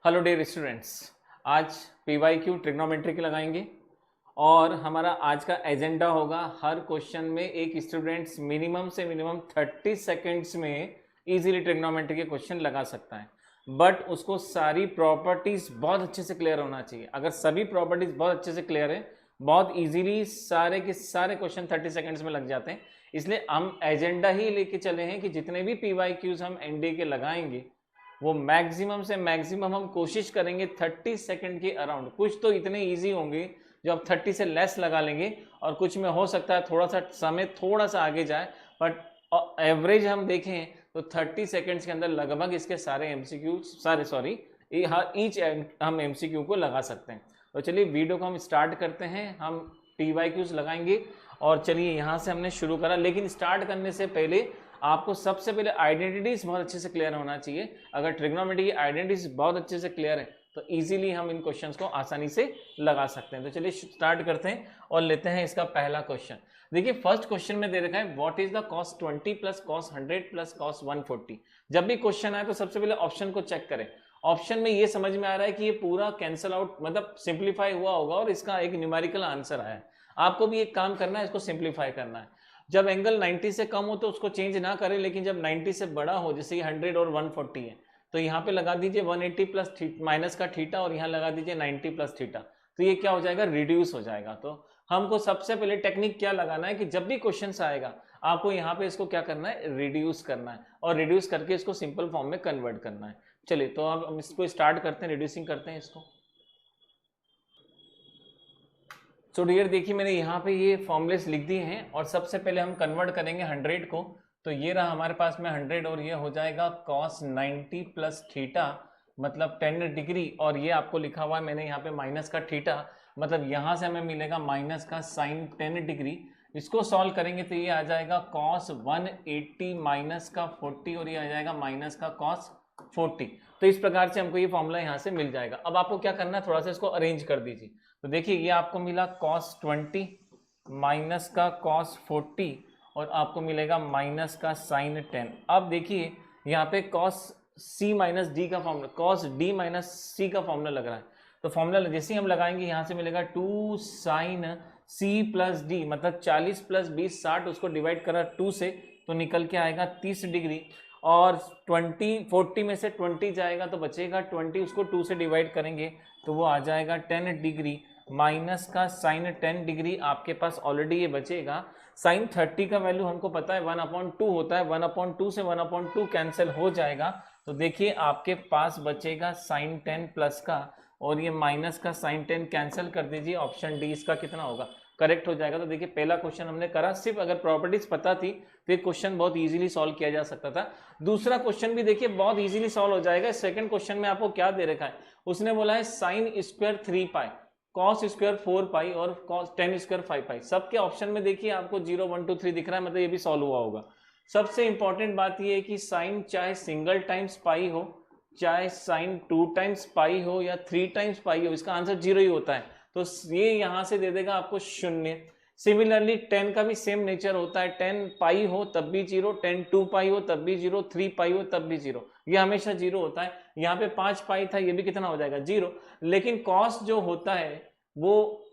Hello dear students, आज PYQ trigonometry के लगाएंगे और हमारा आज का एजेंडा होगा हर क्वेश्चन में एक स्टूडेंट्स मिनिमम से मिनिमम 30 सेकेंड्स में इजीली ट्रिग्नोमेट्री के क्वेश्चन लगा सकता है। बट उसको सारी प्रॉपर्टीज बहुत अच्छे से क्लियर होना चाहिए। अगर सभी प्रॉपर्टीज बहुत अच्छे से क्लियर है, बहुत इजीली सारे के सारे क्वेश्चन 30 सेकेंड्स में लग जाते हैं। इसलिए हम एजेंडा ही लेके चले हैं कि जितने भी PYQs हम NDA के लगाएंगे वो मैक्सिमम से मैक्सिमम हम कोशिश करेंगे 30 सेकंड के अराउंड। कुछ तो इतने इजी होंगे जो आप 30 से लेस लगा लेंगे और कुछ में हो सकता है थोड़ा सा समय थोड़ा सा आगे जाए, बट एवरेज हम देखें तो 30 सेकंड्स के अंदर लगभग इसके सारे MCQ ईच हम MCQ को लगा सकते हैं। तो चलिए वीडियो को हम स्टार्ट करते हैं। हम PYQs लगाएंगे और चलिए यहाँ से हमने शुरू करा, लेकिन स्टार्ट करने से पहले आपको सबसे पहले आइडेंटिटीज बहुत अच्छे से क्लियर होना चाहिए। अगर ट्रिग्नोमेट्री की आइडेंटिटीज बहुत अच्छे से क्लियर है तो इजीली हम इन क्वेश्चंस को आसानी से लगा सकते हैं। तो चलिए स्टार्ट करते हैं और लेते हैं इसका पहला क्वेश्चन। देखिए फर्स्ट क्वेश्चन में दे रखा है what is the cos 20 plus cos 100 plus cos 140। जब भी क्वेश्चन आए तो सबसे पहले ऑप्शन को चेक करें। ऑप्शन में ये समझ में आ रहा है कि ये पूरा कैंसल आउट मतलब सिंप्लीफाई हुआ होगा और इसका एक न्यूमेरिकल आंसर आया है। आपको भी एक काम करना है, इसको सिंप्लीफाई करना है। जब एंगल 90 से कम हो तो उसको चेंज ना करें, लेकिन जब 90 से बड़ा हो, जैसे ये 100 और 140 है, तो यहाँ पे लगा दीजिए 180 प्लस माइनस का थीटा और यहाँ लगा दीजिए 90 प्लस थीटा। तो ये क्या हो जाएगा, रिड्यूस हो जाएगा। तो हमको सबसे पहले टेक्निक क्या लगाना है कि जब भी क्वेश्चन आएगा आपको यहाँ पे इसको क्या करना है, रिड्यूस करना है और रिड्यूस करके इसको सिंपल फॉर्म में कन्वर्ट करना है। चलिए तो अब हम इसको स्टार्ट करते हैं, रिड्यूसिंग करते हैं इसको। सो डियर देखिए मैंने यहाँ पे ये फॉर्मूलेस लिख दिए हैं और सबसे पहले हम कन्वर्ट करेंगे 100 को। तो ये रहा हमारे पास में 100 और ये हो जाएगा cos 90 प्लस थीटा मतलब 10 डिग्री, और ये आपको लिखा हुआ है मैंने यहाँ पे माइनस का थीटा, मतलब यहाँ से हमें मिलेगा माइनस का साइन 10 डिग्री। इसको सॉल्व करेंगे तो ये आ जाएगा cos 180 माइनस का 40 और ये आ जाएगा माइनस का cos 40। तो इस प्रकार से हमको ये फॉर्मूला यहाँ से मिल जाएगा। अब आपको क्या करना है, थोड़ा सा इसको अरेंज कर दीजिए। तो देखिए ये आपको मिला cos 20 माइनस का cos 40 और आपको मिलेगा माइनस का साइन 10। अब देखिए यहाँ पे cos c माइनस डी का formula, cos d minus c का फॉर्मूला लग रहा है। तो फॉर्मूला जैसे ही हम लगाएंगे यहाँ से मिलेगा 2 साइन c प्लस डी, मतलब 40 प्लस 20 60, उसको डिवाइड करा 2 से तो निकल के आएगा 30 डिग्री। और 40 में से 20 जाएगा तो बचेगा 20, उसको 2 से डिवाइड करेंगे तो वो आ जाएगा 10 डिग्री माइनस का साइन 10 डिग्री। आपके पास ऑलरेडी ये बचेगा। साइन 30 का वैल्यू हमको पता है 1/2 होता है, 1/2 से 1/2 कैंसिल हो जाएगा। तो देखिए आपके पास बचेगा साइन 10 प्लस का और ये माइनस का साइन 10 कैंसिल कर दीजिए। ऑप्शन डी इसका कितना होगा, करेक्ट हो जाएगा। तो देखिए पहला क्वेश्चन हमने करा, सिर्फ अगर प्रॉपर्टीज पता थी तो ये क्वेश्चन बहुत इजीली सॉल्व किया जा सकता था। दूसरा क्वेश्चन भी देखिए बहुत इजीली सॉल्व हो जाएगा। सेकंड क्वेश्चन में आपको क्या दे रखा है, उसने बोला है साइन स्क्वायर 3 पाई, कॉस स्क्वायर 4 पाई और कॉस 10 स्क्वायर 5 पाई। सबके ऑप्शन में देखिए आपको 0 1 2 3 दिख रहा है, मतलब ये भी सॉल्व हुआ होगा। सबसे इंपॉर्टेंट बात ये है कि साइन चाहे सिंगल टाइम्स पाई हो, चाहे साइन 2 टाइम्स पाई हो या 3 टाइम्स पाई हो, इसका आंसर 0 ही होता है। तो ये यहां से दे देगा आपको 0। सिमिलरली 10 का भी सेम नेचर होता है, 10 पाई हो तब भी 0, 10 2 पाई हो तब भी 0, 3 पाई हो तब भी 0, ये हमेशा 0 होता है। यहाँ पे 5 पाई था, ये भी कितना हो जाएगा 0। लेकिन कॉस जो होता है वो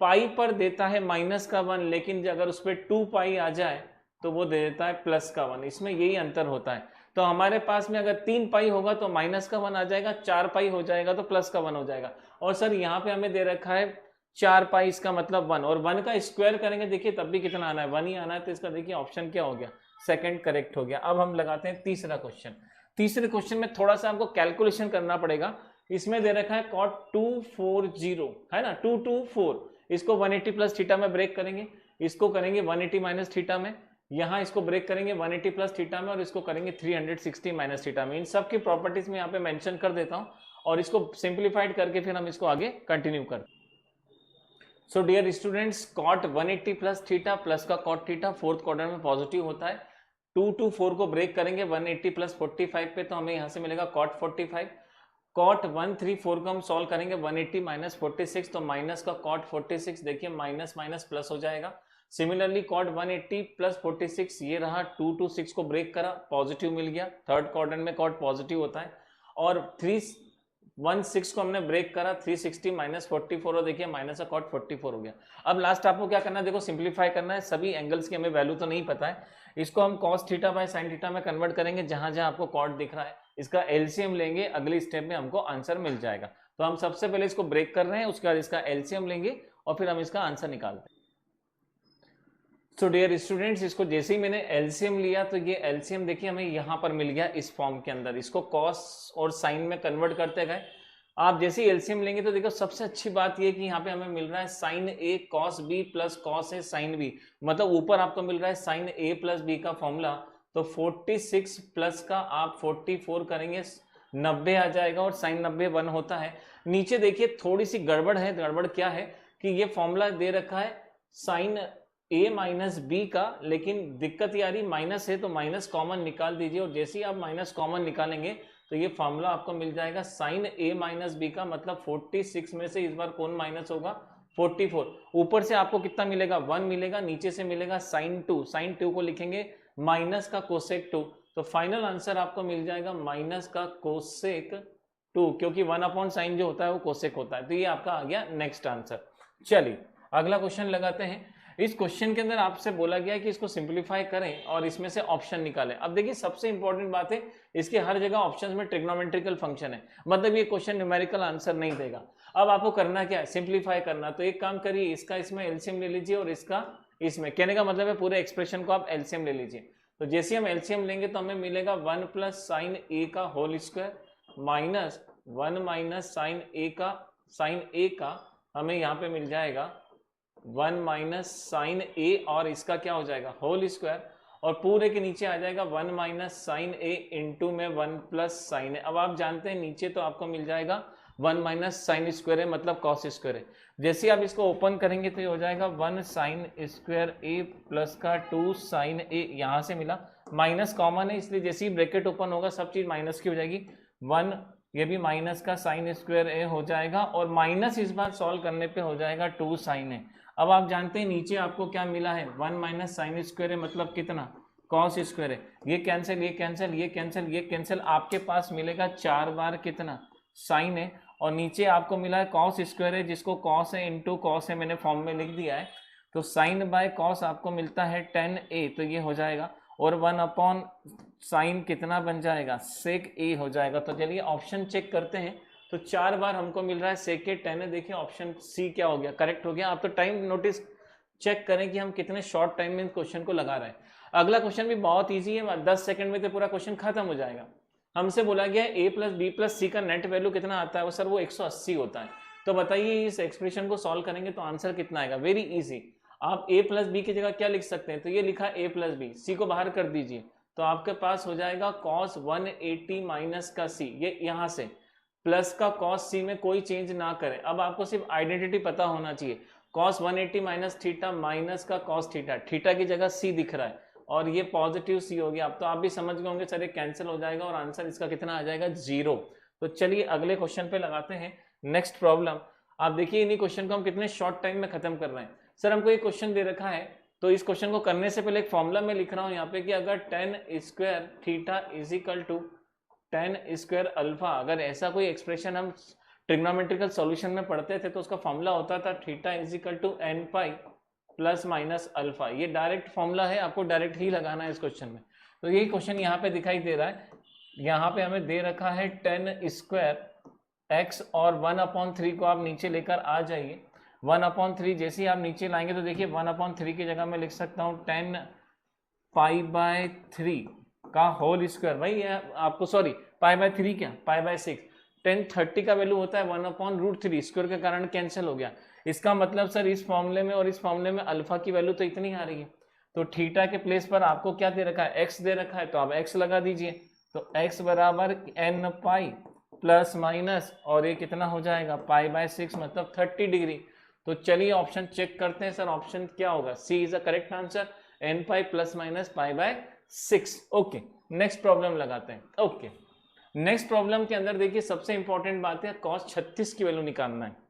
पाई पर देता है माइनस का 1, लेकिन अगर उस पर 2 पाई आ जाए तो वो दे देता है प्लस का 1। इसमें यही अंतर होता है। तो हमारे पास में अगर 3 पाई होगा तो माइनस का 1 आ जाएगा, 4 पाई हो जाएगा तो प्लस का 1 हो जाएगा। और सर यहाँ पे हमें दे रखा है 4 पाई, इसका मतलब 1, और 1 का स्क्वायर करेंगे देखिए तब भी कितना आना है, 1 ही आना है। तो इसका देखिए ऑप्शन क्या हो गया, सेकंड करेक्ट हो गया। अब हम लगाते हैं तीसरा क्वेश्चन। तीसरे क्वेश्चन में थोड़ा सा आपको कैलकुलेशन करना पड़ेगा। इसमें दे रखा है cot 240 है ना, 224, इसको 180 प्लस थीटा में ब्रेक करेंगे, इसको करेंगे 180 माइनस थीटा में, यहाँ इसको ब्रेक करेंगे 180 प्लस थीटा में और इसको करेंगे 360 माइनस थीटा में। इन सब की प्रॉपर्टीज में यहाँ पे मेंशन कर देता हूँ और इसको सिंप्लीफाइड करके फिर हम इसको आगे कंटिन्यू करते हैं। So dear students, cot 180 plus theta plus का cot थीटा फोर्थ क्वाड्रेंट में पॉजिटिव होता है। 2 to 4 को ब्रेक करेंगे 180 प्लस 45 पे, तो हमें यहाँ से मिलेगा cot 45। cot 134 को हम सॉल्व करेंगे 180 माइनस 46, तो माइनस का cot 46 देखिए माइनस माइनस प्लस हो जाएगा। सिमिलरली cot 180 प्लस 46, ये रहा 2 to 6 को ब्रेक करा, पॉजिटिव मिल गया। थर्ड क्वाड्रेंट में cot पॉजिटिव होता है। और 16 को हमने ब्रेक करा, 360 माइनस 44 और देखिए माइनस का कॉट 44 हो गया। अब लास्ट आपको क्या करना है, देखो सिंप्लीफाई करना है, सभी एंगल्स की हमें वैल्यू तो नहीं पता है, इसको हम cos theta by sin theta में कन्वर्ट करेंगे, जहां जहां आपको कॉट दिख रहा है इसका एलसीएम लेंगे, अगली स्टेप में हमको आंसर मिल जाएगा। तो हम सबसे पहले इसको ब्रेक कर रहे हैं, उसके बाद इसका एलसीएम लेंगे और फिर हम इसका आंसर निकालते हैं। सो डियर स्टूडेंट्स, इसको जैसे ही मैंने एलसीएम लिया तो ये एलसीएम देखिए हमें यहाँ पर मिल गया इस फॉर्म के अंदर, इसको कॉस और साइन में कन्वर्ट करते गए। आप जैसे ही एलसीएम लेंगे तो देखो सबसे अच्छी बात ये कि यहाँ पे हमें मिल रहा है sign A cos B plus cos A sine B, मतलब ऊपर आपको मिल रहा है साइन ए प्लस बी का फॉर्मूला। तो 46 प्लस का आप 44 करेंगे 90 आ जाएगा और साइन 90 1 होता है। नीचे देखिए थोड़ी सी गड़बड़ है, गड़बड़ क्या है कि ये फॉर्मूला दे रखा है साइन a माइनस बी का, लेकिन दिक्कत ये आ रही माइनस है तो माइनस कॉमन निकाल दीजिए, और जैसे ही आप माइनस कॉमन निकालेंगे तो ये फॉर्मूला आपको मिल जाएगा साइन a माइनस बी का, मतलब 46 में से इस बार कौन माइनस होगा 44। ऊपर से आपको कितना मिलेगा 1 मिलेगा, नीचे से मिलेगा साइन 2, साइन 2 को लिखेंगे माइनस का कोसेक 2, तो फाइनल आंसर आपको मिल जाएगा माइनस का कोसेक 2, क्योंकि 1 अपॉन साइन जो होता है वो कोसेक होता है। तो ये आपका आ गया नेक्स्ट आंसर। चलिए अगला क्वेश्चन लगाते हैं। इस क्वेश्चन के अंदर आपसे बोला गया है कि इसको सिंप्लीफाई करें और इसमें से ऑप्शन निकालें। अब देखिए सबसे इंपॉर्टेंट बात है, इसके हर जगह ऑप्शंस में ट्रिग्नोमेट्रिकल फंक्शन है, मतलब ये क्वेश्चन न्यूमेरिकल आंसर नहीं देगा। अब आपको करना क्या है, सिंप्लीफाई करना। तो एक काम करिए, इसका इसमें एलसीएम ले लीजिए और इसका इसमें, कहने का मतलब है पूरे एक्सप्रेशन को आप एलसीएम ले लीजिए। तो जैसे हम एलसीएम लेंगे तो हमें मिलेगा 1 प्लस साइन ए का whole square minus 1 minus sine A का हमें यहाँ पे मिल जाएगा 1 माइनस साइन ए, और इसका क्या हो जाएगा होल स्क्वायर, और पूरे के नीचे आ जाएगा 1 माइनस साइन ए इंटू में 1 प्लस साइन ए। अब आप जानते हैं नीचे तो आपको मिल जाएगा 1 माइनस साइन स्क्वायर है, मतलब कॉस स्क्वायर है। जैसे आप इसको ओपन करेंगे तो ये हो जाएगा 1 साइन स्क्वायर ए प्लस का 2 साइन ए, यहाँ से मिला, माइनस कॉमन है इसलिए जैसे ही ब्रैकेट ओपन होगा सब चीज माइनस की हो जाएगी, 1 ये भी माइनस का साइन स्क्वायर ए हो जाएगा, और माइनस इस बार सॉल्व करने पे हो जाएगा 2 साइन ए। अब आप जानते हैं नीचे आपको क्या मिला है 1 माइनस साइन स्क्वायर है, मतलब कितना कॉस स्क्वायर है, ये कैंसिल ये कैंसिल ये कैंसिल ये कैंसिल, आपके पास मिलेगा 4 बार कितना साइन है, और नीचे आपको मिला है कॉस स्क्वायर है, जिसको कॉस है इंटू कॉस है मैंने फॉर्म में लिख दिया है, तो साइन बाय कॉस आपको मिलता है 10a, तो ये हो जाएगा, और 1 अपॉन साइन कितना बन जाएगा सेक ए हो जाएगा। तो चलिए ऑप्शन चेक करते हैं। तो 4 बार हमको मिल रहा है सेक ए 10 है, देखिए ऑप्शन सी क्या हो गया, करेक्ट हो गया। आप तो टाइम नोटिस चेक करें कि हम कितने शॉर्ट टाइम में क्वेश्चन को लगा रहे हैं। अगला क्वेश्चन भी बहुत इजी है, 10 सेकंड में तो पूरा क्वेश्चन खत्म हो जाएगा। हमसे बोला गया ए प्लस बी प्लस सी का नेट वैल्यू कितना आता है, वो सर वो 180 होता है। तो बताइए इस एक्सप्रेशन को सॉल्व करेंगे तो आंसर कितना आएगा, वेरी इजी। आप a प्लस बी की जगह क्या लिख सकते हैं, तो ये लिखा a प्लस बी, सी को बाहर कर दीजिए तो आपके पास हो जाएगा cos 180 माइनस का c, ये यहाँ से प्लस का cos c में कोई चेंज ना करें। अब आपको सिर्फ आइडेंटिटी पता होना चाहिए, cos 180 माइनस थीटा माइनस का cos थीटा, थीटा की जगह c दिख रहा है और ये पॉजिटिव c हो गया। अब तो आप भी समझ गए होंगे सर ये कैंसिल हो जाएगा और आंसर इसका कितना आ जाएगा 0। तो चलिए अगले क्वेश्चन पे लगाते हैं नेक्स्ट प्रॉब्लम। आप देखिए इन्हीं क्वेश्चन को हम कितने शॉर्ट टाइम में खत्म कर रहे हैं। सर हमको एक क्वेश्चन दे रखा है, तो इस क्वेश्चन को करने से पहले एक फॉर्मूला में लिख रहा हूं यहाँ पे कि अगर tan square theta is equal to tan square alpha, अगर ऐसा कोई एक्सप्रेशन हम ट्रिग्नोमेट्रिकल सॉल्यूशन में पढ़ते थे तो उसका फॉर्मूला होता था theta is equal to n pi plus minus alpha. ये डायरेक्ट फॉर्मूला है, आपको डायरेक्ट ही लगाना है इस क्वेश्चन में। तो यही क्वेश्चन यहाँ पे दिखाई दे रहा है, यहाँ पे हमें दे रखा है tan स्क्वायर x और 1/3 को आप नीचे लेकर आ जाइए। 1/3 जैसे ही आप नीचे लाएंगे तो देखिए 1/3 की जगह मैं लिख सकता हूँ 10 पाई बाय 3 का होल स्क्वायर। भाई ये आपको सॉरी पाई बाय 3 क्या पाई बाय 6, 10/30 का वैल्यू होता है 1/√3, स्क्वायर के कारण कैंसिल हो गया। इसका मतलब सर इस फॉर्मूले में और इस फॉर्मूले में अल्फा की वैल्यू तो इतनी आ रही है, तो थीटा के प्लेस पर आपको क्या दे रखा है x दे रखा है, तो आप x लगा दीजिए। तो x बराबर n पाई प्लस माइनस और ये कितना हो जाएगा पाई बाय 6 मतलब 30 डिग्री। तो चलिए ऑप्शन चेक करते हैं सर, ऑप्शन क्या होगा, C is the correct answer, n pi plus minus pi by 6। Okay next problem लगाते हैं। ओके नेक्स्ट प्रॉब्लम के अंदर देखिए सबसे इंपॉर्टेंट बात है cos 36 की वैल्यू निकालना है।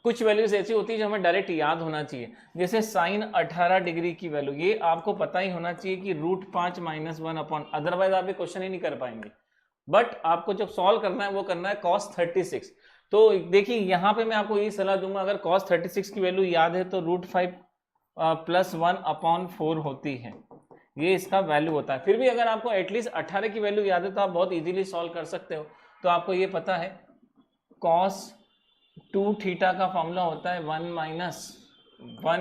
कुछ वैल्यूज ऐसी होती है जो हमें डायरेक्ट याद होना चाहिए, जैसे साइन 18 डिग्री की वैल्यू, ये आपको पता ही होना चाहिए कि √5 - 1 अपॉन, अदरवाइज आप ये क्वेश्चन ही नहीं कर पाएंगे। बट आपको जब सॉल्व करना है वो करना है cos 36। तो देखिए यहाँ पे मैं आपको यही सलाह दूंगा, अगर cos 36 की वैल्यू याद है तो √5 + 1/4 होती है, ये इसका वैल्यू होता है। फिर भी अगर आपको एटलीस्ट 18 की वैल्यू याद है तो आप बहुत इजीली सॉल्व कर सकते हो। तो आपको ये पता है cos 2 थीटा का फॉर्मूला होता है 1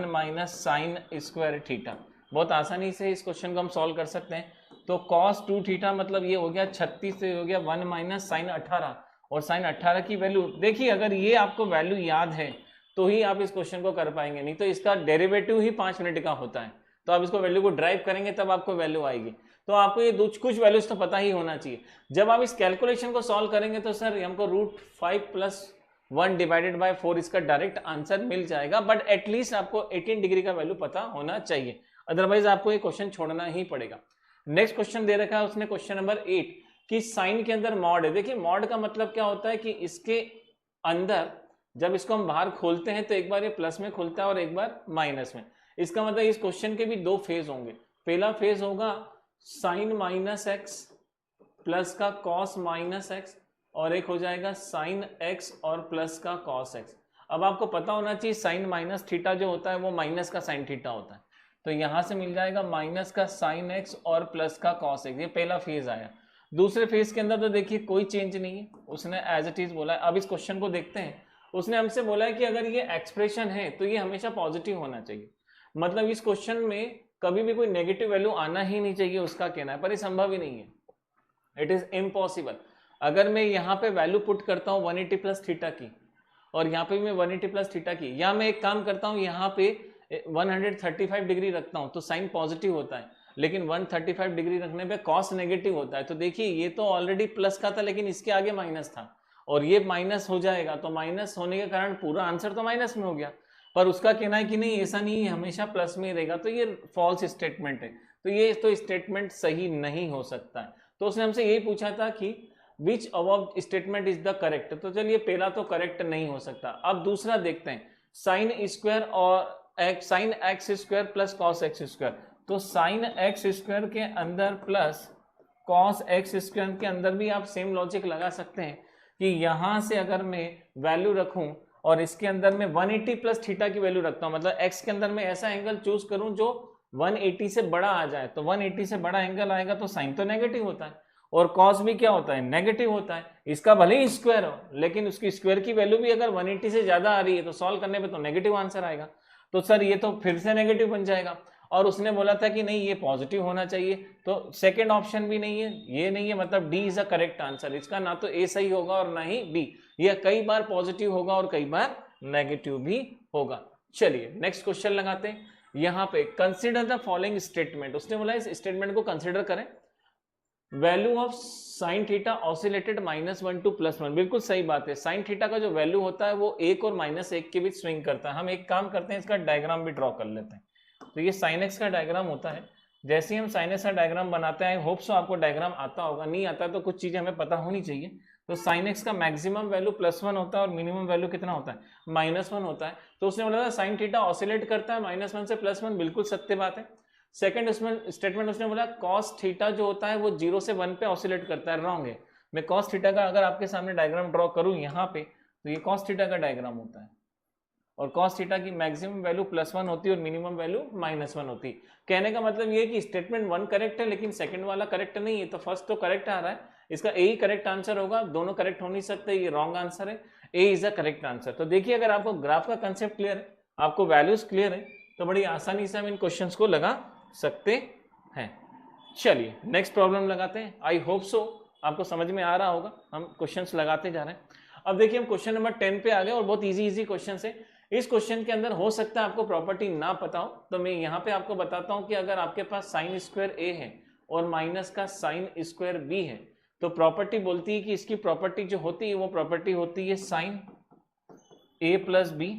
माइनस साइन स्क्वायर थीटा। बहुत आसानी से इस क्वेश्चन को हम सॉल्व कर सकते हैं। तो cos 2 थीटा मतलब ये हो गया 36 से हो गया 1 माइनस साइन 18, और साइन 18 की वैल्यू देखिए, अगर ये आपको वैल्यू याद है तो ही आप इस क्वेश्चन को कर पाएंगे, नहीं तो इसका डेरिवेटिव ही 5 मिनट का होता है। तो आप इसको वैल्यू को ड्राइव करेंगे तब आपको वैल्यू आएगी। तो आपको ये कुछ वैल्यूज तो पता ही होना चाहिए। जब आप इस कैलकुलेशन को सॉल्व करेंगे तो सर हमको √5 + 1 डिवाइडेड बाय 4 इसका डायरेक्ट आंसर मिल जाएगा, बट एटलीस्ट आपको 18 डिग्री का वैल्यू पता होना चाहिए, अदरवाइज आपको ये क्वेश्चन छोड़ना ही पड़ेगा। नेक्स्ट क्वेश्चन दे रखा है उसने, क्वेश्चन नंबर 8 कि साइन के अंदर मॉड है। देखिए मॉड का मतलब क्या होता है कि इसके अंदर जब इसको हम बाहर खोलते हैं तो एक बार ये प्लस में खुलता है और एक बार माइनस में। इसका मतलब इस क्वेश्चन के भी दो फेज होंगे। पहला फेज होगा साइन -x प्लस का कॉस -x, और एक हो जाएगा साइन x और प्लस का कॉस x। अब आपको पता होना चाहिए साइन माइनस थीटा जो होता है वो माइनस का साइन थीटा होता है, तो यहां से मिल जाएगा माइनस का साइन x और प्लस का कॉस x। ये पहला फेज आया। दूसरे फेज के अंदर तो देखिए कोई चेंज नहीं है, उसने एज इट इज बोला है। अब इस क्वेश्चन को देखते हैं। उसने हमसे बोला है कि अगर ये एक्सप्रेशन है तो ये हमेशा पॉजिटिव होना चाहिए, मतलब इस क्वेश्चन में कभी भी कोई नेगेटिव वैल्यू आना ही नहीं चाहिए, उसका कहना है। पर ये संभव ही नहीं है, इट इज इम्पॉसिबल। अगर मैं यहाँ पे वैल्यू पुट करता हूँ 180 प्लस थीटा की, और यहाँ पे मैं 180 प्लस थीटा की, या मैं एक काम करता हूँ यहाँ पे 135 डिग्री रखता हूँ तो साइन पॉजिटिव होता है, लेकिन 135 डिग्री रखने पे कॉस नेगेटिव होता है। तो देखिए ये तो ऑलरेडी प्लस का था लेकिन इसके आगे माइनस था, और ये माइनस हो जाएगा, तो माइनस होने के कारण पूरा आंसर तो माइनस में हो गया। पर उसका कहना है कि नहीं ऐसा नहीं है, हमेशा प्लस में ही रहेगा, तो ये फॉल्स स्टेटमेंट है। तो ये तो स्टेटमेंट सही नहीं हो सकता है। तो उसने हमसे यही पूछा था कि which above statement is the correct. तो चलिए पहला तो करेक्ट नहीं हो सकता। अब दूसरा देखते हैं, साइन स्क्वायर और sine x square plus cos x square. तो साइन एक्स स्क्वायर के अंदर प्लस कॉस एक्स स्क्वायर के अंदर भी आप सेम लॉजिक लगा सकते हैं कि यहां से अगर मैं वैल्यू रखूं और इसके अंदर मैं 180 प्लस थीटा की वैल्यू रखता हूं, मतलब एक्स के अंदर मैं ऐसा एंगल चूज करूं जो 180 से बड़ा आ जाए, तो 180 से बड़ा एंगल आएगा तो साइन तो नेगेटिव होता है, और कॉस भी क्या होता है, नेगेटिव होता है। इसका भले ही स्क्वायर हो लेकिन उसकी स्क्वायर की वैल्यू भी अगर 180 से ज्यादा आ रही है तो सॉल्व करने पे तो नेगेटिव आंसर आएगा। तो सर ये तो फिर से नेगेटिव बन जाएगा, और उसने बोला था कि नहीं ये पॉजिटिव होना चाहिए, तो सेकंड ऑप्शन भी नहीं है, ये नहीं है, मतलब D is a correct answer. इसका ना तो ए सही होगा और ना ही बी, ये कई बार पॉजिटिव होगा और कई बार नेगेटिव भी होगा। चलिए नेक्स्ट क्वेश्चन लगाते हैं। यहाँ पे कंसिडर द फॉलोइंग स्टेटमेंट, उसने बोला इस स्टेटमेंट को कंसिडर करें। Value of sine theta oscillated -1 to +1। बिल्कुल सही बात है, साइन थीटा का जो वैल्यू होता है वो 1 और -1 के बीच स्विंग करता है। हम एक काम करते हैं, इसका डायग्राम भी ड्रॉ कर लेते हैं। तो ये साइन एक्स का डायग्राम होता है। जैसे ही हम साइन एक्स का डायग्राम बनाते हैं, होप सो आपको डायग्राम आता होगा, नहीं आता तो कुछ चीजें हमें पता होनी चाहिए। तो साइन एक्स का मैक्सिमम वैल्यू +1 होता है और मिनिमम वैल्यू कितना होता है, -1 होता है। तो उसने बोला था साइन थीटा ऑसिलेट करता है -1 से +1, बिल्कुल सत्य बात है। सेकंड उसमें स्टेटमेंट उसने बोला कॉस थीटा जो होता है वो 0 से 1 पे ऑसिलेट करता है, रॉन्ग है। मैं कॉस थीटा का अगर आपके सामने डायग्राम ड्रॉ करूं यहाँ पे, तो ये कॉस थीटा का डायग्राम होता है, और कॉस थीटा की मैक्सिमम वैल्यू +1 होती है और मिनिमम वैल्यू -1 होती है। कहने का मतलब ये है कि स्टेटमेंट 1 करेक्ट है लेकिन सेकंड वाला करेक्ट नहीं है, तो फर्स्ट तो करेक्ट आ रहा है, इसका ए ही करेक्ट आंसर होगा, दोनों करेक्ट हो नहीं सकते, ये रॉन्ग आंसर है, ए इज द करेक्ट आंसर। तो देखिए अगर आपको ग्राफ का कंसेप्ट क्लियर है, आपको वैल्यूज क्लियर है, तो बड़ी आसानी से हम इन क्वेश्चन को लगा सकते हैं। चलिए नेक्स्ट प्रॉब्लम लगाते हैं। आई होप सो आपको समझ में आ रहा होगा, हम क्वेश्चंस लगाते जा रहे हैं। अब देखिए हम क्वेश्चन नंबर 10 पे आ गए, और बहुत इजी क्वेश्चन है। इस क्वेश्चन के अंदर हो सकता है आपको प्रॉपर्टी ना पता हो, तो मैं यहाँ पे आपको बताता हूँ कि अगर आपके पास साइन स्क्वायर ए है और माइनस का साइन स्क्वायर बी है, तो प्रॉपर्टी बोलती है कि इसकी प्रॉपर्टी जो होती है वो प्रॉपर्टी होती है साइन ए प्लस बी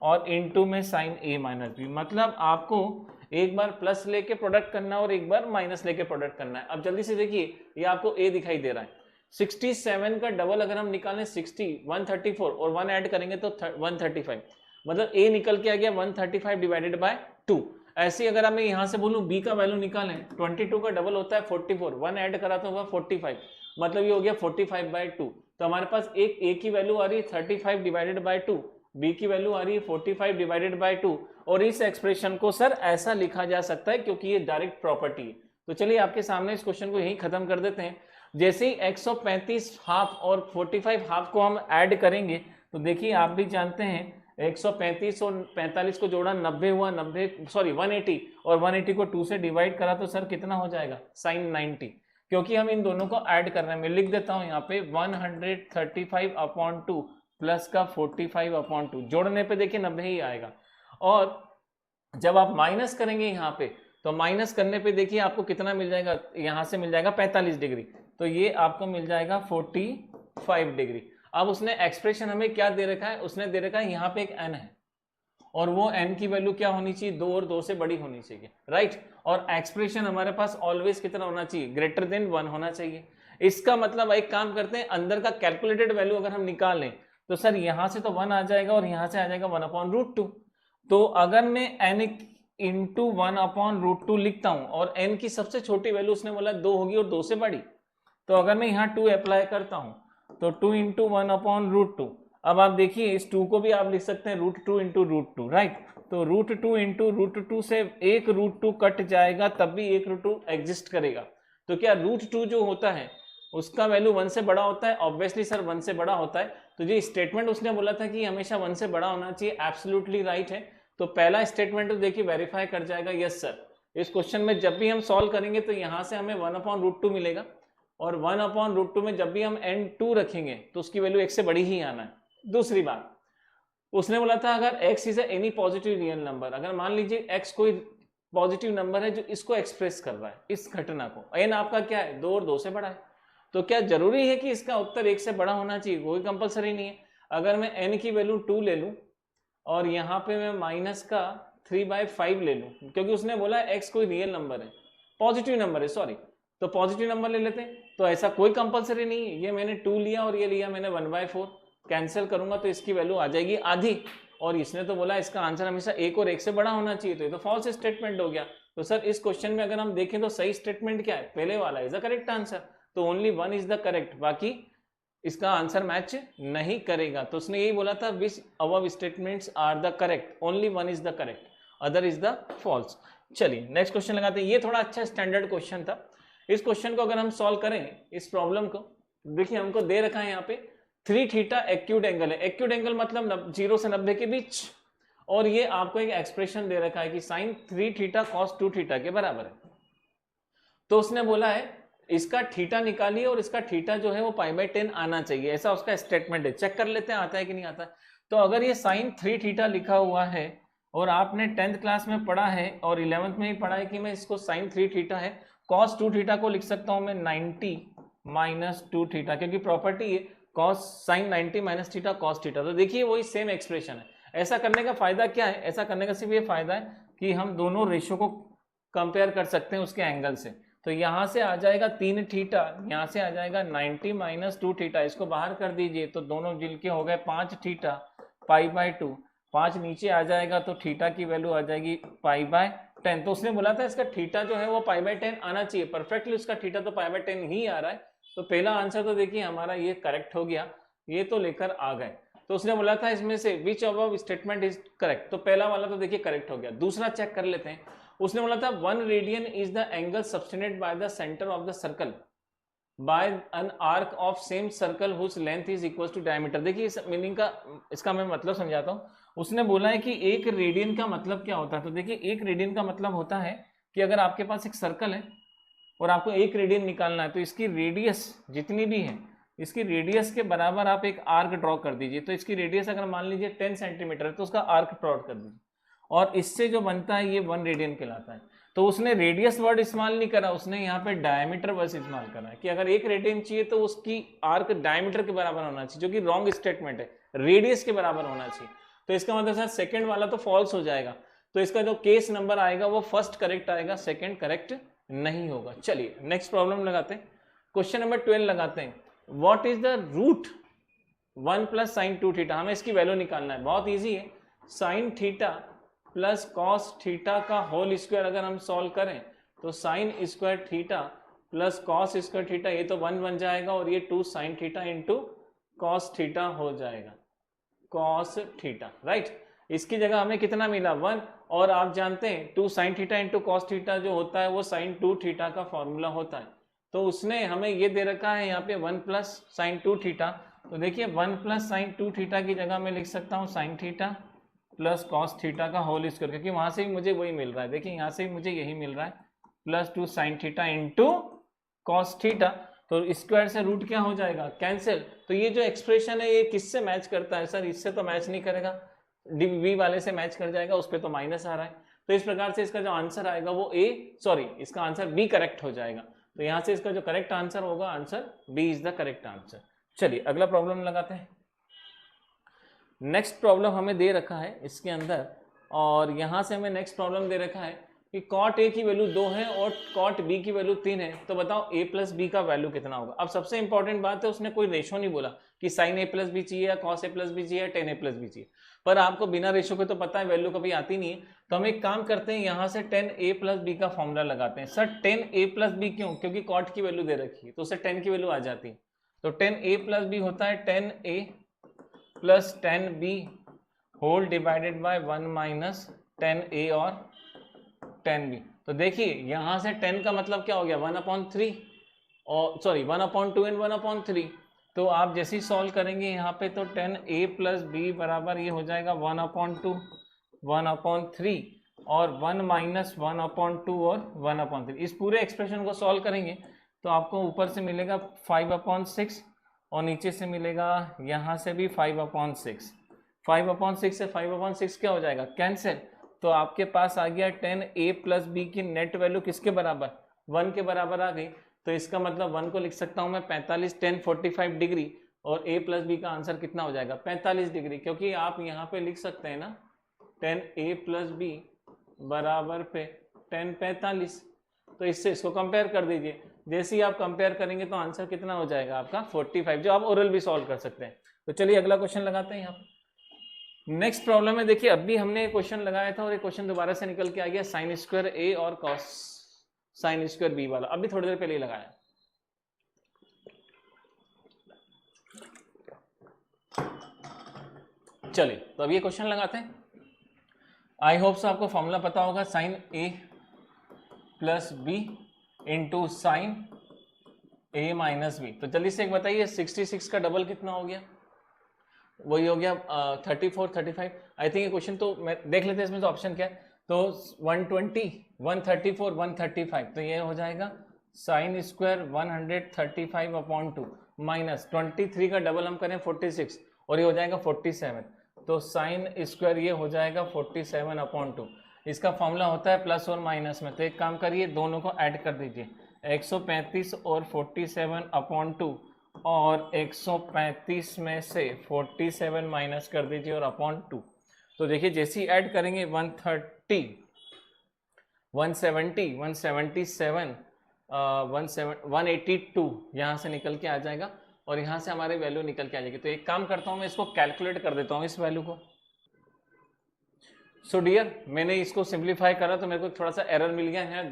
और इनटू में साइन ए माइनस बी। मतलब आपको एक बार प्लस लेके प्रोडक्ट करना है और एक बार माइनस लेके प्रोडक्ट करना है। अब जल्दी से देखिए, ये आपको ए दिखाई दे रहा है, 67 का डबल अगर हम निकालें 60, 134 और 1 ऐड करेंगे तो 135, मतलब ए निकल के आ गया 135 डिवाइडेड बाय 2। ऐसे ही अगर मैं यहाँ से बोलूँ बी का वैल्यू निकालें, 22 का डबल होता है 44, 1 ऐड करा तो हुआ 45, मतलब ये हो गया 45/2। तो हमारे पास एक ए की वैल्यू आ रही है 35 डिवाइडेड बाई 2, बी की वैल्यू आ रही है 45 डिवाइडेड बाई 2, और इस एक्सप्रेशन को सर ऐसा लिखा जा सकता है क्योंकि ये डायरेक्ट प्रॉपर्टी है। तो चलिए आपके सामने इस क्वेश्चन को यहीं खत्म कर देते हैं। जैसे ही 135 हाफ और 45 हाफ को हम ऐड करेंगे तो देखिए आप भी जानते हैं 135 और 45 को जोड़ा 90 हुआ, 180, और 180 को 2 से डिवाइड करा तो सर कितना हो जाएगा sin 90, क्योंकि हम इन दोनों को ऐड कर रहे हैं। मैं लिख देता हूं यहाँ पे 135/2 प्लस का 45/2, जोड़ने पे देखिए 90 ही आएगा। और जब आप माइनस करेंगे यहाँ पे तो माइनस करने पे देखिए आपको कितना मिल जाएगा, यहाँ से मिल जाएगा 45 डिग्री, तो ये आपको मिल जाएगा 45 डिग्री। अब उसने एक्सप्रेशन हमें क्या दे रखा है, उसने दे रखा है यहाँ पे एक n है और वो n की वैल्यू क्या होनी चाहिए, 2 और 2 से बड़ी होनी चाहिए, राइट। और एक्सप्रेशन हमारे पास ऑलवेज कितना होना चाहिए, ग्रेटर देन 1 होना चाहिए। इसका मतलब एक काम करते हैं, अंदर का कैलकुलेटेड वैल्यू अगर हम निकालें तो सर यहाँ से तो 1 आ जाएगा और यहाँ से आ जाएगा 1/√2। तो अगर मैं n इंटू 1/√2 लिखता हूं और n की सबसे छोटी वैल्यू उसने बोला 2 होगी और 2 से बड़ी, तो अगर मैं यहाँ 2 अप्लाई करता हूं तो 2 इंटू 1/√2। अब आप देखिए इस 2 को भी आप लिख सकते हैं √2 इंटू √2, राइट। तो √2 इंटू √2 से एक √2 कट जाएगा तब भी एक √2 एग्जिस्ट करेगा। तो क्या √2 जो होता है उसका वैल्यू 1 से बड़ा होता है, ऑब्वियसली सर 1 से बड़ा होता है। तो ये स्टेटमेंट उसने बोला था कि हमेशा 1 से बड़ा होना चाहिए, एब्सोल्युटली राइट है। तो पहला स्टेटमेंट तो देखिए वेरीफाई कर जाएगा, यस सर। इस क्वेश्चन में जब भी हम सॉल्व करेंगे तो यहाँ से हमें 1/√2 मिलेगा, और 1/√2 में जब भी हम n2 रखेंगे तो उसकी वैल्यू 1 से बड़ी ही आना है। दूसरी बात, उसने बोला था अगर x is any positive real number, अगर मान लीजिए x कोई पॉजिटिव नंबर है जो इसको एक्सप्रेस कर रहा है, इस घटना को, n आपका क्या है 2 और 2 से बड़ा है, तो क्या जरूरी है कि इसका उत्तर 1 से बड़ा होना चाहिए? कोई कंपलसरी नहीं है। अगर मैं n की वैल्यू 2 ले लूं और यहाँ पे मैं माइनस का 3/5 ले लूं, क्योंकि उसने बोला x कोई रियल नंबर है, पॉजिटिव नंबर है, सॉरी, तो पॉजिटिव नंबर ले लेते हैं। तो ऐसा कोई कंपलसरी नहीं है, ये मैंने 2 लिया और ये लिया मैंने 1/4, कैंसिल करूंगा तो इसकी वैल्यू आ जाएगी आधी, और इसने तो बोला इसका आंसर हमेशा 1 और 1 से बड़ा होना चाहिए, तो ये तो फॉल्स स्टेटमेंट हो गया। तो सर इस क्वेश्चन में अगर हम देखें तो सही स्टेटमेंट क्या है, पहले वाला इज द करेक्ट आंसर, तो ओनली 1 इज द करेक्ट, बाकी इसका आंसर मैच नहीं करेगा। तो उसने यही बोला था which above statements are the correct, only 1 is the correct, other is the false. चलिए नेक्स्ट क्वेश्चन लगाते हैं। ये थोड़ा अच्छा स्टैंडर्ड क्वेश्चन था। इस क्वेश्चन को अगर हम सॉल्व करें, इस प्रॉब्लम को देखिए, हमको दे रखा है यहाँ पे 3 थीटा एक्यूट एंगल है, एक्यूट एंगल मतलब 0 से 90 के बीच, और ये आपको एक एक्सप्रेशन दे रखा है कि साइन 3 थीटा कॉस 2 थीटा के बराबर है। तो उसने बोला है इसका थीटा निकालिए और इसका थीटा जो है वो π/10 आना चाहिए, ऐसा उसका स्टेटमेंट है। चेक कर लेते हैं आता है कि नहीं आता है। तो अगर ये साइन 3 थीटा लिखा हुआ है और आपने 10th क्लास में पढ़ा है और 11th में ही पढ़ा है कि मैं इसको साइन 3 थीटा है, कॉस 2 थीटा को लिख सकता हूं मैं 90 - 2 थीटा, क्योंकि प्रॉपर्टी है cos sine 90 - theta cos theta. तो देखिए वही सेम एक्सप्रेशन है। ऐसा करने का फायदा क्या है, ऐसा करने का सिर्फ ये फायदा है कि हम दोनों रेशियो को कंपेयर कर सकते हैं उसके एंगल से। तो यहाँ से आ जाएगा 3 थीटा, यहाँ से आ जाएगा 90 - 2 थीटा, इसको बाहर कर दीजिए तो दोनों मिल के हो गए 5 थीटा π/2, 5 नीचे आ जाएगा तो थीटा की वैल्यू आ जाएगी π/10। तो उसने बोला था इसका थीटा जो है वो π/10 आना चाहिए, परफेक्टली उसका थीटा तो π/10 ही आ रहा है। तो पहला आंसर तो देखिए हमारा ये करेक्ट हो गया, ये तो लेकर आ गए। तो उसने बोला था इसमें से विच अबव स्टेटमेंट इज करेक्ट, तो पहला वाला तो देखिए करेक्ट हो गया। दूसरा चेक कर लेते हैं। उसने बोला था 1 radian is the angle subtended by the centre of the circle by an arc of same circle whose length is equal to diameter. देखिए इस मीनिंग का, इसका मैं मतलब समझाता हूँ। उसने बोला है कि 1 रेडियन का मतलब क्या होता है, तो देखिए 1 रेडियन का मतलब होता है कि अगर आपके पास एक सर्कल है और आपको 1 रेडियन निकालना है तो इसकी रेडियस जितनी भी है, इसकी रेडियस के बराबर आप एक आर्क ड्रॉ कर दीजिए। तो इसकी रेडियस अगर मान लीजिए 10 सेंटीमीटर है तो उसका आर्क ड्रॉ कर दीजिए, और इससे जो बनता है ये 1 रेडियन कहलाता है। तो उसने रेडियस वर्ड इस्तेमाल नहीं करा, उसने यहाँ पे डायमीटर वर्ड इस्तेमाल करा है कि अगर 1 रेडियन चाहिए तो उसकी आर्क डायमीटर के बराबर होना चाहिए, जो कि रॉन्ग स्टेटमेंट है, रेडियस के बराबर होना चाहिए। तो इसका मतलब सर सेकंड वाला तो फॉल्स हो जाएगा, तो इसका जो केस नंबर आएगा वो फर्स्ट करेक्ट आएगा, सेकंड करेक्ट नहीं होगा। चलिए नेक्स्ट प्रॉब्लम लगाते हैं, क्वेश्चन नंबर 12 लगाते हैं। What is the root 1 + sin 2 theta, हमें इसकी वैल्यू निकालना है, बहुत ईजी है। Sine theta plus cos theta का होल स्क्वायर अगर हम सॉल्व करें तो sine square theta plus cos square theta, ये तो 1 बन जाएगा और ये 2 sine theta into cos theta हो जाएगा, कॉस थीटा, राइट। इसकी जगह हमें कितना मिला 1, और आप जानते हैं 2 sine theta into cos theta जो होता है वो साइन 2 थीटा का फॉर्मूला होता है। तो उसने हमें ये दे रखा है यहाँ पे 1 प्लस साइन 2 थीटा, तो देखिए 1 प्लस साइन 2 थीटा की जगह मैं लिख सकता हूँ sign theta plus cos theta का होल स्क्वायर, क्योंकि वहां से भी मुझे वही मिल रहा है, देखिए यहाँ से भी मुझे यही मिल रहा है, plus 2 sine theta into cos theta. तो स्क्वायर से रूट क्या हो जाएगा, कैंसिल। तो ये जो एक्सप्रेशन है ये किससे मैच करता है सर, इससे तो मैच नहीं करेगा, डी वाले से मैच कर जाएगा, उस पर तो माइनस आ रहा है। तो इस प्रकार से इसका जो आंसर आएगा वो इसका आंसर बी करेक्ट हो जाएगा। तो यहाँ से इसका जो करेक्ट आंसर होगा, answer B is the correct answer. चलिए अगला प्रॉब्लम लगाते हैं। नेक्स्ट प्रॉब्लम हमें दे रखा है इसके अंदर, और यहाँ से हमें नेक्स्ट प्रॉब्लम दे रखा है कि कॉट ए की वैल्यू 2 है और कॉट बी की वैल्यू 3 है, तो बताओ ए प्लस बी का वैल्यू कितना होगा। अब सबसे इंपॉर्टेंट बात है उसने कोई रेशो नहीं बोला कि साइन ए प्लस बी चाहिए या कॉस ए प्लस बी चाहिए या टेन ए प्लस बी चाहिए, पर आपको बिना रेशो के तो पता है वैल्यू कभी आती नहीं है। तो हम एक काम करते हैं, यहाँ से 10a प्लस बी का फॉर्मूला लगाते हैं। सर 10a प्लस बी क्यों, क्योंकि कॉट की वैल्यू दे रखी है तो उससे 10 की वैल्यू आ जाती है। तो 10a प्लस बी होता है 10a plus 10b whole divided by 1 minus 10a और 10b। तो देखिए यहाँ से 10 का मतलब क्या हो गया 1/3, और सॉरी 1/2 एंड 1/3। तो आप जैसे ही सॉल्व करेंगे यहाँ पे तो 10a प्लस बी बराबर ये हो जाएगा 1/2 1/3 और 1 माइनस 1/2 और 1/3। इस पूरे एक्सप्रेशन को सॉल्व करेंगे तो आपको ऊपर से मिलेगा 5/6 और नीचे से मिलेगा यहाँ से भी 5/6। 5/6 से 5/6 क्या हो जाएगा, कैंसिल। तो आपके पास आ गया 10a प्लस बी की नेट वैल्यू किसके बराबर, 1 के बराबर आ गई। तो इसका मतलब 1 को लिख सकता हूँ मैं 45 10 45 डिग्री, और a प्लस बी का आंसर कितना हो जाएगा 45 डिग्री, क्योंकि आप यहाँ पे लिख सकते हैं ना 10a प्लस बी बराबर पे 10 45। तो इससे इसको कंपेयर कर दीजिए, जैसे ही आप कंपेयर करेंगे तो आंसर कितना हो जाएगा आपका 45, जो आप ओरल भी सॉल्व कर सकते हैं। तो चलिए अगला क्वेश्चन लगाते हैं यहाँ। नेक्स्ट प्रॉब्लम है, देखिए अभी हमने क्वेश्चन लगाया था और एक क्वेश्चन दोबारा से निकल के आ गया, साइन स्क्वायर ए और कॉस साइन स्क्वायर बी वाला, अभी थोड़ी देर पहले ही लगाया। चलिए तो अब ये क्वेश्चन लगाते हैं। आई होप सो आपको फॉर्मूला पता होगा, साइन ए प्लस बी इंटू साइन ए माइनस बी। तो जल्दी से एक बताइए 66 का डबल कितना हो गया, वही हो गया 34 35। आई थिंक ये क्वेश्चन तो मैं देख लेते हैं इसमें तो ऑप्शन क्या है। तो 120 134 135, तो ये हो जाएगा साइन स्क्वायर 135/2 माइनस 23 का डबल हम करें 46 और ये हो जाएगा 47। तो साइन स्क्वायर ये हो जाएगा 47/2। इसका फॉर्मूला होता है प्लस और माइनस में, तो एक काम करिए दोनों को ऐड कर दीजिए, 135 और 47/2 और 135 में से 47 माइनस कर दीजिए और अपॉन 2। तो देखिए जैसे ही ऐड करेंगे 130 170 177 182 यहाँ से निकल के आ जाएगा और यहाँ से हमारी वैल्यू निकल के आ जाएगी। तो एक काम करता हूँ मैं इसको कैलकुलेट कर देता हूँ इस वैल्यू को। सो डियर मैंने इसको सिंप्लीफाई करा तो मेरे को थोड़ा सा एरर मिल गया है,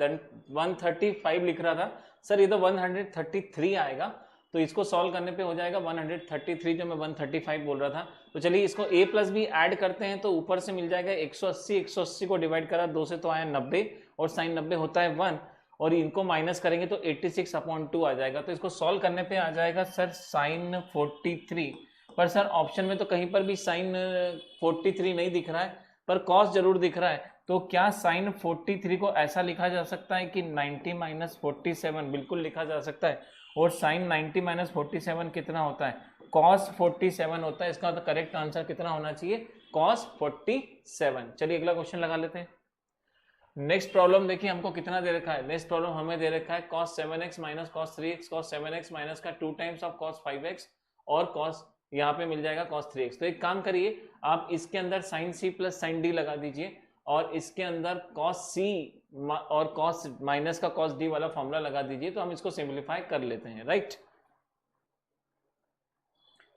135 लिख रहा था सर, ये तो 133 आएगा। तो इसको सॉल्व करने पे हो जाएगा 133 जो मैं 135 बोल रहा था। तो चलिए इसको a प्लस बी ऐड करते हैं तो ऊपर से मिल जाएगा 180 180 को डिवाइड करा 2 से तो आया 90 और साइन 90 होता है 1 और इनको माइनस करेंगे तो 86/2 आ जाएगा। तो इसको सॉल्व करने पे आ जाएगा सर साइन 43। पर सर ऑप्शन में तो कहीं पर भी साइन 43 नहीं दिख रहा है, पर कॉस जरूर दिख रहा है। तो क्या साइन 43 को ऐसा लिखा जा सकता है कि 90 माइनस 47, बिल्कुल लिखा जा सकता है। और साइन 90 माइनस 47 कितना होता है, कॉस 47 होता है। इसका तो करेक्ट आंसर कितना होना चाहिए, कॉस 47। चलिए अगला क्वेश्चन लगा लेते हैं। नेक्स्ट प्रॉब्लम देखिए हमको कितना दे रखा है। नेक्स्ट प्रॉब्लम हमें दे रखा है cos 7x minus cos 3x, cos 7x minus का 2 टाइम्स ऑफ cos 5x और cos यहाँ पे मिल जाएगा cos 3x। तो एक काम करिए आप इसके अंदर sin c plus sin d लगा दीजिए और इसके अंदर cos c और cos माइनस का cos d वाला फॉर्मूला लगा दीजिए। तो हम इसको सिंप्लीफाई कर लेते हैं।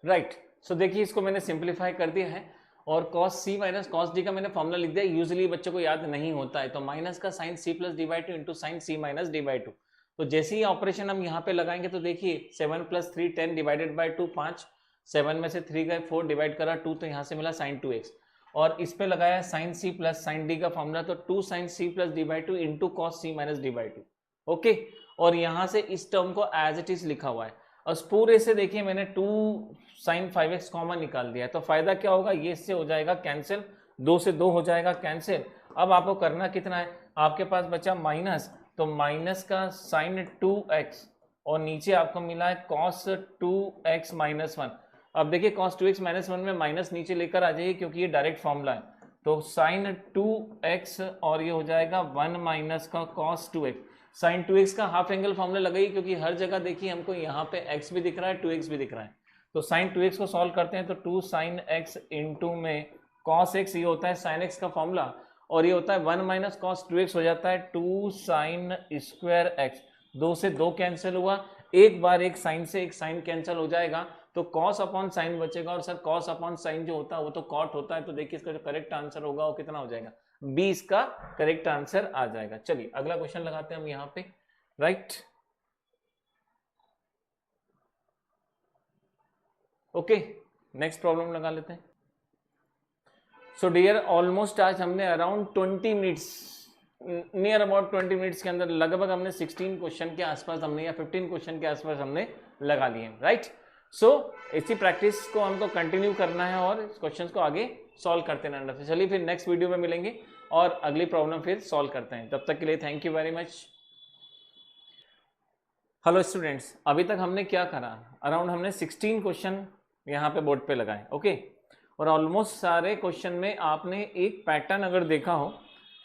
राइट। सो देखिए इसको मैंने सिंप्लीफाई कर दिया है और cos c minus cos d का मैंने फॉर्मूला लिख दिया। यूजुअली बच्चों को याद नहीं होता है, तो माइनस का sin c plus d/2 into sine c minus d/2। तो जैसे ही ऑपरेशन हम यहाँ पे लगाएंगे तो देखिए 7 + 3 10 डिवाइडेड बाई 2 5, 7 में से 3 गए 4 डिवाइड करा 2, तो यहाँ से मिला sin 2x, और इस पे लगाया sin c plus sin d का फॉर्मूला, तो 2 sin c plus d by 2 into cos c minus D by 2। Okay, और यहाँ से इस टर्म को एज इट इज लिखा हुआ है, और पूरे से देखिए मैंने 2 sin 5x कॉमन निकाल दिया है, तो फायदा क्या होगा, ये इससे हो जाएगा कैंसिल, 2 से 2 हो जाएगा कैंसिल। अब आपको करना कितना है, आपके पास बचा माइनस, तो माइनस का sin 2x और नीचे आपको मिला है cos 2x माइनस 1। अब देखिए cos 2x माइनस 1 में माइनस नीचे लेकर आ जाइए क्योंकि ये डायरेक्ट फॉर्मूला है, तो sin 2x और ये हो जाएगा 1 माइनस का cos 2x। sin 2x का हाफ एंगल फॉर्मूला लगाइए क्योंकि हर जगह देखिए हमको यहाँ पे x भी दिख रहा है 2x भी दिख रहा है, तो sin 2x को सॉल्व करते हैं तो 2 sin x इंटू में cos x, ये होता है sin x का फॉर्मूला, और ये होता है 1 माइनस cos 2x हो जाता है 2 sin स्क्वायर x। 2 से 2 कैंसिल हुआ, एक बार एक साइन से एक साइन कैंसिल हो जाएगा, तो cos अपॉन साइन बचेगा, और सर cos अपॉन साइन जो होता है वो तो cot होता है, तो देखिए इसका जो करेक्ट आंसर होगा वो कितना हो जाएगा, 20 का करेक्ट आंसर आ जाएगा। चलिए अगला क्वेश्चन लगाते हैं हम यहाँ पे, राइट। ओके, नेक्स्ट प्रॉब्लम लगा लेते हैं। सो डियर, ऑलमोस्ट आज हमने around 20 minutes, near about 20 minutes के अंदर लगभग हमने 16 क्वेश्चन के आसपास हमने या 15 क्वेश्चन के आसपास हमने लगा लिए, राइट। सो इसी प्रैक्टिस को हमको कंटिन्यू करना है और इस क्वेश्चंस को आगे सॉल्व करते रहना। तो चलिए फिर नेक्स्ट वीडियो में मिलेंगे और अगली प्रॉब्लम फिर सॉल्व करते हैं। तब तक के लिए thank you very much. Hello students, अभी तक हमने क्या करा, अराउंड हमने 16 क्वेश्चन यहाँ पे बोर्ड पे लगाए, ओके। और ऑलमोस्ट सारे क्वेश्चन में आपने एक पैटर्न अगर देखा हो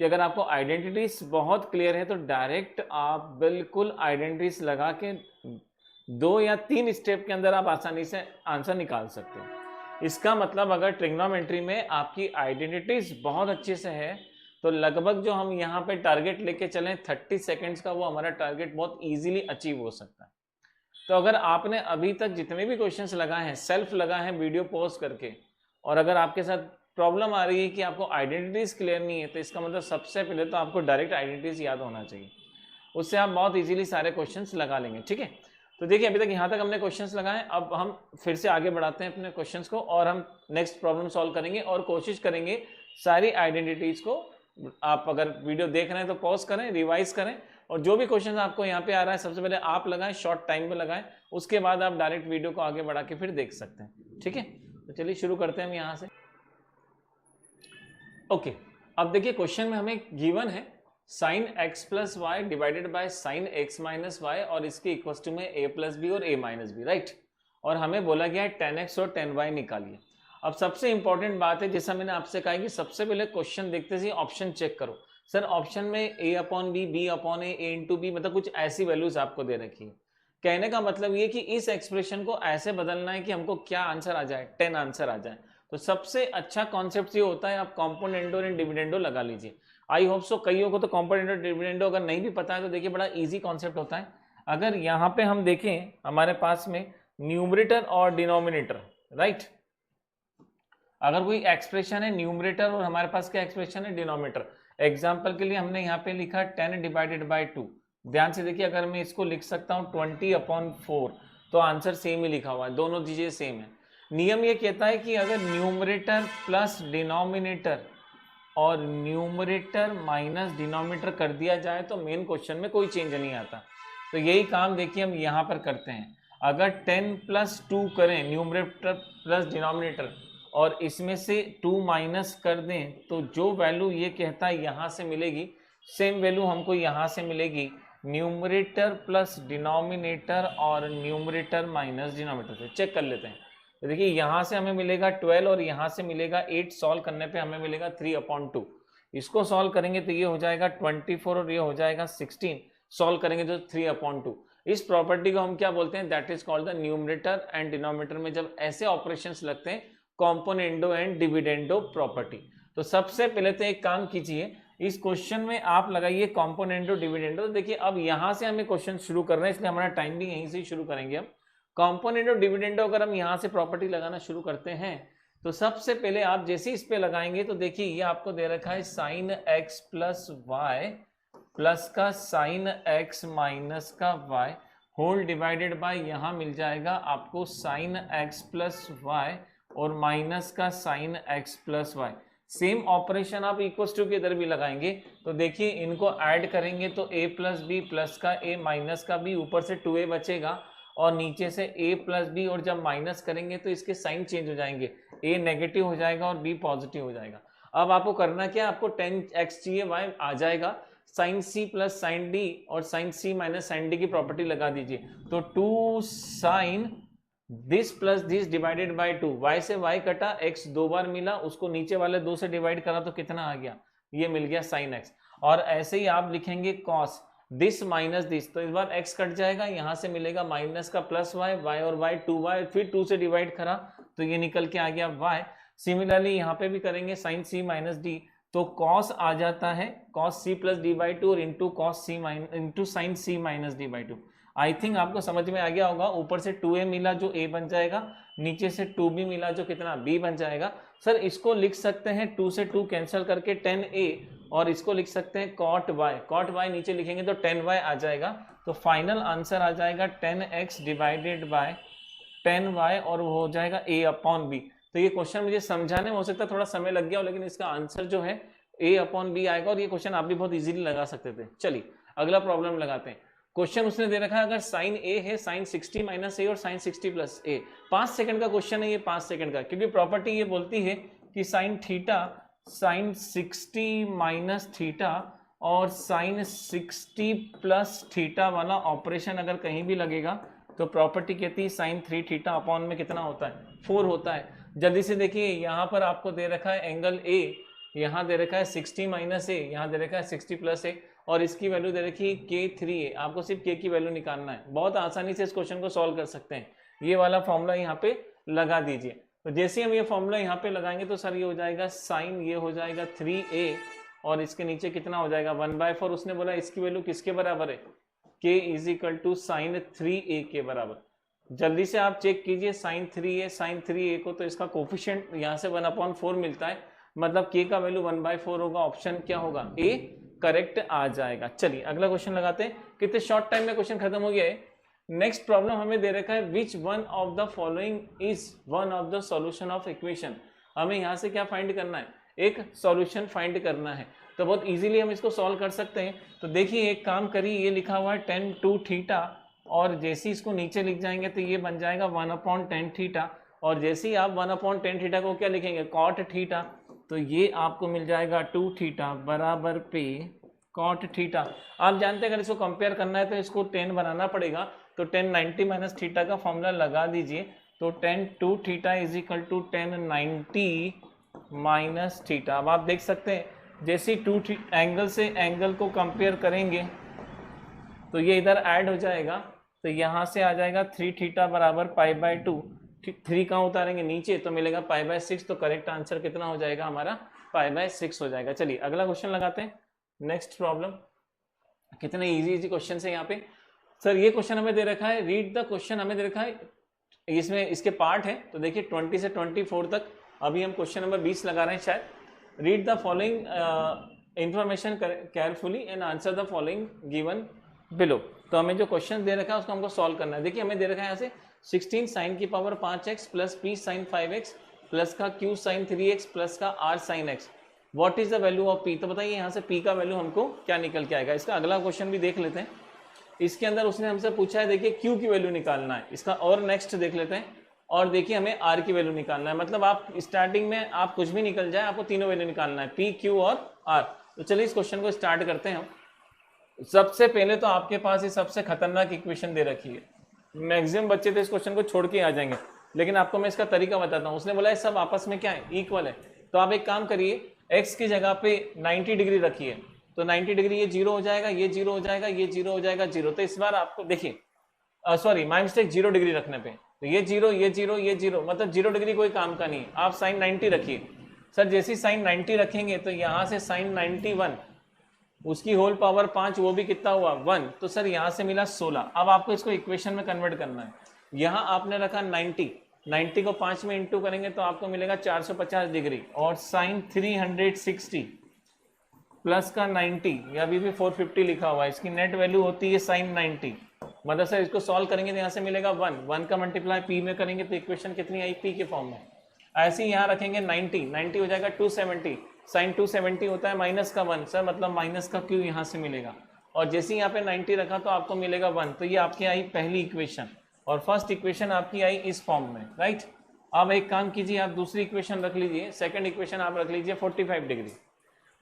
कि अगर आपको आइडेंटिटीज बहुत क्लियर है तो डायरेक्ट आप बिल्कुल आइडेंटिटीज लगा के 2 या 3 स्टेप के अंदर आप आसानी से आंसर निकाल सकते हैं। इसका मतलब अगर ट्रिग्नोमेट्री में आपकी आइडेंटिटीज बहुत अच्छे से है तो लगभग जो हम यहाँ पे टारगेट लेके चलें 30 सेकेंड्स का, वो हमारा टारगेट बहुत ईजिली अचीव हो सकता है। तो अगर आपने अभी तक जितने भी क्वेश्चंस लगाए हैं, सेल्फ लगाए हैं वीडियो पॉज करके, और अगर आपके साथ प्रॉब्लम आ रही है कि आपको आइडेंटिटीज क्लियर नहीं है, तो इसका मतलब सबसे पहले तो आपको डायरेक्ट आइडेंटिटीज याद होना चाहिए, उससे आप बहुत इजीली सारे क्वेश्चंस लगा लेंगे, ठीक है। तो देखिए अभी तक यहाँ तक हमने क्वेश्चंस लगाए, अब हम फिर से आगे बढ़ाते हैं अपने क्वेश्चंस को और हम नेक्स्ट प्रॉब्लम सॉल्व करेंगे और कोशिश करेंगे सारी आइडेंटिटीज को, आप अगर वीडियो देख रहे हैं तो पॉज करें, रिवाइज करें, और जो भी क्वेश्चन आपको यहाँ पे आ रहा है सबसे पहले आप लगाएं, शॉर्ट टाइम में लगाएं, उसके बाद आप डायरेक्ट वीडियो को आगे बढ़ा के फिर देख सकते हैं, ठीक है। तो चलिए शुरू करते हैं हम यहाँ से। ओके, अब देखिए क्वेश्चन में हमें गिवन है sin x plus y divided by sin x minus y, और इसके इक्वल टू में a प्लस बी और a माइनस बी, राइट। और हमें बोला गया है 10x और 10y निकालिए। अब सबसे इंपॉर्टेंट बात है, जैसा मैंने आपसे कहा कि सबसे पहले क्वेश्चन देखते ही ऑप्शन चेक करो। सर ऑप्शन में a upon B, B upon A into B, मतलब कुछ ऐसी वैल्यूज आपको दे रखी है। कहने का मतलब ये कि इस एक्सप्रेशन को ऐसे बदलना है कि हमको क्या आंसर आ जाए, 10 आंसर आ जाए। तो सबसे अच्छा कॉन्सेप्ट ये होता है, आप कॉम्पोनेंडो एंड डिविडेंडो लगा लीजिए। आई होप सो कईयों को तो कॉम्पोनेंडो डिविडेंडो अगर नहीं भी पता है तो देखिए बड़ा इजी कॉन्सेप्ट होता है। अगर यहाँ पे हम देखें हमारे पास में न्यूमरेटर और डिनोमिनेटर, राइट। अगर कोई एक्सप्रेशन है न्यूमरेटर और हमारे पास क्या एक्सप्रेशन है डिनोमिनेटर। एग्जाम्पल के लिए हमने यहाँ पे लिखा 10 डिवाइडेड बाई 2। ध्यान से देखिए, अगर मैं इसको लिख सकता हूँ 20/4, तो आंसर सेम ही लिखा हुआ है, दोनों चीजें सेम है। नियम ये कहता है कि अगर न्यूमरेटर प्लस डिनोमिनेटर और न्यूमरेटर माइनस डिनोमिनेटर कर दिया जाए तो मेन क्वेश्चन में कोई चेंज नहीं आता। तो यही काम देखिए हम यहाँ पर करते हैं। अगर 10 + 2 करें न्यूमरेटर प्लस डिनोमिनेटर और इसमें से 2 माइनस कर दें, तो जो वैल्यू ये कहता है यहाँ से मिलेगी, सेम वैल्यू हमको यहाँ से मिलेगी न्यूमरेटर प्लस डिनोमिनेटर और न्यूमरेटर माइनस डिनोमिनेटर से। चेक कर लेते हैं। तो देखिए यहाँ से हमें मिलेगा 12 और यहाँ से मिलेगा 8, सॉल्व करने पे हमें मिलेगा 3/2। इसको सॉल्व करेंगे तो ये हो जाएगा 24 और ये हो जाएगा 16, सॉल्व करेंगे तो 3/2। इस प्रॉपर्टी को हम क्या बोलते हैं, that is called the numerator and denominator में जब ऐसे ऑपरेशंस लगते हैं, कॉम्पोनेंडो एंड डिविडेंडो प्रॉपर्टी। तो सबसे पहले तो एक काम कीजिए, इस क्वेश्चन में आप लगाइए कॉम्पोनेंडो डिविडेंडो। तो देखिए अब यहाँ से हमें क्वेश्चन शुरू करना है, इसलिए हमारा टाइम भी यहीं से ही शुरू करेंगे हम। कॉम्पोनेंडो डिविडेंडो अगर हम यहाँ से प्रॉपर्टी लगाना शुरू करते हैं तो सबसे पहले आप जैसे इस पे लगाएंगे तो देखिए ये आपको दे रखा है sin x plus y plus का साइन एक्स माइनस का वाई होल डिवाइडेड बाय यहाँ मिल जाएगा आपको साइन एक्स प्लस वाई और माइनस का sine x plus y. Same operation आप इक्वल्स टू के इधर भी लगाएंगे तो देखिए इनको ऐड करेंगे तो a प्लस बी प्लस का a माइनस का b, ऊपर से 2a बचेगा और नीचे से a प्लस बी, और जब माइनस करेंगे तो इसके साइन चेंज हो जाएंगे, a नेगेटिव हो जाएगा और b पॉजिटिव हो जाएगा। अब आपको करना क्या, आपको 10x चाहिए, y आ जाएगा, sine c plus sine d और sine c minus sine d की प्रॉपर्टी लगा दीजिए, तो 2 sine this plus this divided by 2, y से y कटा, x 2 बार मिला, उसको नीचे वाले 2 से डिवाइड करा तो कितना आ गया, ये मिल गया साइन x। और ऐसे ही आप लिखेंगे कॉस दिस माइनस दिस, तो इस बार x कट जाएगा, यहाँ से मिलेगा माइनस का प्लस y, y और y 2y, फिर 2 से डिवाइड करा तो ये निकल के आ गया y। सिमिलरली यहाँ पे भी करेंगे साइन c माइनस डी, तो कॉस आ जाता है cos c plus D by 2 और into cos c minus into sine c minus D by 2। I think आपको समझ में आ गया होगा, ऊपर से 2a मिला जो a बन जाएगा, नीचे से 2b मिला जो कितना b बन जाएगा। सर इसको लिख सकते हैं 2 से 2 कैंसिल करके 10a, और इसको लिख सकते हैं कॉट y नीचे लिखेंगे तो 10y आ जाएगा, तो फाइनल आंसर आ जाएगा 10x डिवाइडेड बाय 10y और वो हो जाएगा a अपॉन b। तो ये क्वेश्चन मुझे समझाने में हो सकता है थोड़ा समय लग गया हो, लेकिन इसका आंसर जो है a अपॉन b आएगा, और ये क्वेश्चन आप भी बहुत इजीली लगा सकते थे। चलिए अगला प्रॉब्लम लगाते हैं। क्वेश्चन उसने दे रखा है अगर साइन a है, साइन 60 माइनस a और साइन 60 प्लस a, 5 सेकंड का क्वेश्चन है ये, 5 सेकंड का, क्योंकि प्रॉपर्टी ये बोलती है कि sine theta sine 60 minus theta और साइन 60 प्लस थीटा वाला ऑपरेशन अगर कहीं भी लगेगा तो प्रॉपर्टी कहती है साइन 3 थीटा अपॉन में कितना होता है, 4 होता है। जल्दी से देखिए, यहाँ पर आपको दे रखा है एंगल a, यहाँ दे रखा है 60 माइनस a, यहाँ दे रखा है 60 प्लस a, और इसकी वैल्यू दे रखी है K3A। आपको सिर्फ K की वैल्यू निकालना है, बहुत आसानी से इस क्वेश्चन को सॉल्व कर सकते हैं। ये वाला फॉर्मूला यहाँ पे लगा दीजिए, तो जैसे हम ये फॉर्मूला यहाँ पे लगाएंगे तो सर ये हो जाएगा साइन, ये हो जाएगा 3A और इसके नीचे कितना हो जाएगा 1/4। उसने बोला इसकी वैल्यू किसके बराबर है, K is equal to sine 3A के बराबर। जल्दी से आप चेक कीजिए साइन 3A को, तो इसका कोफिशिएंट यहाँ से 1/4 मिलता है, मतलब K का वैल्यू 1/4 होगा, ऑप्शन क्या होगा A करेक्ट आ जाएगा। चलिए अगला क्वेश्चन लगाते हैं, कितने शॉर्ट टाइम में क्वेश्चन खत्म हो गया है। नेक्स्ट प्रॉब्लम हमें दे रखा है which one of the following is one of the solution of equation. हमें यहाँ से क्या फाइंड करना है, एक सॉल्यूशन फाइंड करना है, तो बहुत इजीली हम इसको सॉल्व कर सकते हैं। तो देखिए एक काम करिए, ये लिखा हुआ है 10 2 थीटा, और जैसे ही इसको नीचे लिख जाएंगे तो ये बन जाएगा 1/10 थीटा, और जैसे ही आप 1/10 थीटा को क्या लिखेंगे कॉट थीटा, तो ये आपको मिल जाएगा 2 थीटा बराबर पे कॉट थीटा। आप जानते हैं अगर इसको कंपेयर करना है तो इसको 10 बनाना पड़ेगा, तो 10 90 माइनस थीटा का फॉर्मूला लगा दीजिए, तो 10 2 theta is equal to 10 90 minus theta. अब आप देख सकते हैं जैसे 2 एंगल से एंगल को कंपेयर करेंगे तो ये इधर ऐड हो जाएगा, तो यहाँ से आ जाएगा 3 थीटा बराबर π/2, 3 कहाँ उतारेंगे नीचे तो मिलेगा π/6, तो करेक्ट आंसर कितना हो जाएगा हमारा π/6 हो जाएगा। चलिए अगला क्वेश्चन लगाते हैं। नेक्स्ट प्रॉब्लम, कितने इजी क्वेश्चन है यहाँ पे। सर ये क्वेश्चन हमें दे रखा है, रीड द क्वेश्चन हमें दे रखा है, इसमें इसके पार्ट है, तो देखिए 20 से 24 तक, अभी हम क्वेश्चन नंबर 20 लगा रहे हैं शायद। Read the following information carefully and answer the following given below. तो हमें जो क्वेश्चन दे रखा है उसको हमको सॉल्व करना है। देखिए हमें दे रखा है यहाँ से 16 साइन की power 5x plus p sine 5x plus का q साइन 3x प्लस का r sine x, what is the value of p। तो बताइए यहाँ से p का वैल्यू हमको क्या निकल के आएगा। इसका अगला क्वेश्चन भी देख लेते हैं, इसके अंदर उसने हमसे पूछा है, देखिए q की वैल्यू निकालना है इसका, और नेक्स्ट देख लेते हैं, और देखिए हमें r की वैल्यू निकालना है। मतलब आप स्टार्टिंग में आप कुछ भी निकल जाए, आपको तीनों वैल्यू निकालना है, p q और r। तो चलिए इस क्वेश्चन को स्टार्ट करते हैं हम। सबसे पहले तो आपके पास ये सबसे खतरनाक इक्वेशन दे रखी है, मैक्सिमम बच्चे तो इस क्वेश्चन को छोड़ के आ जाएंगे, लेकिन आपको मैं इसका तरीका बताता हूँ। उसने बोला है सब आपस में क्या है, इक्वल है, तो आप एक काम करिए, x की जगह पे 90 डिग्री रखिए, तो 90 डिग्री ये 0 हो जाएगा, ये 0 हो जाएगा, ये 0 हो जाएगा 0। तो इस बार आपको देखिए, सॉरी माय मिस्टेक, 0 डिग्री रखने पे, तो ये 0 ये 0 ये 0, मतलब 0 डिग्री कोई काम का नहीं। आप साइन 90 रखिए। सर जैसे साइन 90 रखेंगे तो यहाँ से साइन 91, उसकी होल पावर 5, वो भी कितना हुआ 1, तो सर यहाँ से मिला 16। अब आपको इसको इक्वेशन में कन्वर्ट करना है। यहाँ आपने रखा 90 को 5 में इंटू करेंगे तो आपको मिलेगा 450 डिग्री, और साइन 360 प्लस का 90, या अभी भी 450 लिखा हुआ है, इसकी नेट वैल्यू होती है sin 90। मतलब सर इसको सॉल्व करेंगे तो यहाँ से मिलेगा 1 का मल्टीप्लाई पी में करेंगे तो इक्वेशन कितनी आई, पी के फॉर्म में। ऐसे ही यहाँ रखेंगे 90 हो जाएगा 270, साइन 270 होता है माइनस का 1, सर मतलब माइनस का क्यू यहाँ से मिलेगा। और जैसे ही यहाँ पे 90 रखा तो आपको मिलेगा 1, तो ये आपकी आई पहली इक्वेशन, और फर्स्ट इक्वेशन आपकी आई इस फॉर्म में, राइट। अब एक काम कीजिए, आप दूसरी इक्वेशन रख लीजिए, सेकंड इक्वेशन आप रख लीजिए 45 डिग्री।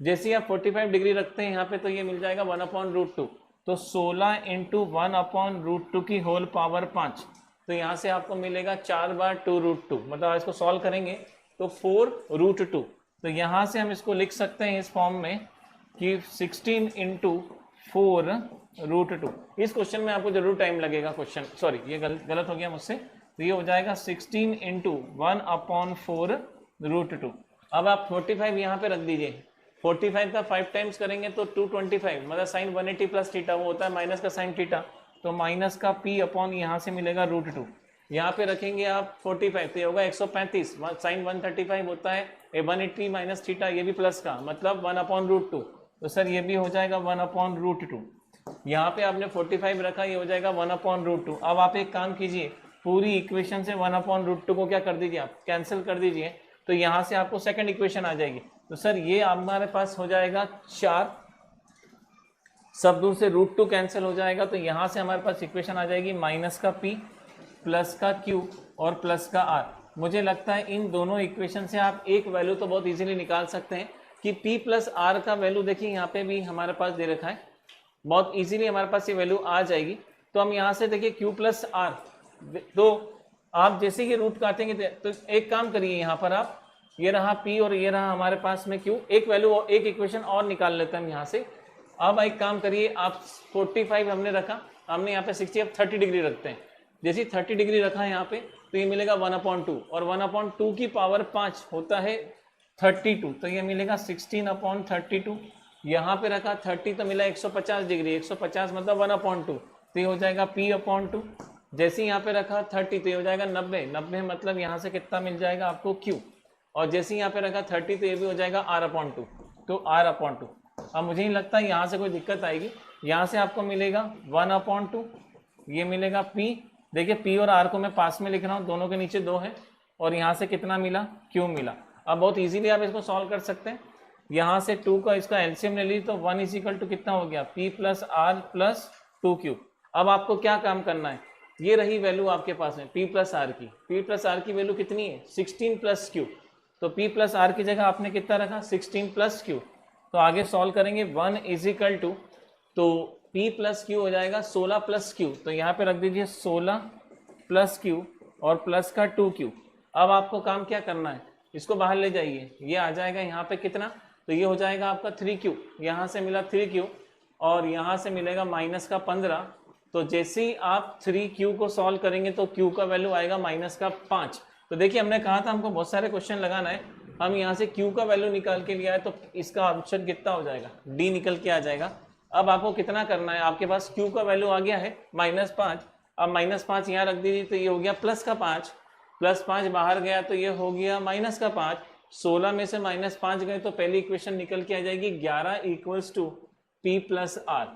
जैसे ही आप 45 डिग्री रखते हैं यहाँ पे तो ये मिल जाएगा 1/√2, तो 16 × 1/√2 की होल पावर 5, तो यहाँ से आपको मिलेगा 4/2√2, मतलब इसको सॉल्व करेंगे तो 4√2। तो यहाँ से हम इसको लिख सकते हैं इस फॉर्म में कि 16 × 4√2। इस क्वेश्चन में आपको जरूर टाइम लगेगा, क्वेश्चन सॉरी ये गलत हो गया मुझसे, तो ये हो जाएगा 16 × 1/4√2। अब आप 45 यहाँ पे रख दीजिए, 45 का 5 टाइम्स करेंगे तो 225, मतलब साइन 180 प्लस थीटा वो होता है माइनस का साइन थीटा, तो माइनस का पी अपॉन यहाँ से मिलेगा √2। यहाँ पे रखेंगे आप 45 तो ये होगा 135, साइन 135 होता है 180 माइनस थीटा, ये भी प्लस का मतलब 1/√2, तो सर ये भी हो जाएगा 1/√2। यहाँ पे आपने 45 रखा, ये हो जाएगा 1/√2। अब आप एक काम कीजिए, पूरी इक्वेशन से 1/√2 को क्या कर दीजिए, आप कैंसिल कर दीजिए, तो यहाँ से आपको सेकंड इक्वेशन आ जाएगी। तो सर ये हमारे पास हो जाएगा 4, सब दूर से √2 कैंसिल हो जाएगा, तो यहाँ से हमारे पास इक्वेशन आ जाएगी माइनस का p प्लस का q और प्लस का r। मुझे लगता है इन दोनों इक्वेशन से आप एक वैल्यू तो बहुत इजीली निकाल सकते हैं कि p प्लस r का वैल्यू देखिए यहाँ पे भी हमारे पास दे रखा है, बहुत इजीली हमारे पास ये वैल्यू आ जाएगी। तो हम यहाँ से देखिए q प्लस r, तो आप जैसे ही रूट काटेंगे तो एक काम करिए, यहाँ पर आप ये रहा p और ये रहा हमारे पास में q, एक वैल्यू और एक इक्वेशन और निकाल लेते हैं हम यहाँ से। अब एक काम करिए, आप 45 हमने रखा, हमने यहाँ पे 60, अब 30 डिग्री रखते हैं। जैसे 30 डिग्री रखा है यहाँ पे तो ये मिलेगा 1/2, और 1/2 की पावर 5 होता है 32, तो ये मिलेगा 16/32। यहाँ पे रखा 30 तो मिला 150 डिग्री, 150 मतलब 1/2, तो ये हो जाएगा p/2। जैसे यहाँ पे रखा 30 तो ये हो जाएगा 90 मतलब यहाँ से कितना मिल जाएगा आपको q, और जैसे यहाँ पे रखा 30 तो ये भी हो जाएगा r/2, तो r/2। अब मुझे नहीं लगता यहाँ से कोई दिक्कत आएगी, यहाँ से आपको मिलेगा 1/2, ये मिलेगा p, देखिए p और r को मैं पास में लिख रहा हूँ, दोनों के नीचे 2 है, और यहाँ से कितना मिला, q मिला। अब बहुत इजीली आप इसको सॉल्व कर सकते हैं, यहाँ से 2 का इसका एलसीएम ले ली तो 1 = कितना हो गया, p + r + 2q। अब आपको क्या काम करना है, ये रही वैल्यू आपके पास में p + r की, p + r की वैल्यू कितनी है 16 + q, तो p + r की जगह आपने कितना रखा 16 + q। तो आगे सॉल्व करेंगे 1 = तो p + q हो जाएगा 16 + q, तो यहाँ पे रख दीजिए 16 + q और प्लस का 2q। अब आपको काम क्या करना है, इसको बाहर ले जाइए, ये आ जाएगा यहाँ पे कितना, तो ये हो जाएगा आपका 3q, यहाँ से मिला 3q और यहाँ से मिलेगा माइनस का 15। तो जैसे ही आप 3q को सॉल्व करेंगे तो q का वैल्यू आएगा माइनस का 5। तो देखिए हमने कहा था हमको बहुत सारे क्वेश्चन लगाना है, हम यहाँ से q का वैल्यू निकाल के लिया है, तो इसका ऑप्शन कितना हो जाएगा, d निकल के आ जाएगा। अब आपको कितना करना है, आपके पास q का वैल्यू आ गया है -5, अब -5 यहाँ रख दीजिए, तो ये हो गया +5, +5 बाहर गया तो ये हो गया -5, 16 में से -5 गए तो पहली इक्वेशन निकल के आ जाएगी 11 = p + r।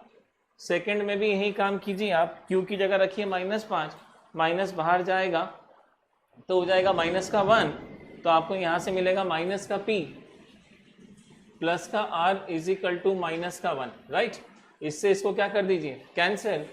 सेकंड में भी यही काम कीजिए, आप q की जगह रखिए -5, माइनस बाहर जाएगा तो हो जाएगा -1, तो आपको यहाँ से मिलेगा -p प्लस का r = -1, राइट। इससे इसको क्या कर दीजिए कैंसिल,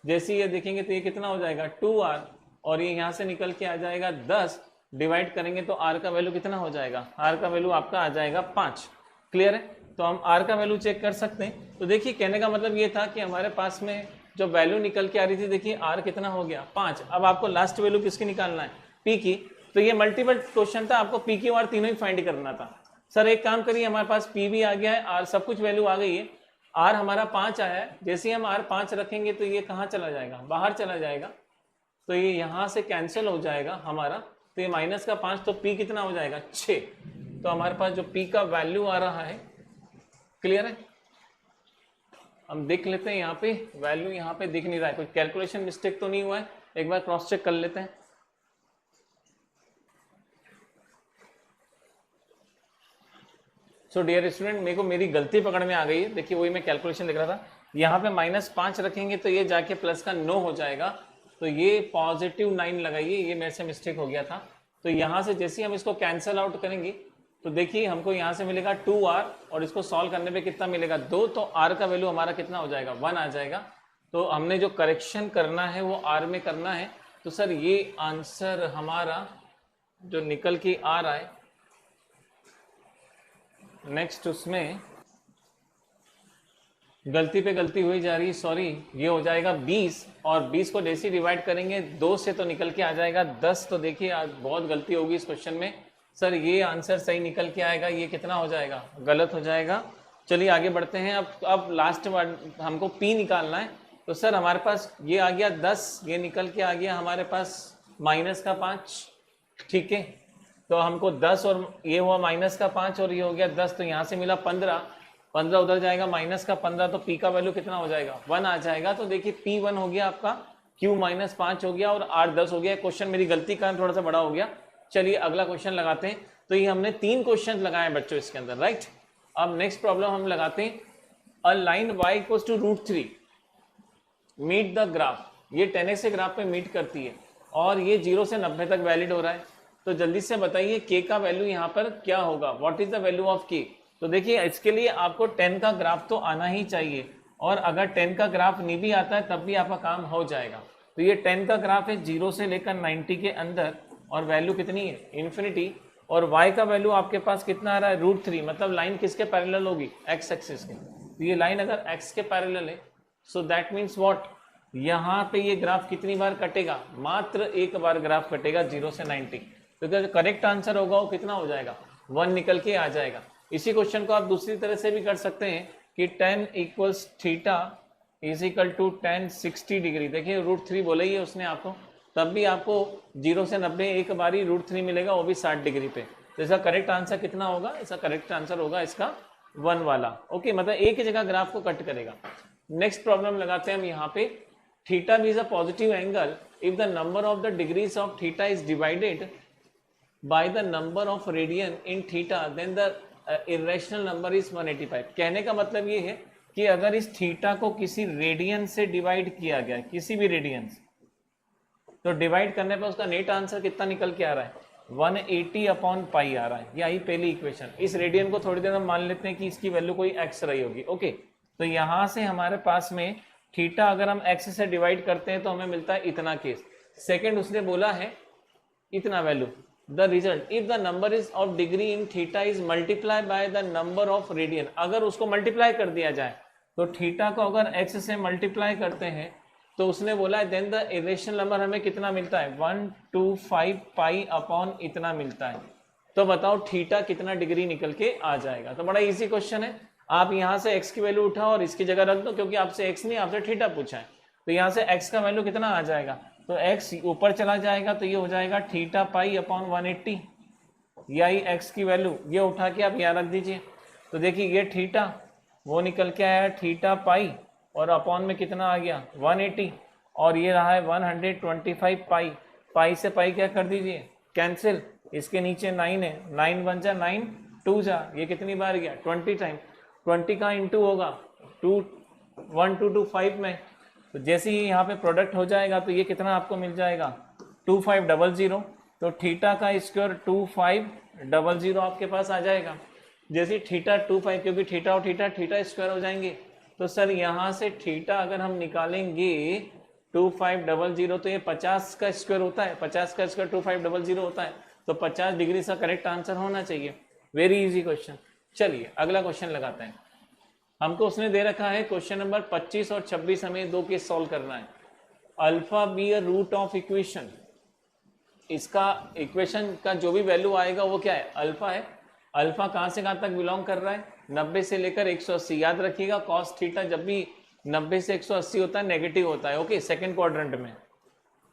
जैसे ये देखेंगे तो ये कितना हो जाएगा 2r, और ये यहाँ से निकल के आ जाएगा 10, डिवाइड करेंगे तो r का वैल्यू कितना हो जाएगा, r का वैल्यू आपका आ जाएगा 5। क्लियर है, तो हम r का वैल्यू चेक कर सकते हैं। तो देखिए कहने का मतलब ये था कि हमारे पास में जो वैल्यू निकल के आ रही थी, देखिए r कितना हो गया 5। अब आपको लास्ट वैल्यू किसकी निकालना है, p की। तो ये मल्टीपल क्वेश्चन था, आपको p की और तीनों ही फाइंड करना था। सर एक काम करिए, हमारे पास p भी आ गया है, r सब कुछ वैल्यू आ गई है, r हमारा 5 आया है, जैसे ही हम r 5 रखेंगे तो ये कहाँ चला जाएगा, बाहर चला जाएगा, तो ये यहाँ से कैंसिल हो जाएगा हमारा, तो ये -5, तो p कितना हो जाएगा 6। तो हमारे पास जो p का वैल्यू आ रहा है, क्लियर है, हम देख लेते हैं यहाँ पे वैल्यू, यहाँ पे दिख नहीं रहा है, कोई कैलकुलेशन मिस्टेक तो नहीं हुआ है, एक बार क्रॉस चेक कर लेते हैं। सो डियर स्टूडेंट, मेरे को मेरी गलती पकड़ में आ गई है। देखिए वही मैं कैलकुलेशन लिख रहा था, यहाँ पे -5 रखेंगे तो ये जाके प्लस का 9 हो जाएगा, तो ये +9 लगाइए, ये मेरे से मिस्टेक हो गया था। तो यहाँ से जैसे ही हम इसको कैंसल आउट करेंगे तो देखिए हमको यहाँ से मिलेगा 2r, और इसको सॉल्व करने पे कितना मिलेगा 2, तो r का वैल्यू हमारा कितना हो जाएगा 1 आ जाएगा। तो हमने जो करेक्शन करना है वो r में करना है। तो सर ये आंसर हमारा जो निकल के आ रहा है, नेक्स्ट उसमें गलती पे गलती हुई जा रही है, सॉरी, ये हो जाएगा 20, और 20 को जैसे डिवाइड करेंगे 2 से तो निकल के आ जाएगा 10। तो देखिए आज बहुत गलती होगी इस क्वेश्चन में। सर ये आंसर सही निकल के आएगा, ये कितना हो जाएगा, गलत हो जाएगा। चलिए आगे बढ़ते हैं। अब लास्ट वर्ड हमको P निकालना है। तो सर हमारे पास ये आ गया 10, ये निकल के आ गया हमारे पास -5, ठीक है। तो हमको 10 और ये हुआ -5 और ये हो गया 10, तो यहाँ से मिला 15 उधर जाएगा -15, तो P का वैल्यू कितना हो जाएगा 1 आ जाएगा। तो देखिए P1 हो गया आपका, Q -5 हो गया और R 10 हो गया। क्वेश्चन मेरी गलती का थोड़ा सा बड़ा हो गया। चलिए अगला क्वेश्चन लगाते हैं। तो ये हमने 3 क्वेश्चन लगाए बच्चों इसके अंदर, राइट। अब नेक्स्ट प्रॉब्लम हम लगाते हैं, a line y equals to √3 meet the graph. ये 10x के ग्राफ पे मीट करती है और ये 0 से 90 तक वैलिड हो रहा है। तो जल्दी से बताइए k का वैल्यू यहाँ पर क्या होगा, what is the value of k। तो देखिए इसके लिए आपको 10 का ग्राफ तो आना ही चाहिए, और अगर 10 का ग्राफ नहीं भी आता है तब भी आपका काम हो जाएगा। तो ये 10 का ग्राफ है 0 से लेकर 90 के अंदर, और वैल्यू कितनी है इन्फिनिटी, और y का वैल्यू आपके पास कितना आ रहा है √3, मतलब लाइन किसके पैरेलल होगी, x एक्सिस के। तो ये लाइन अगर x के पैरेलल है, सो दैट मीन्स व्हाट, यहाँ पे ये ग्राफ कितनी बार कटेगा, मात्र एक बार ग्राफ कटेगा 0 से 90। तो जो करेक्ट आंसर होगा वो कितना हो जाएगा 1 निकल के आ जाएगा। इसी क्वेश्चन को आप दूसरी तरह से भी कर सकते हैं कि tan equals theta is equal to tan 60 degree. देखिए √3 बोला ही है उसने आपको, तब भी आपको 0 से 90 एक बारी √3 मिलेगा, वो भी 60 डिग्री पे। तो इसका करेक्ट आंसर कितना होगा, इसका करेक्ट आंसर होगा इसका 1 वाला। ओके, मतलब एक ही जगह ग्राफ को कट करेगा। नेक्स्ट प्रॉब्लम लगाते हैं हम यहाँ पे, theta is a positive angle if the number of the degrees of theta is divided by the number of radian in theta, then the irrational number is 185। कहने का मतलब ये है कि अगर इस थीटा को किसी रेडियन से डिवाइड किया गया, किसी भी रेडियन से, तो डिवाइड करने पर उसका नेट आंसर कितना निकल के आ रहा है 180/π आ रहा है। यही पहली इक्वेशन। इस रेडियन को थोड़ी देर हम मान लेते हैं कि इसकी वैल्यू कोई x रही होगी। ओके, तो यहाँ से हमारे पास में थीटा अगर हम x से डिवाइड करते हैं तो हमें मिलता है इतना केस। सेकेंड उसने बोला है इतना value, the result if the number is of degree in theta is multiply by the number of radian. अगर उसको मल्टीप्लाई कर दिया जाए तो थीटा को अगर x से मल्टीप्लाई करते हैं तो उसने बोला है देन द इरेशनल नंबर हमें कितना मिलता है 125π अपॉन इतना मिलता है। तो बताओ थीटा कितना डिग्री निकल के आ जाएगा। तो बड़ा इजी क्वेश्चन है, आप यहाँ से x की वैल्यू उठाओ और इसकी जगह रख दो, क्योंकि आपसे x नहीं आपसे थीटा पूछा है। तो यहाँ से x का वैल्यू कितना आ जाएगा, तो x ऊपर चला जाएगा तो ये हो जाएगा थीटा पाई अपॉन 180, यही x की वैल्यू, ये उठा के आप यहाँ रख दीजिए। तो देखिए ये थीटा वो निकल के आया थीटा पाई, और अपॉन में कितना आ गया 180, और ये रहा है 125π। पाई से पाई क्या कर दीजिए कैंसिल, इसके नीचे 9 है, 9 1 जा 9 2 जा, ये कितनी बार गया 20 टाइम, 20 का इंटू होगा 2 1 2 2 5 में। तो जैसे ही यहाँ पे प्रोडक्ट हो जाएगा तो ये कितना आपको मिल जाएगा 2500। तो थीटा का स्क्वायर 2500 आपके पास आ जाएगा। जैसे थीटा 25, क्योंकि थीटा और थीटा स्क्वायर हो जाएंगे, तो सर यहाँ से थीटा अगर हम निकालेंगे 2500, तो ये 50 का स्क्वायर होता है, 50 का स्क्वायर 2500 होता है, तो 50 डिग्री का करेक्ट आंसर होना चाहिए। Very easy question. चलिए अगला क्वेश्चन लगाते हैं। हमको उसने दे रखा है क्वेश्चन नंबर 25 और 26, हमें 2 केस सॉल्व करना है। Alpha be a root of equation, इसका इक्वेशन का जो भी वैल्यू आएगा वो क्या है अल्फा है। अल्फा कहाँ से कहाँ तक बिलोंग कर रहा है 90 से लेकर 180। याद रखिएगा कॉस थीटा जब भी 90 से 180 होता है नेगेटिव होता है। ओके, सेकंड क्वाड्रेंट में।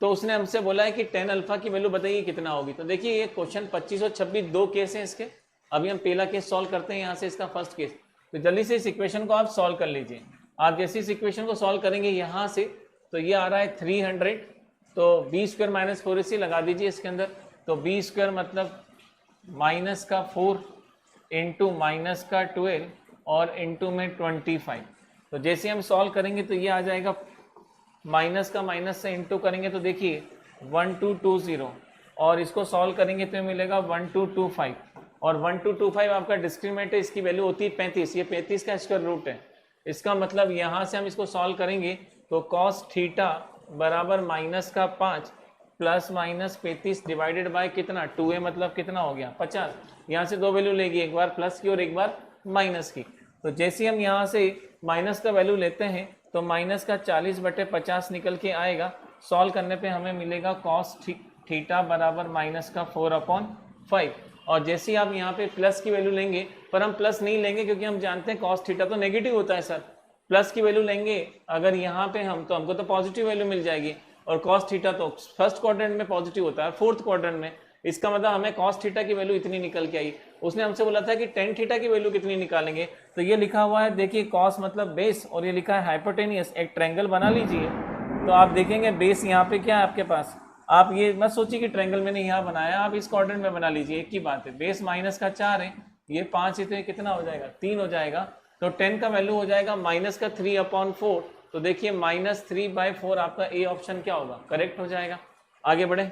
तो उसने हमसे बोला है कि tan अल्फा की वैल्यू बताइए कितना होगी। तो देखिए ये क्वेश्चन 25 और 26 2 केस हैं इसके। अभी हम पहला केस सॉल्व करते हैं, यहाँ से इसका फर्स्ट केस। तो जल्दी से इस इक्वेशन को आप सॉल्व कर लीजिए। आप जैसे इस इक्वेशन को सॉल्व करेंगे यहाँ से, तो ये आ रहा है 300, तो b² - 4ac लगा दीजिए इसके अंदर। तो b² मतलब -4 इंटू माइनस का 12 और इंटू में 25। तो जैसे हम सॉल्व करेंगे तो ये आ जाएगा, माइनस का माइनस से इंटू करेंगे तो देखिए 1220 और इसको सॉल्व करेंगे तो मिलेगा 1225 और 1225 आपका डिस्क्रिमिनेंट है, इसकी वैल्यू होती है 35, ये 35 का स्क्वायर रूट है। इसका मतलब यहाँ से हम इसको सॉल्व करेंगे तो कॉस थीटा बराबर माइनस का 5 प्लस माइनस 35 डिवाइडेड बाय कितना 2a, मतलब कितना हो गया 50। यहाँ से दो वैल्यू लेगी, एक बार प्लस की और एक बार माइनस की। तो जैसे हम यहाँ से माइनस का वैल्यू लेते हैं तो माइनस का 40/50 निकल के आएगा। सॉल्व करने पे हमें मिलेगा कॉस थीटा बराबर माइनस का 4/5। और जैसे ही आप यहाँ पे प्लस की वैल्यू लेंगे, पर हम प्लस नहीं लेंगे क्योंकि हम जानते हैं कॉस थीटा तो नेगेटिव होता है सर। प्लस की वैल्यू लेंगे अगर यहाँ पे हम, तो हमको तो पॉजिटिव वैल्यू मिल जाएगी और कॉस थीटा तो फर्स्ट क्वाड्रेंट में पॉजिटिव होता है, फोर्थ क्वाड्रेंट में। इसका मतलब हमें कॉस थीटा की वैल्यू इतनी निकल के आई। उसने हमसे बोला था कि टेन थीटा की वैल्यू कितनी निकालेंगे, तो ये लिखा हुआ है देखिए कॉस मतलब बेस और ये लिखा है हाइपोटेनियस। एक ट्रायंगल बना लीजिए तो आप देखेंगे बेस यहाँ पे क्या है आपके पास। आप ये मत सोचिए कि ट्रायंगल मैंने यहाँ बनाया, आप इस क्वाड्रेंट में बना लीजिए, एक ही बात है। बेस माइनस का 4 है, ये 5 है तो ये कितना हो जाएगा 3 हो जाएगा। तो 10 का वैल्यू हो जाएगा माइनस का 3/4। तो देखिए -3/4 आपका ए ऑप्शन क्या होगा, करेक्ट हो जाएगा। आगे बढ़े।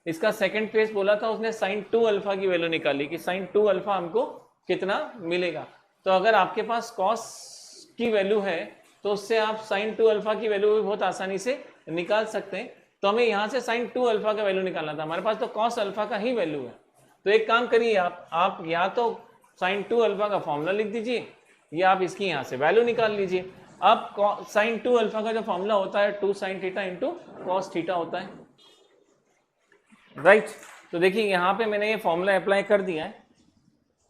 इसका सेकंड फेज बोला था उसने sin 2 अल्फा की वैल्यू निकाली कि sin 2 अल्फा हमको कितना मिलेगा। तो अगर आपके पास cos की वैल्यू है तो उससे आप sin 2 अल्फा की वैल्यू भी बहुत आसानी से निकाल सकते हैं। तो हमें यहाँ से sin 2 अल्फा का वैल्यू निकालना था, हमारे पास तो cos अल्फा का ही वैल्यू है। तो एक काम करिए आप या तो sin 2 अल्फा का फॉर्मूला लिख दीजिए या आप इसकी यहाँ से वैल्यू निकाल लीजिए। अब sin 2 अल्फा का जो फॉर्मूला होता है 2 sin theta into cos theta होता है, राइट। तो देखिए यहाँ पे मैंने ये फॉर्मूला अप्लाई कर दिया है।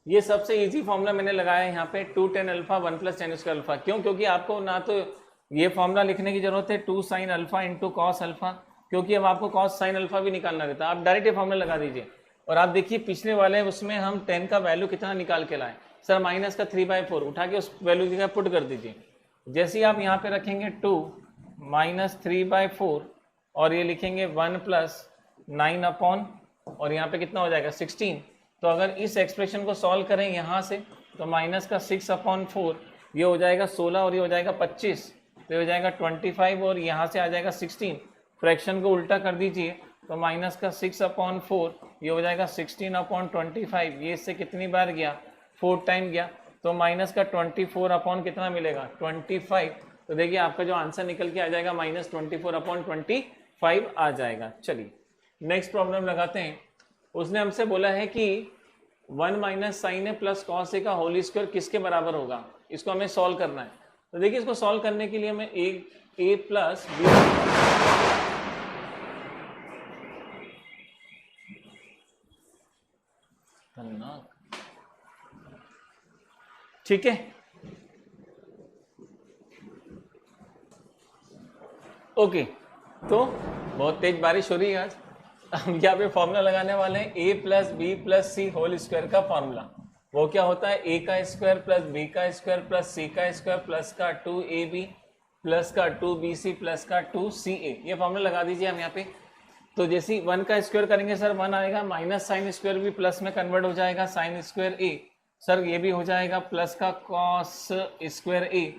ये सबसे इजी फॉर्मूला मैंने लगाया है यहाँ पे 2 tan alpha 1 + tan square alpha. क्यों? क्योंकि आपको ना तो ये फॉर्मूला लिखने की जरूरत है 2 sin alpha into cos alpha, क्योंकि अब आपको कॉस sin अल्फा भी निकालना रहता है। आप डायरेक्ट ये फॉर्मूला लगा दीजिए। और आप देखिए पिछले वाले उसमें हम 10 का वैल्यू कितना निकाल के लाए सर, माइनस का 3/4 उठा के उस वैल्यू की जगह पुट कर दीजिए। जैसे ही आप यहाँ पे रखेंगे 2 - 3/4 और ये लिखेंगे 1 + 9 और यहाँ पे कितना हो जाएगा 16। तो अगर इस एक्सप्रेशन को सॉल्व करें यहाँ से तो माइनस का 6/4 ये हो जाएगा 16 और ये हो जाएगा 25, तो ये हो जाएगा 25 और यहाँ से आ जाएगा 16। फ्रैक्शन को उल्टा कर दीजिए तो माइनस का 6/4 ये हो जाएगा 16/25। ये इससे कितनी बार गया 4 टाइम गया, तो माइनस का 24 कितना मिलेगा 25। तो देखिए आपका जो आंसर निकल के आ जाएगा -24/25 आ जाएगा। चलिए नेक्स्ट प्रॉब्लम लगाते हैं। उसने हमसे बोला है कि 1 - sin a + cos a का होल स्क्वायर किसके बराबर होगा, इसको हमें सॉल्व करना है। तो देखिए इसको सॉल्व करने के लिए हमें a + b, ठीक है ओके। तो बहुत तेज बारिश हो रही है आज। हम यहाँ पे फॉर्मूला लगाने वाले हैं a + b + c whole square का फॉर्मूला। वो क्या होता है a का स्क्वायर + b का स्क्वायर + c का स्क्वायर प्लस का 2ab प्लस का 2bc प्लस का 2ca। ये फॉर्मूला लगा दीजिए हम यहाँ पे। तो जैसे 1 का स्क्वायर करेंगे सर 1 आएगा, माइनस साइन स्क्वायर भी प्लस में कन्वर्ट हो जाएगा sin स्क्वायर a सर, ये भी हो जाएगा प्लस का cos square a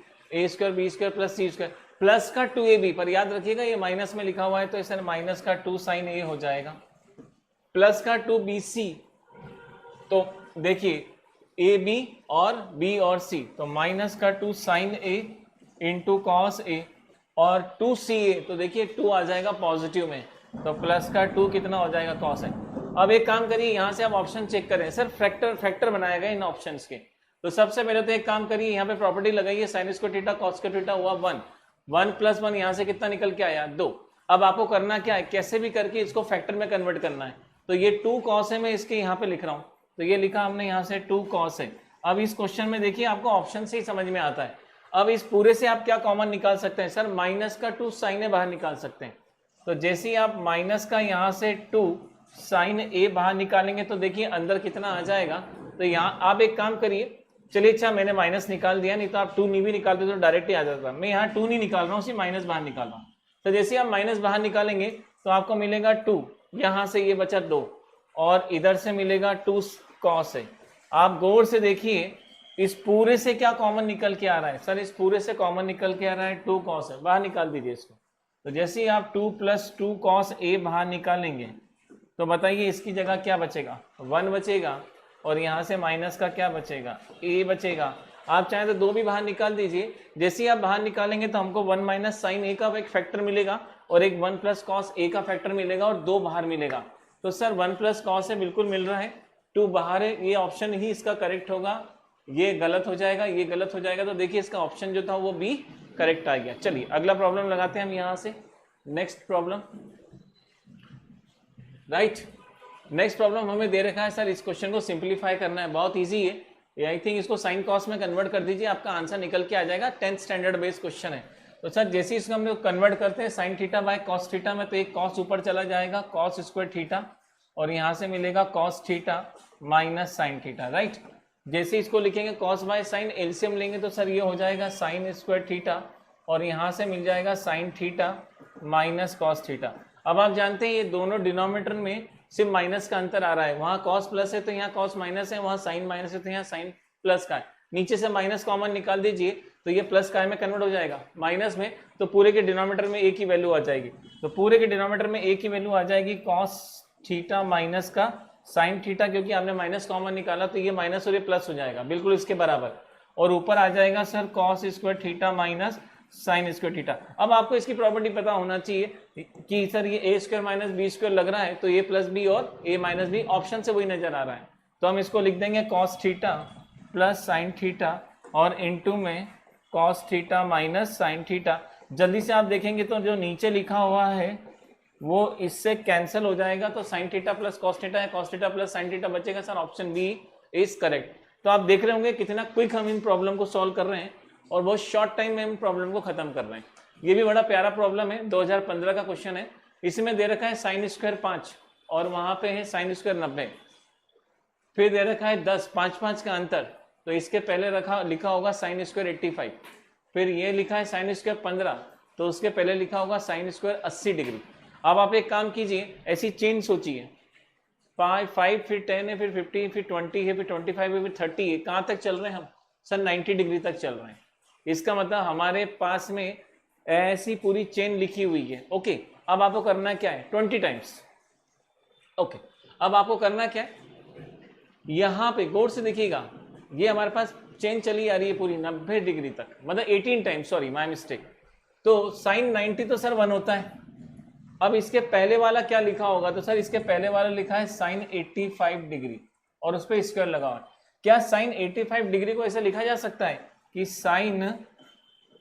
square b square plus c square plus का 2ab। पर याद रखिएगा ये माइनस में लिखा हुआ है तो सर माइनस का 2 sin a हो जाएगा प्लस का 2bc। तो देखिए ab और b और c, तो माइनस का 2 sin a into cos a और 2ca। तो देखिए 2 आ जाएगा पॉजिटिव में, तो प्लस का 2 कितना हो जाएगा cos a। अब एक काम करिए यहाँ से आप ऑप्शन चेक करें सर, फैक्टर बनाया गया इन ऑप्शंस के। तो सबसे पहले तो एक काम करिए यहाँ पे प्रॉपर्टी लगाइए, sign square theta cos square theta हुआ 1 + 1 यहाँ से कितना निकल के आया 2। अब आपको करना क्या है, कैसे भी करके इसको फैक्टर में कन्वर्ट करना है। तो ये 2 cos है, मैं इसके यहाँ पे लिख रहा हूँ, तो ये लिखा हमने यहाँ से 2 cos है। अब इस क्वेश्चन में देखिए आपको ऑप्शन से ही समझ में आता है। अब इस पूरे से आप क्या कॉमन निकाल सकते हैं सर, माइनस का 2 sin a बाहर निकाल सकते हैं। तो जैसे ही आप माइनस का यहाँ से 2 sin a बाहर निकालेंगे तो देखिए अंदर कितना आ जाएगा। तो यहाँ आप एक काम करिए, चलिए अच्छा मैंने माइनस निकाल दिया, नहीं तो आप 2 नहीं भी निकालते तो डायरेक्ट ही आ जाता। मैं यहाँ 2 नहीं निकाल रहा हूँ, सिर्फ माइनस बाहर निकाल रहा हूँ। तो जैसे आप माइनस बाहर निकालेंगे तो आपको मिलेगा 2, यहाँ से ये बचा 2 और इधर से मिलेगा 2 cos है। आप गौर से देखिए, इस पूरे से क्या कॉमन निकल के आ रहा है सर? इस पूरे से कॉमन निकल के आ रहा है 2 कॉस है, बाहर निकाल दीजिए इसको। तो जैसे ही आप 2 + 2 cos A बाहर निकालेंगे तो बताइए इसकी जगह क्या बचेगा? 1 बचेगा, और यहाँ से माइनस का क्या बचेगा? A बचेगा। आप चाहें तो 2 भी बाहर निकाल दीजिए। जैसे ही आप बाहर निकालेंगे तो हमको 1 - sin A का एक फैक्टर मिलेगा और एक 1 + cos A का फैक्टर मिलेगा और 2 बाहर मिलेगा। तो सर 1 + cos A बिल्कुल मिल रहा है, 2 बाहर है, ये ऑप्शन ही इसका करेक्ट होगा। ये गलत हो जाएगा, ये गलत हो जाएगा, तो देखिए इसका ऑप्शन जो था वो बी करेक्ट आ गया। चलिए अगला प्रॉब्लम लगाते हैं हम यहाँ से। Next problem, right. Next problem हमें दे रखा है सर, इस क्वेश्चन को सिंप्लीफाई करना है, बहुत इजी है। आई थिंक इसको साइन कॉस में कन्वर्ट कर दीजिए, आपका आंसर निकल के आ जाएगा। 10th स्टैंडर्ड बेस्ड क्वेश्चन है। तो सर जैसे इसको हम लोग कन्वर्ट करते हैं sine theta by cos theta में, तो एक कॉस ऊपर चला जाएगा, कॉस स्क्वायर थीटा, और यहाँ से मिलेगा cos theta minus sine theta, right. जैसे इसको लिखेंगे कॉस बाय साइन, एलसीएम लेंगे तो सर ये हो जाएगा साइन स्क्वायर थीटा, और यहाँ से मिल जाएगा sine theta minus cos theta. अब आप जानते हैं ये दोनों डिनोमिनेटर में सिर्फ माइनस का अंतर आ रहा है, वहाँ कॉस प्लस है तो यहाँ कॉस माइनस है, वहाँ साइन माइनस है तो यहाँ साइन प्लस का है। नीचे से माइनस कॉमन निकाल दीजिए तो ये प्लस का में कन्वर्ट हो जाएगा माइनस में, तो पूरे के डिनोमिनेटर में एक ही वैल्यू आ जाएगी। तो पूरे के डिनोमिनेटर में एक ही वैल्यू आ जाएगी कॉस थीटा माइनस का साइन थीटा, क्योंकि आपने माइनस कॉमन निकाला तो ये माइनस और ये प्लस हो जाएगा, बिल्कुल इसके बराबर। और ऊपर आ जाएगा sir cos square theta minus sign square theta. अब आपको इसकी प्रॉपर्टी पता होना चाहिए कि सर ये ए स्क्वायर माइनस बी स्क्वायर लग रहा है, तो ए प्लस बी और ए माइनस बी ऑप्शन से वही नजर आ रहा है। तो हम इसको लिख देंगे cos theta plus sine theta और इनटू में cos theta minus sine theta. जल्दी से आप देखेंगे तो जो नीचे लिखा हुआ है वो इससे कैंसिल हो जाएगा, तो sine theta plus cos theta है, cos theta plus sine theta बचेगा। Sir option B is correct. तो आप देख रहे होंगे कितना क्विक हम इन प्रॉब्लम को सॉल्व कर रहे हैं और बहुत शॉर्ट टाइम में हम प्रॉब्लम को खत्म कर रहे हैं। ये भी बड़ा प्यारा प्रॉब्लम है, 2015 का क्वेश्चन है। इसमें दे रखा है साइन स्क्वायर 5 और वहां पे है साइन स्क्वायर 90, फिर दे रखा है 10, 5 का अंतर, तो इसके पहले लिखा होगा साइन स्क्वायर 85, फिर ये लिखा है साइन स्क्वायर 15, तो उसके पहले लिखा होगा साइन स्क्वायर 80 डिग्री। अब आप एक काम कीजिए, ऐसी चेन सोचिए, 5 फिर 10 है, फिर 50, फिर 20 है, फिर 25 है, फिर 30 है, कहाँ तक चल रहे हैं हम? सर 90 डिग्री तक चल रहे हैं। इसका मतलब हमारे पास में ऐसी पूरी चेन लिखी हुई है। ओके, अब आपको करना क्या है? 20 टाइम्स। ओके, अब आपको करना क्या है, यहाँ पे गौर से देखिएगा, ये हमारे पास चेन चली आ रही है पूरी 90 डिग्री तक, मतलब 18 टाइम्स, सॉरी माय मिस्टेक। तो साइन 90 तो सर 1 होता है। अब इसके पहले वाला क्या लिखा होगा? तो सर इसके पहले वाला लिखा है साइन 85 डिग्री और उस पर स्क्वायर लगा हुआ। क्या साइन 85 डिग्री को ऐसे लिखा जा सकता है कि साइन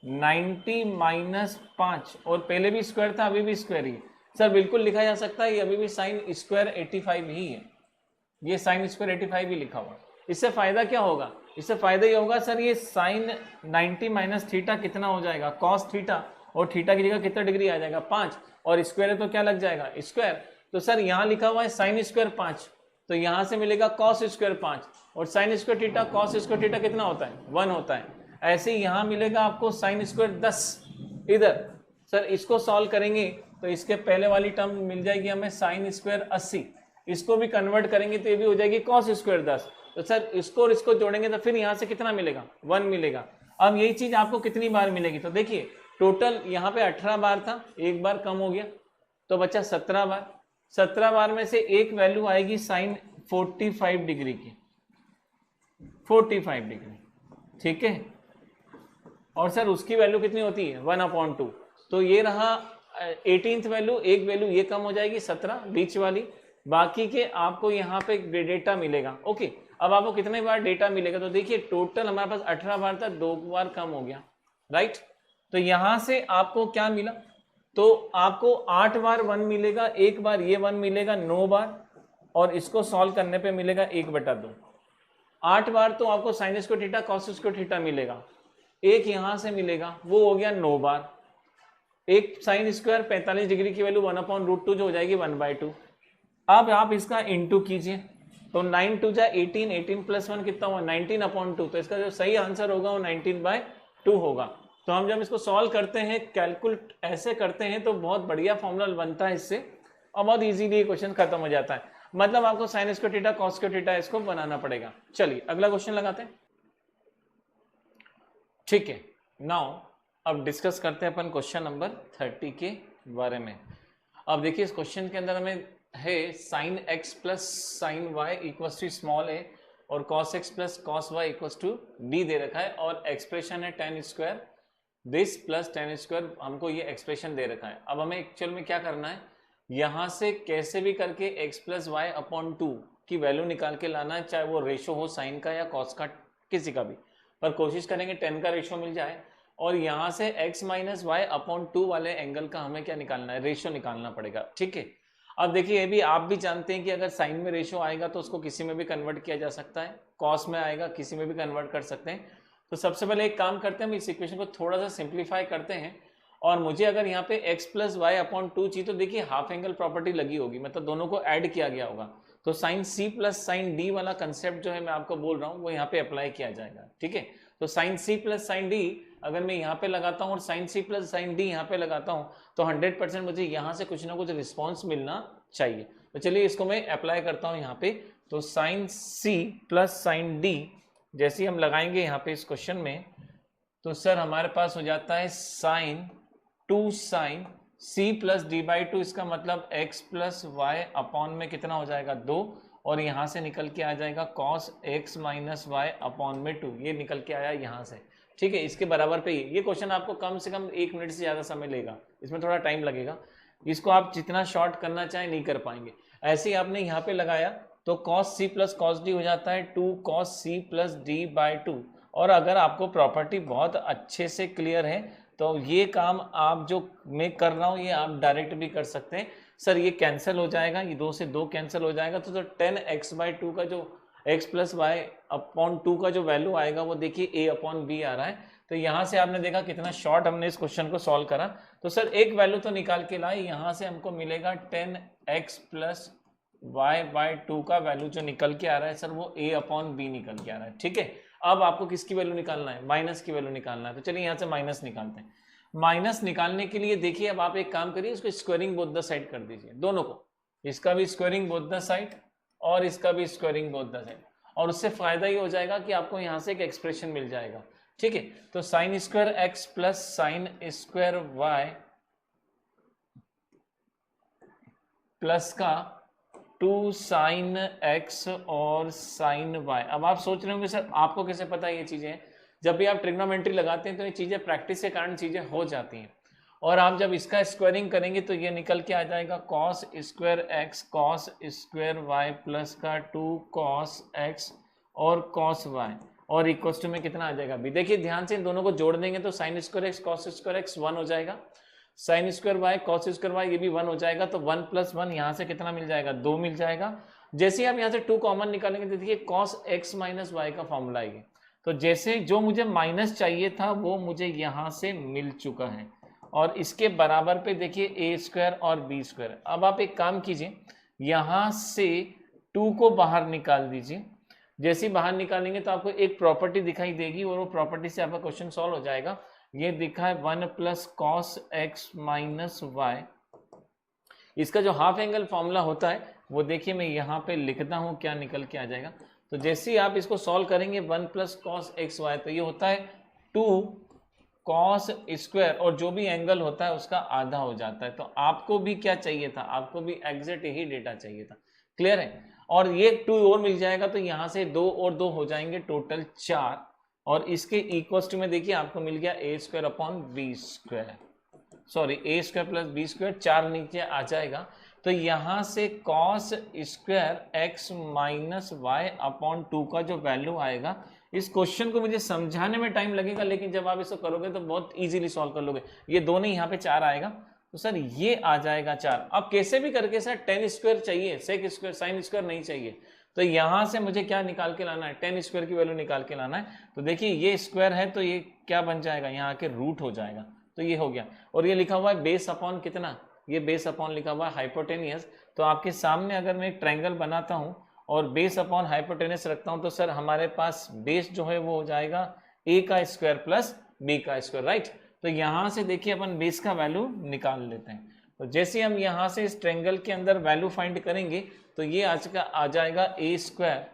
90 माइनस 5, और पहले भी स्क्वायर था अभी भी स्क्वायर ही? सर बिल्कुल लिखा जा सकता है, ये अभी भी साइन स्क्वायर 85 ही है, ये साइन स्क्वायर 85 ही लिखा हुआ। इससे फायदा क्या होगा? इससे फायदा ये होगा सर, ये साइन 90 माइनस थीटा कितना हो जाएगा? कॉस थीटा, और थीटा की जगह कितना डिग्री आ जाएगा? 5, और स्क्वायर है तो क्या लग जाएगा? स्क्वायर। तो सर यहाँ लिखा हुआ है साइन स्क्वायर 5, तो यहाँ से मिलेगा कॉस स्क्वायर 5, और sign square theta cos square theta कितना होता है? 1 होता है। ऐसे ही यहाँ मिलेगा आपको साइन स्क्वायर 10 इधर। सर इसको सॉल्व करेंगे तो इसके पहले वाली टर्म मिल जाएगी हमें साइन स्क्वायर 80, इसको भी कन्वर्ट करेंगे तो ये भी हो जाएगी कॉस स्क्वायर 10। तो सर इसको और इसको जोड़ेंगे तो फिर यहाँ से कितना मिलेगा? 1 मिलेगा। अब यही चीज आपको कितनी बार मिलेगी? तो देखिए टोटल यहाँ पे 18 बार था, एक बार कम हो गया तो बचा 17 बार। 17 बार में से एक वैल्यू आएगी साइन 45 डिग्री की, 45 डिग्री, ठीक है। और सर उसकी वैल्यू कितनी होती है? 1/2। तो ये रहा 18th वैल्यू, एक वैल्यू ये कम हो जाएगी 17 बीच वाली, बाकी के आपको यहाँ पे डेटा मिलेगा। ओके, अब आपको कितने बार डेटा मिलेगा? तो देखिए टोटल हमारे पास 18 बार था, 2 बार कम हो गया, राइट। तो यहाँ से आपको क्या मिला? तो आपको 8 बार 1 मिलेगा, एक बार ये 1 मिलेगा 9 बार, और इसको सॉल्व करने पे मिलेगा 1/2। 8 बार तो आपको sign square theta cos square theta मिलेगा, एक यहाँ से मिलेगा, वो हो गया 9 बार। एक साइन स्क्वायर 45 डिग्री की वैल्यू 1/√2 जो हो जाएगी 1/2। अब आप इसका इंटू कीजिए, तो 9 2 जा 18, 18 + 1 कितना हुआ? 19/2। तो इसका जो सही आंसर होगा वो 19/2 होगा। तो हम जब इसको सॉल्व करते हैं, कैलकुलेट ऐसे करते हैं, तो बहुत बढ़िया फॉर्मूला बनता है इससे, और बहुत इजीली क्वेश्चन खत्म हो जाता है। मतलब आपको sign square theta cos square theta इसको बनाना पड़ेगा। चलिए अगला क्वेश्चन लगाते हैं। ठीक है, नाउ अब डिस्कस करते हैं अपन क्वेश्चन नंबर 30 के बारे में। अब देखिए इस क्वेश्चन के अंदर हमें है sine x plus sine Y equals to small A और cos X plus cos Y equals to D दे रखा है और एक्सप्रेशन है tan square this plus tan square, हमको ये एक्सप्रेशन दे रखा है। अब हमें एक्चुअल में क्या करना है, यहाँ से कैसे भी करके एक्स प्लस वाई अपॉन 2 की वैल्यू निकाल के लाना है, चाहे वो रेशो हो साइन का या कॉस का, किसी का भी, पर कोशिश करेंगे 10 का रेशो मिल जाए। और यहाँ से x माइनस वाई अपॉन 2 वाले एंगल का हमें क्या निकालना है, रेशो निकालना पड़ेगा। ठीक है, अब देखिए ये भी आप भी जानते हैं कि अगर साइन में रेशो आएगा तो उसको किसी में भी कन्वर्ट किया जा सकता है, कॉस में आएगा किसी में भी कन्वर्ट कर सकते हैं। तो सबसे पहले एक काम करते हैं, हम इस इक्वेशन को थोड़ा सा सिंप्लीफाई करते हैं और मुझे अगर यहाँ पे x प्लस वाई अपॉन 2 चाहिए तो देखिए हाफ एंगल प्रॉपर्टी लगी होगी, मतलब दोनों को ऐड किया गया होगा। तो sine c plus sine d वाला कंसेप्ट जो है मैं आपको बोल रहा हूँ वो यहाँ पे अप्लाई किया जाएगा। ठीक है, तो sine c plus sine d अगर मैं यहाँ पे लगाता हूँ और sine c plus sine d यहाँ पे लगाता हूँ तो 100% मुझे यहाँ से कुछ ना कुछ रिस्पॉन्स मिलना चाहिए। तो चलिए इसको मैं अप्लाई करता हूँ यहाँ पे। तो sine c plus sine d जैसे हम लगाएंगे यहाँ पे इस क्वेश्चन में, तो सर हमारे पास हो जाता है sine 2 sine c plus D by 2, इसका मतलब x प्लस वाई अपॉन में कितना हो जाएगा 2, और यहाँ से निकल के आ जाएगा cos x minus Y upon में 2, ये निकल के आया यहाँ से। ठीक है, इसके बराबर पे ये क्वेश्चन आपको कम से कम 1 मिनट से ज़्यादा समय लेगा, इसमें थोड़ा टाइम लगेगा, इसको आप जितना शॉर्ट करना चाहें नहीं कर पाएंगे। ऐसे ही आपने यहाँ पे लगाया तो cos c plus cos D हो जाता है 2 cos c plus D by 2। और अगर आपको प्रॉपर्टी बहुत अच्छे से क्लियर है तो ये काम आप जो मैं कर रहा हूँ ये आप डायरेक्ट भी कर सकते हैं। सर ये कैंसिल हो जाएगा, ये 2 से 2 कैंसिल हो जाएगा, तो 10x बाई 2 का जो x प्लस वाई अपॉन 2 का जो वैल्यू आएगा वो देखिए a अपॉन बी आ रहा है। तो यहाँ से आपने देखा कितना शॉर्ट हमने इस क्वेश्चन को सॉल्व करा। तो सर एक वैल्यू तो निकाल के लाए, यहाँ से हमको मिलेगा 10x प्लस वाई बाई 2 का वैल्यू जो निकल के आ रहा है सर वो a अपॉन बी निकल के आ रहा है। ठीक है, अब आपको किसकी वैल्यू निकालना है, माइनस की वैल्यू निकालना है। तो चलिए यहाँ से माइनस निकालते हैं। माइनस निकालने के लिए देखिए अब आप एक काम करिए, इसको स्क्वायरिंग बोथ द साइड कर दीजिए, दोनों को, इसका भी स्क्वायरिंग बोथ द साइड और इसका भी स्क्वायरिंग बोथ द साइड, और उससे फायदा ये हो जाएगा कि आपको यहाँ से एक एक्सप्रेशन मिल जाएगा। ठीक है, तो sine square x plus sine square y plus का 2 साइन एक्स और साइन वाई। अब आप सोच रहे होंगे सर आपको कैसे पता है ये चीजें, जब भी आप ट्रिग्नोमेट्री लगाते हैं तो ये चीजें प्रैक्टिस के कारण चीजें हो जाती हैं। और आप जब इसका स्क्वायरिंग करेंगे तो ये निकल के आ जाएगा cos square x cos square y plus का 2 कॉस एक्स और कॉस वाई, और इक्वल्स टू में कितना आ जाएगा भी। देखिए ध्यान से इन दोनों को जोड़ देंगे तो sine square x cos square x 1 हो जाएगा, sine square y cos square y ये भी 1 हो जाएगा। तो 1 प्लस 1 यहाँ से कितना मिल जाएगा, 2 मिल जाएगा। जैसे ही आप यहाँ से 2 कॉमन निकालेंगे तो देखिए कॉस एक्स माइनस वाई का फॉर्मूला आएगी। तो जैसे जो मुझे माइनस चाहिए था वो मुझे यहाँ से मिल चुका है, और इसके बराबर पे देखिए ए स्क्वायर और बी स्क्वायर। अब आप एक काम कीजिए, यहाँ से 2 को बाहर निकाल दीजिए। जैसे ही बाहर निकालेंगे तो आपको एक प्रॉपर्टी दिखाई देगी और वो प्रॉपर्टी से आपका क्वेश्चन सॉल्व हो जाएगा। ये दिखा है 1 plus cos x minus y, इसका जो हाफ एंगल फॉर्मूला होता है वो देखिए मैं यहाँ पे लिखता हूँ क्या निकल के आ जाएगा। तो जैसे ही आप इसको सॉल्व करेंगे 1 प्लस कॉस एक्स वाई, तो ये होता है 2 कॉस स्क्वायर और जो भी एंगल होता है उसका आधा हो जाता है। तो आपको भी क्या चाहिए था, आपको भी एग्जैक्ट यही डेटा चाहिए था। क्लियर है, और ये 2 और मिल जाएगा तो यहाँ से 2 और 2 हो जाएंगे टोटल 4, और इसके इक्वल्स टू में देखिए आपको मिल गया A square upon B square, sorry A square plus B square, 4 नीचे आ जाएगा। तो यहाँ से cos square X minus Y upon 2 का जो वैल्यू आएगा, इस क्वेश्चन को मुझे समझाने में टाइम लगेगा लेकिन जब आप इसको करोगे तो बहुत इजीली सॉल्व कर लोगे। ये दोनों यहाँ पे 4 आएगा तो सर ये आ जाएगा 4। अब कैसे भी करके सर 10 स्क्वायर चाहिए, सेक स्क्वायर साइन स्क्वायर नहीं चाहिए, तो यहाँ से मुझे क्या निकाल के लाना है, 10 स्क्वायर की वैल्यू निकाल के लाना है। तो देखिए ये स्क्वायर है तो ये क्या बन जाएगा, यहाँ आके रूट हो जाएगा, तो ये हो गया। और ये लिखा हुआ है बेस अपॉन कितना, ये बेस अपॉन लिखा हुआ है हाइपोटेनियस। तो आपके सामने अगर मैं एक ट्रायंगल बनाता हूँ और बेस अपॉन हाइपोटेनियस रखता हूँ तो सर हमारे पास बेस जो है वो हो जाएगा a का स्क्वायर प्लस b का स्क्वायर, राइट। तो यहाँ से देखिए अपन बेस का वैल्यू निकाल लेते हैं। तो जैसे हम यहाँ से इस ट्रायंगल के अंदर वैल्यू फाइंड करेंगे तो ये आ जाएगा A square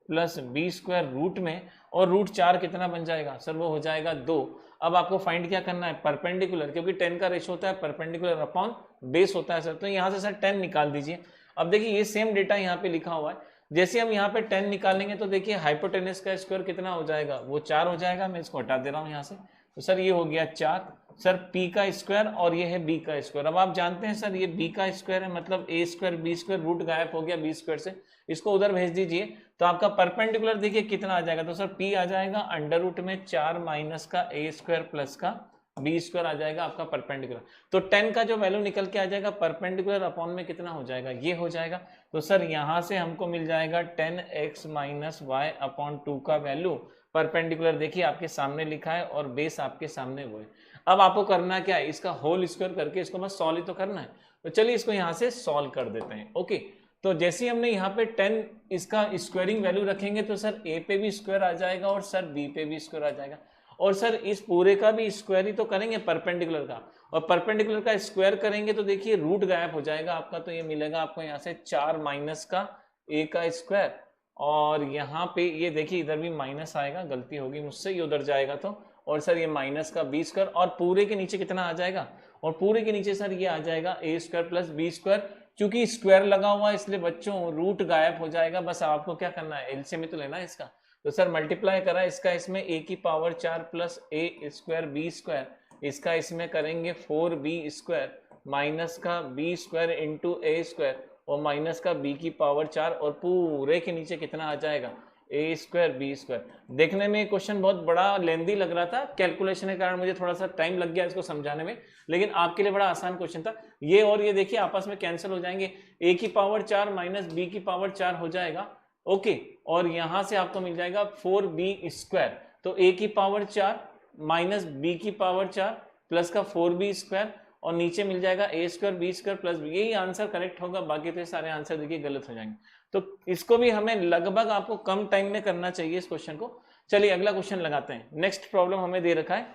plus B square root में, और रूट 4 कितना बन जाएगा सर, वो हो जाएगा 2। अब आपको फाइंड क्या करना है, परपेंडिकुलर, क्योंकि 10 का रेशो होता है परपेंडिकुलर अपॉन बेस होता है सर। तो यहाँ से सर 10 निकाल दीजिए। अब देखिए ये सेम डेटा यहाँ पे लिखा हुआ है, जैसे हम यहाँ पे 10 निकालेंगे तो देखिए हाइपोटेनस का स्क्वायर कितना हो जाएगा, वो 4 हो जाएगा। मैं इसको हटा दे रहा हूँ यहाँ से, तो सर ये हो गया 4 सर पी का स्क्वायर, और ये है बी का स्क्वायर। अब आप जानते हैं सर ये बी का स्क्वायर है, मतलब ए स्क्वायर बी स्क्वायर, रूट गायब हो गया बी स्क्वायर से, इसको उधर भेज दीजिए तो आपका परपेंडिकुलर देखिए कितना आ जाएगा। तो सर पी आ जाएगा अंडर रूट में 4 माइनस का ए स्क्वायर प्लस का बी स्क्वायर आ जाएगा आपका परपेंडिकुलर। तो 10 का जो वैल्यू निकल के आ जाएगा परपेंडिकुलर अपॉन में कितना हो जाएगा, ये हो जाएगा। तो सर यहाँ से हमको मिल जाएगा 10x माइनस वाई अपॉन 2 का वैल्यू परपेंडिकुलर देखिए आपके सामने लिखा है, और बेस आपके सामने वो है। अब आपको करना क्या है, इसका होल स्क्वायर करके इसको बस सॉल्व ही तो करना है। तो चलिए इसको यहाँ से सॉल्व कर देते हैं। ओके, तो जैसे हमने यहाँ पे 10 इसका स्क्वायरिंग वैल्यू रखेंगे तो सर ए पे भी स्क्वायर आ जाएगा और सर बी पे भी स्क्वायर आ जाएगा, और सर इस पूरे का भी स्क्वायर ही तो करेंगे परपेंडिकुलर का, और परपेंडिकुलर का स्क्वायर करेंगे तो देखिए रूट गायब हो जाएगा आपका। तो ये मिलेगा आपको यहाँ से 4 माइनस का ए का स्क्वायर, और यहाँ पे ये देखिए इधर भी माइनस आएगा, गलती होगी मुझसे, ये उधर जाएगा तो, और सर ये माइनस का बी स्क्वायर, और पूरे के नीचे कितना आ जाएगा, और पूरे के नीचे सर ये आ जाएगा A square plus B square. चूंकि स्क्वायर लगा हुआ है इसलिए बच्चों रूट गायब हो जाएगा, बस आपको क्या करना है एलसीएम में तो लेना है इसका। तो सर मल्टीप्लाई करा इसका इसमें ए की पावर 4 प्लस ए स्क्वायर बी स्क्वायर, इसका इसमें करेंगे 4b स्क्वायर माइनस का बी स्क्वायर इंटू ए स्क्वायर, और माइनस का बी की पावर 4, और पूरे के नीचे कितना आ जाएगा ए स्क्वायर बी स्क्वायर। देखने में क्वेश्चन बहुत बड़ा लेंदी लग रहा था, कैलकुलेशन के कारण मुझे थोड़ा सा टाइम लग गया इसको समझाने में, लेकिन आपके लिए बड़ा आसान क्वेश्चन था। ये और ये देखिए आपस में कैंसिल हो जाएंगे, ए की पावर 4 माइनस बी की पावर 4 हो जाएगा। ओके, और यहां से आपको मिल जाएगा 4b स्क्वायर, तो ए की पावर 4 माइनस बी की पावर 4 प्लस का 4b स्क्वायर, और नीचे मिल जाएगा A square B square plus B. यही आंसर करेक्ट होगा, बाकी तो सारे आंसर देखिए गलत हो जाएंगे। तो इसको भी हमें लगभग आपको कम टाइम में करना चाहिए इस क्वेश्चन को। चलिए अगला क्वेश्चन लगाते हैं। नेक्स्ट प्रॉब्लम हमें दे रखा है,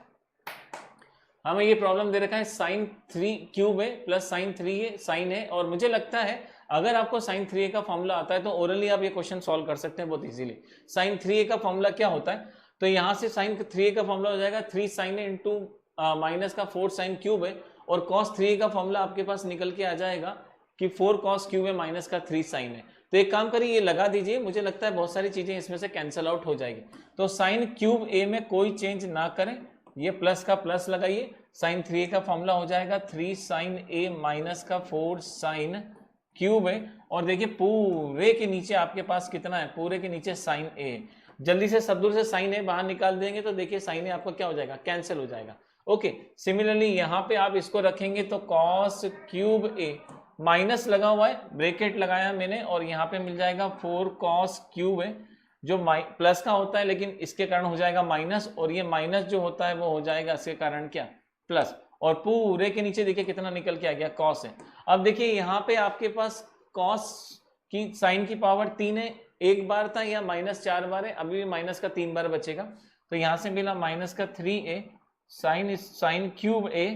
हमें ये प्रॉब्लम दे रखा है साइन 3 क्यूब है प्लस साइन 3 है, साइन है, और मुझे लगता है अगर आपको साइन 3a का फॉर्मूला आता है तो ओरली आप ये क्वेश्चन सॉल्व कर सकते हैं बहुत इजीली। साइन 3a का फॉर्मूला क्या होता है, तो यहाँ से साइन 3a का फॉर्मूला हो जाएगा 3 साइन ए इंटू माइनस का 4 साइन क्यूब है, और कॉस 3a का फॉर्मूला आपके पास निकल के आ जाएगा कि 4 कॉस क्यूब है माइनस का 3 साइन है। तो एक काम करिए ये लगा दीजिए, मुझे लगता है बहुत सारी चीजें इसमें से कैंसिल आउट हो जाएगी। तो साइन क्यूब ए में कोई चेंज ना करें, ये प्लस का प्लस लगाइए, साइन 3a का फॉर्मूला हो जाएगा 3 साइन ए माइनस का 4 साइन क्यूब है, और देखिए पूरे के नीचे आपके पास कितना है, पूरे के नीचे साइन ए। जल्दी से सब दूर से साइन ए बाहर निकाल देंगे तो देखिए साइन ए आपको क्या हो जाएगा, कैंसिल हो जाएगा। ओके, सिमिलरली यहाँ पे आप इसको रखेंगे तो कॉस क्यूब ए, माइनस लगा हुआ है, ब्रैकेट लगाया मैंने, और यहाँ पे मिल जाएगा 4 कॉस क्यूब है, जो प्लस का होता है लेकिन इसके कारण हो जाएगा माइनस, और ये माइनस जो होता है वो हो जाएगा इसके कारण क्या, प्लस, और पूरे के नीचे देखिए कितना निकल के आ गया, कॉस है। अब देखिए यहाँ पे आपके पास कॉस की साइन की पावर 3 है, एक बार था, या माइनस 4 बार है, अभी भी माइनस का 3 बार बचेगा। तो यहाँ से मिला माइनस का 3a साइन क्यूब a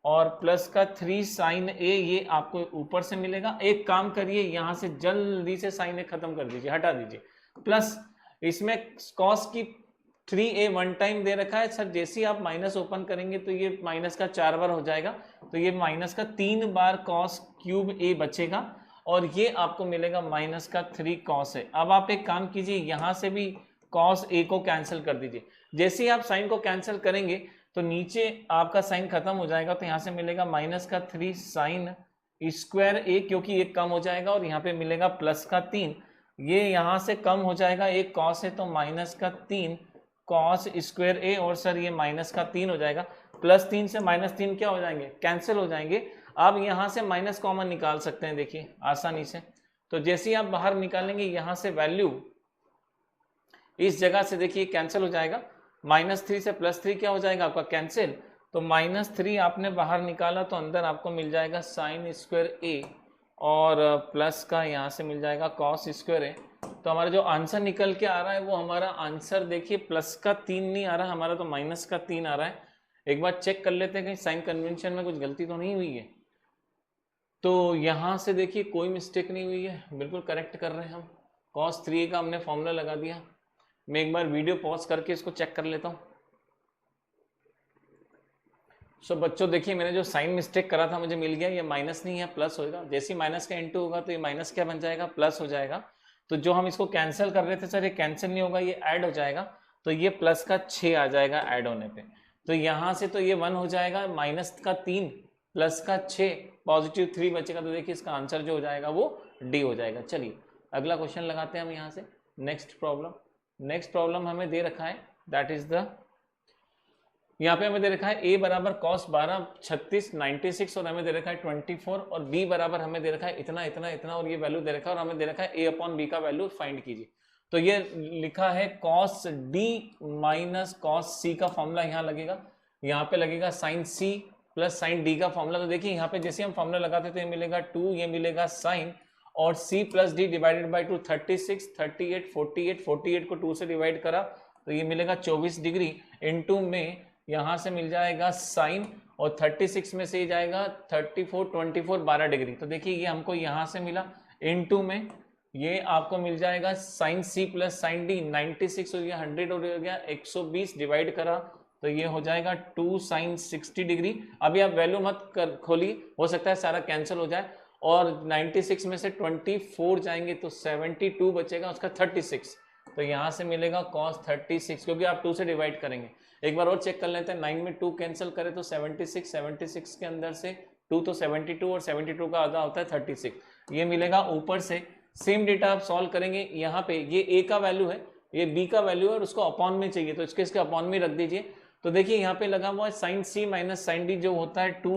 और प्लस का 3 साइन a, ये आपको ऊपर से मिलेगा। एक काम करिए यहाँ से जल्दी से साइन a खत्म कर दीजिए, हटा दीजिए, प्लस इसमें कॉस की 3a वन टाइम दे रखा है सर, जैसे ही आप माइनस ओपन करेंगे तो ये माइनस का 4 बार हो जाएगा, तो ये माइनस का 3 बार कॉस क्यूब a बचेगा, और ये आपको मिलेगा माइनस का 3 कॉस है। अब आप एक काम कीजिए, यहाँ से भी कॉस a को कैंसिल कर दीजिए। जैसे ही आप साइन को कैंसिल करेंगे तो नीचे आपका साइन खत्म हो जाएगा, तो यहाँ से मिलेगा माइनस का 3 साइन स्क्वायर a, क्योंकि एक कम हो जाएगा, और यहाँ पे मिलेगा प्लस का 3, ये यहाँ से कम हो जाएगा, एक कॉस है तो माइनस का 3 कॉस स्क्वायर a, और सर ये माइनस का 3 हो जाएगा, प्लस 3 से माइनस 3 क्या हो जाएंगे, कैंसिल हो जाएंगे। आप यहाँ से माइनस कॉमन निकाल सकते हैं देखिए आसानी से। तो जैसे ही आप बाहर निकालेंगे यहाँ से वैल्यू, इस जगह से देखिए कैंसिल हो जाएगा, -3 से +3 क्या हो जाएगा आपका, कैंसिल। तो -3 आपने बाहर निकाला तो अंदर आपको मिल जाएगा साइन स्क्वायर a, और प्लस का यहाँ से मिल जाएगा कॉस स्क्वायर a। तो हमारा जो आंसर निकल के आ रहा है वो हमारा आंसर देखिए प्लस का 3 नहीं आ रहा हमारा, तो माइनस का 3 आ रहा है। एक बार चेक कर लेते हैं कहीं साइन कन्वेंशन में कुछ गलती तो नहीं हुई है। तो यहाँ से देखिए कोई मिस्टेक नहीं हुई है, बिल्कुल करेक्ट कर रहे हैं हम। cos 3a का हमने फॉर्मूला लगा दिया। मैं एक बार वीडियो पॉज करके इसको चेक कर लेता हूँ। सो बच्चों देखिए, मैंने जो साइन मिस्टेक करा था मुझे मिल गया, ये माइनस नहीं है प्लस होगा। जैसे ही माइनस का इनटू होगा तो ये माइनस क्या बन जाएगा, प्लस हो जाएगा। तो जो हम इसको कैंसिल कर रहे थे सर, ये कैंसिल नहीं होगा, ये ऐड हो जाएगा। तो ये प्लस का 6 आ जाएगा ऐड होने पे। तो यहाँ से तो ये 1 हो जाएगा, माइनस का 3 प्लस का 6 पॉजिटिव 3 बचेगा। तो देखिए इसका आंसर जो हो जाएगा वो डी हो जाएगा। चलिए अगला क्वेश्चन लगाते हैं हम यहाँ से। नेक्स्ट प्रॉब्लम हमें दे रखा है, दैट इज द, यहाँ पे हमें दे रखा है a बराबर cos 12 36 96 और हमें दे रखा है 24 और b बराबर हमें दे रखा है इतना इतना इतना और ये वैल्यू दे रखा है और हमें दे रखा है a अपॉन b का वैल्यू फाइंड कीजिए। तो ये लिखा है cos d minus cos c का फॉर्मूला यहाँ लगेगा, यहाँ पे लगेगा sin c plus sin d का फॉर्मूला। तो देखिए यहाँ पे जैसे हम फॉर्मूला लगाते थे, ये मिलेगा 2, ये मिलेगा sin और c plus d divided by 2 36 38 48 48 को 2 से डिवाइड करा तो ये मिलेगा 24 डिग्री इंटू में यहाँ से मिल जाएगा साइन और 36 में से ही जाएगा 34 24 12 डिग्री। तो देखिए ये हमको यहाँ से मिला, इनटू में ये आपको मिल जाएगा sine C plus sine D 96 हो गया 100 हो गया 120 डिवाइड करा तो ये हो जाएगा 2 साइन 60 डिग्री। अभी आप वैल्यू मत कर खोलिए, हो सकता है सारा कैंसिल हो जाए और 96 में से 24 जाएंगे तो 72 बचेगा, उसका 36। तो यहाँ से मिलेगा cos 36 क्योंकि आप 2 से डिवाइड करेंगे। एक बार और चेक कर लेते हैं, 9 में 2 कैंसिल करें तो 76 के अंदर से 2 तो 72 और 72 का आधा होता है 36, ये मिलेगा। ऊपर से सेम डेटा आप सॉल्व करेंगे, यहाँ पे ये a का वैल्यू है, ये b का वैल्यू है और उसको अपॉन में चाहिए तो इसके अपॉन में रख दीजिए। तो देखिए यहाँ पे लगा हुआ है sine c minus sine d जो होता है 2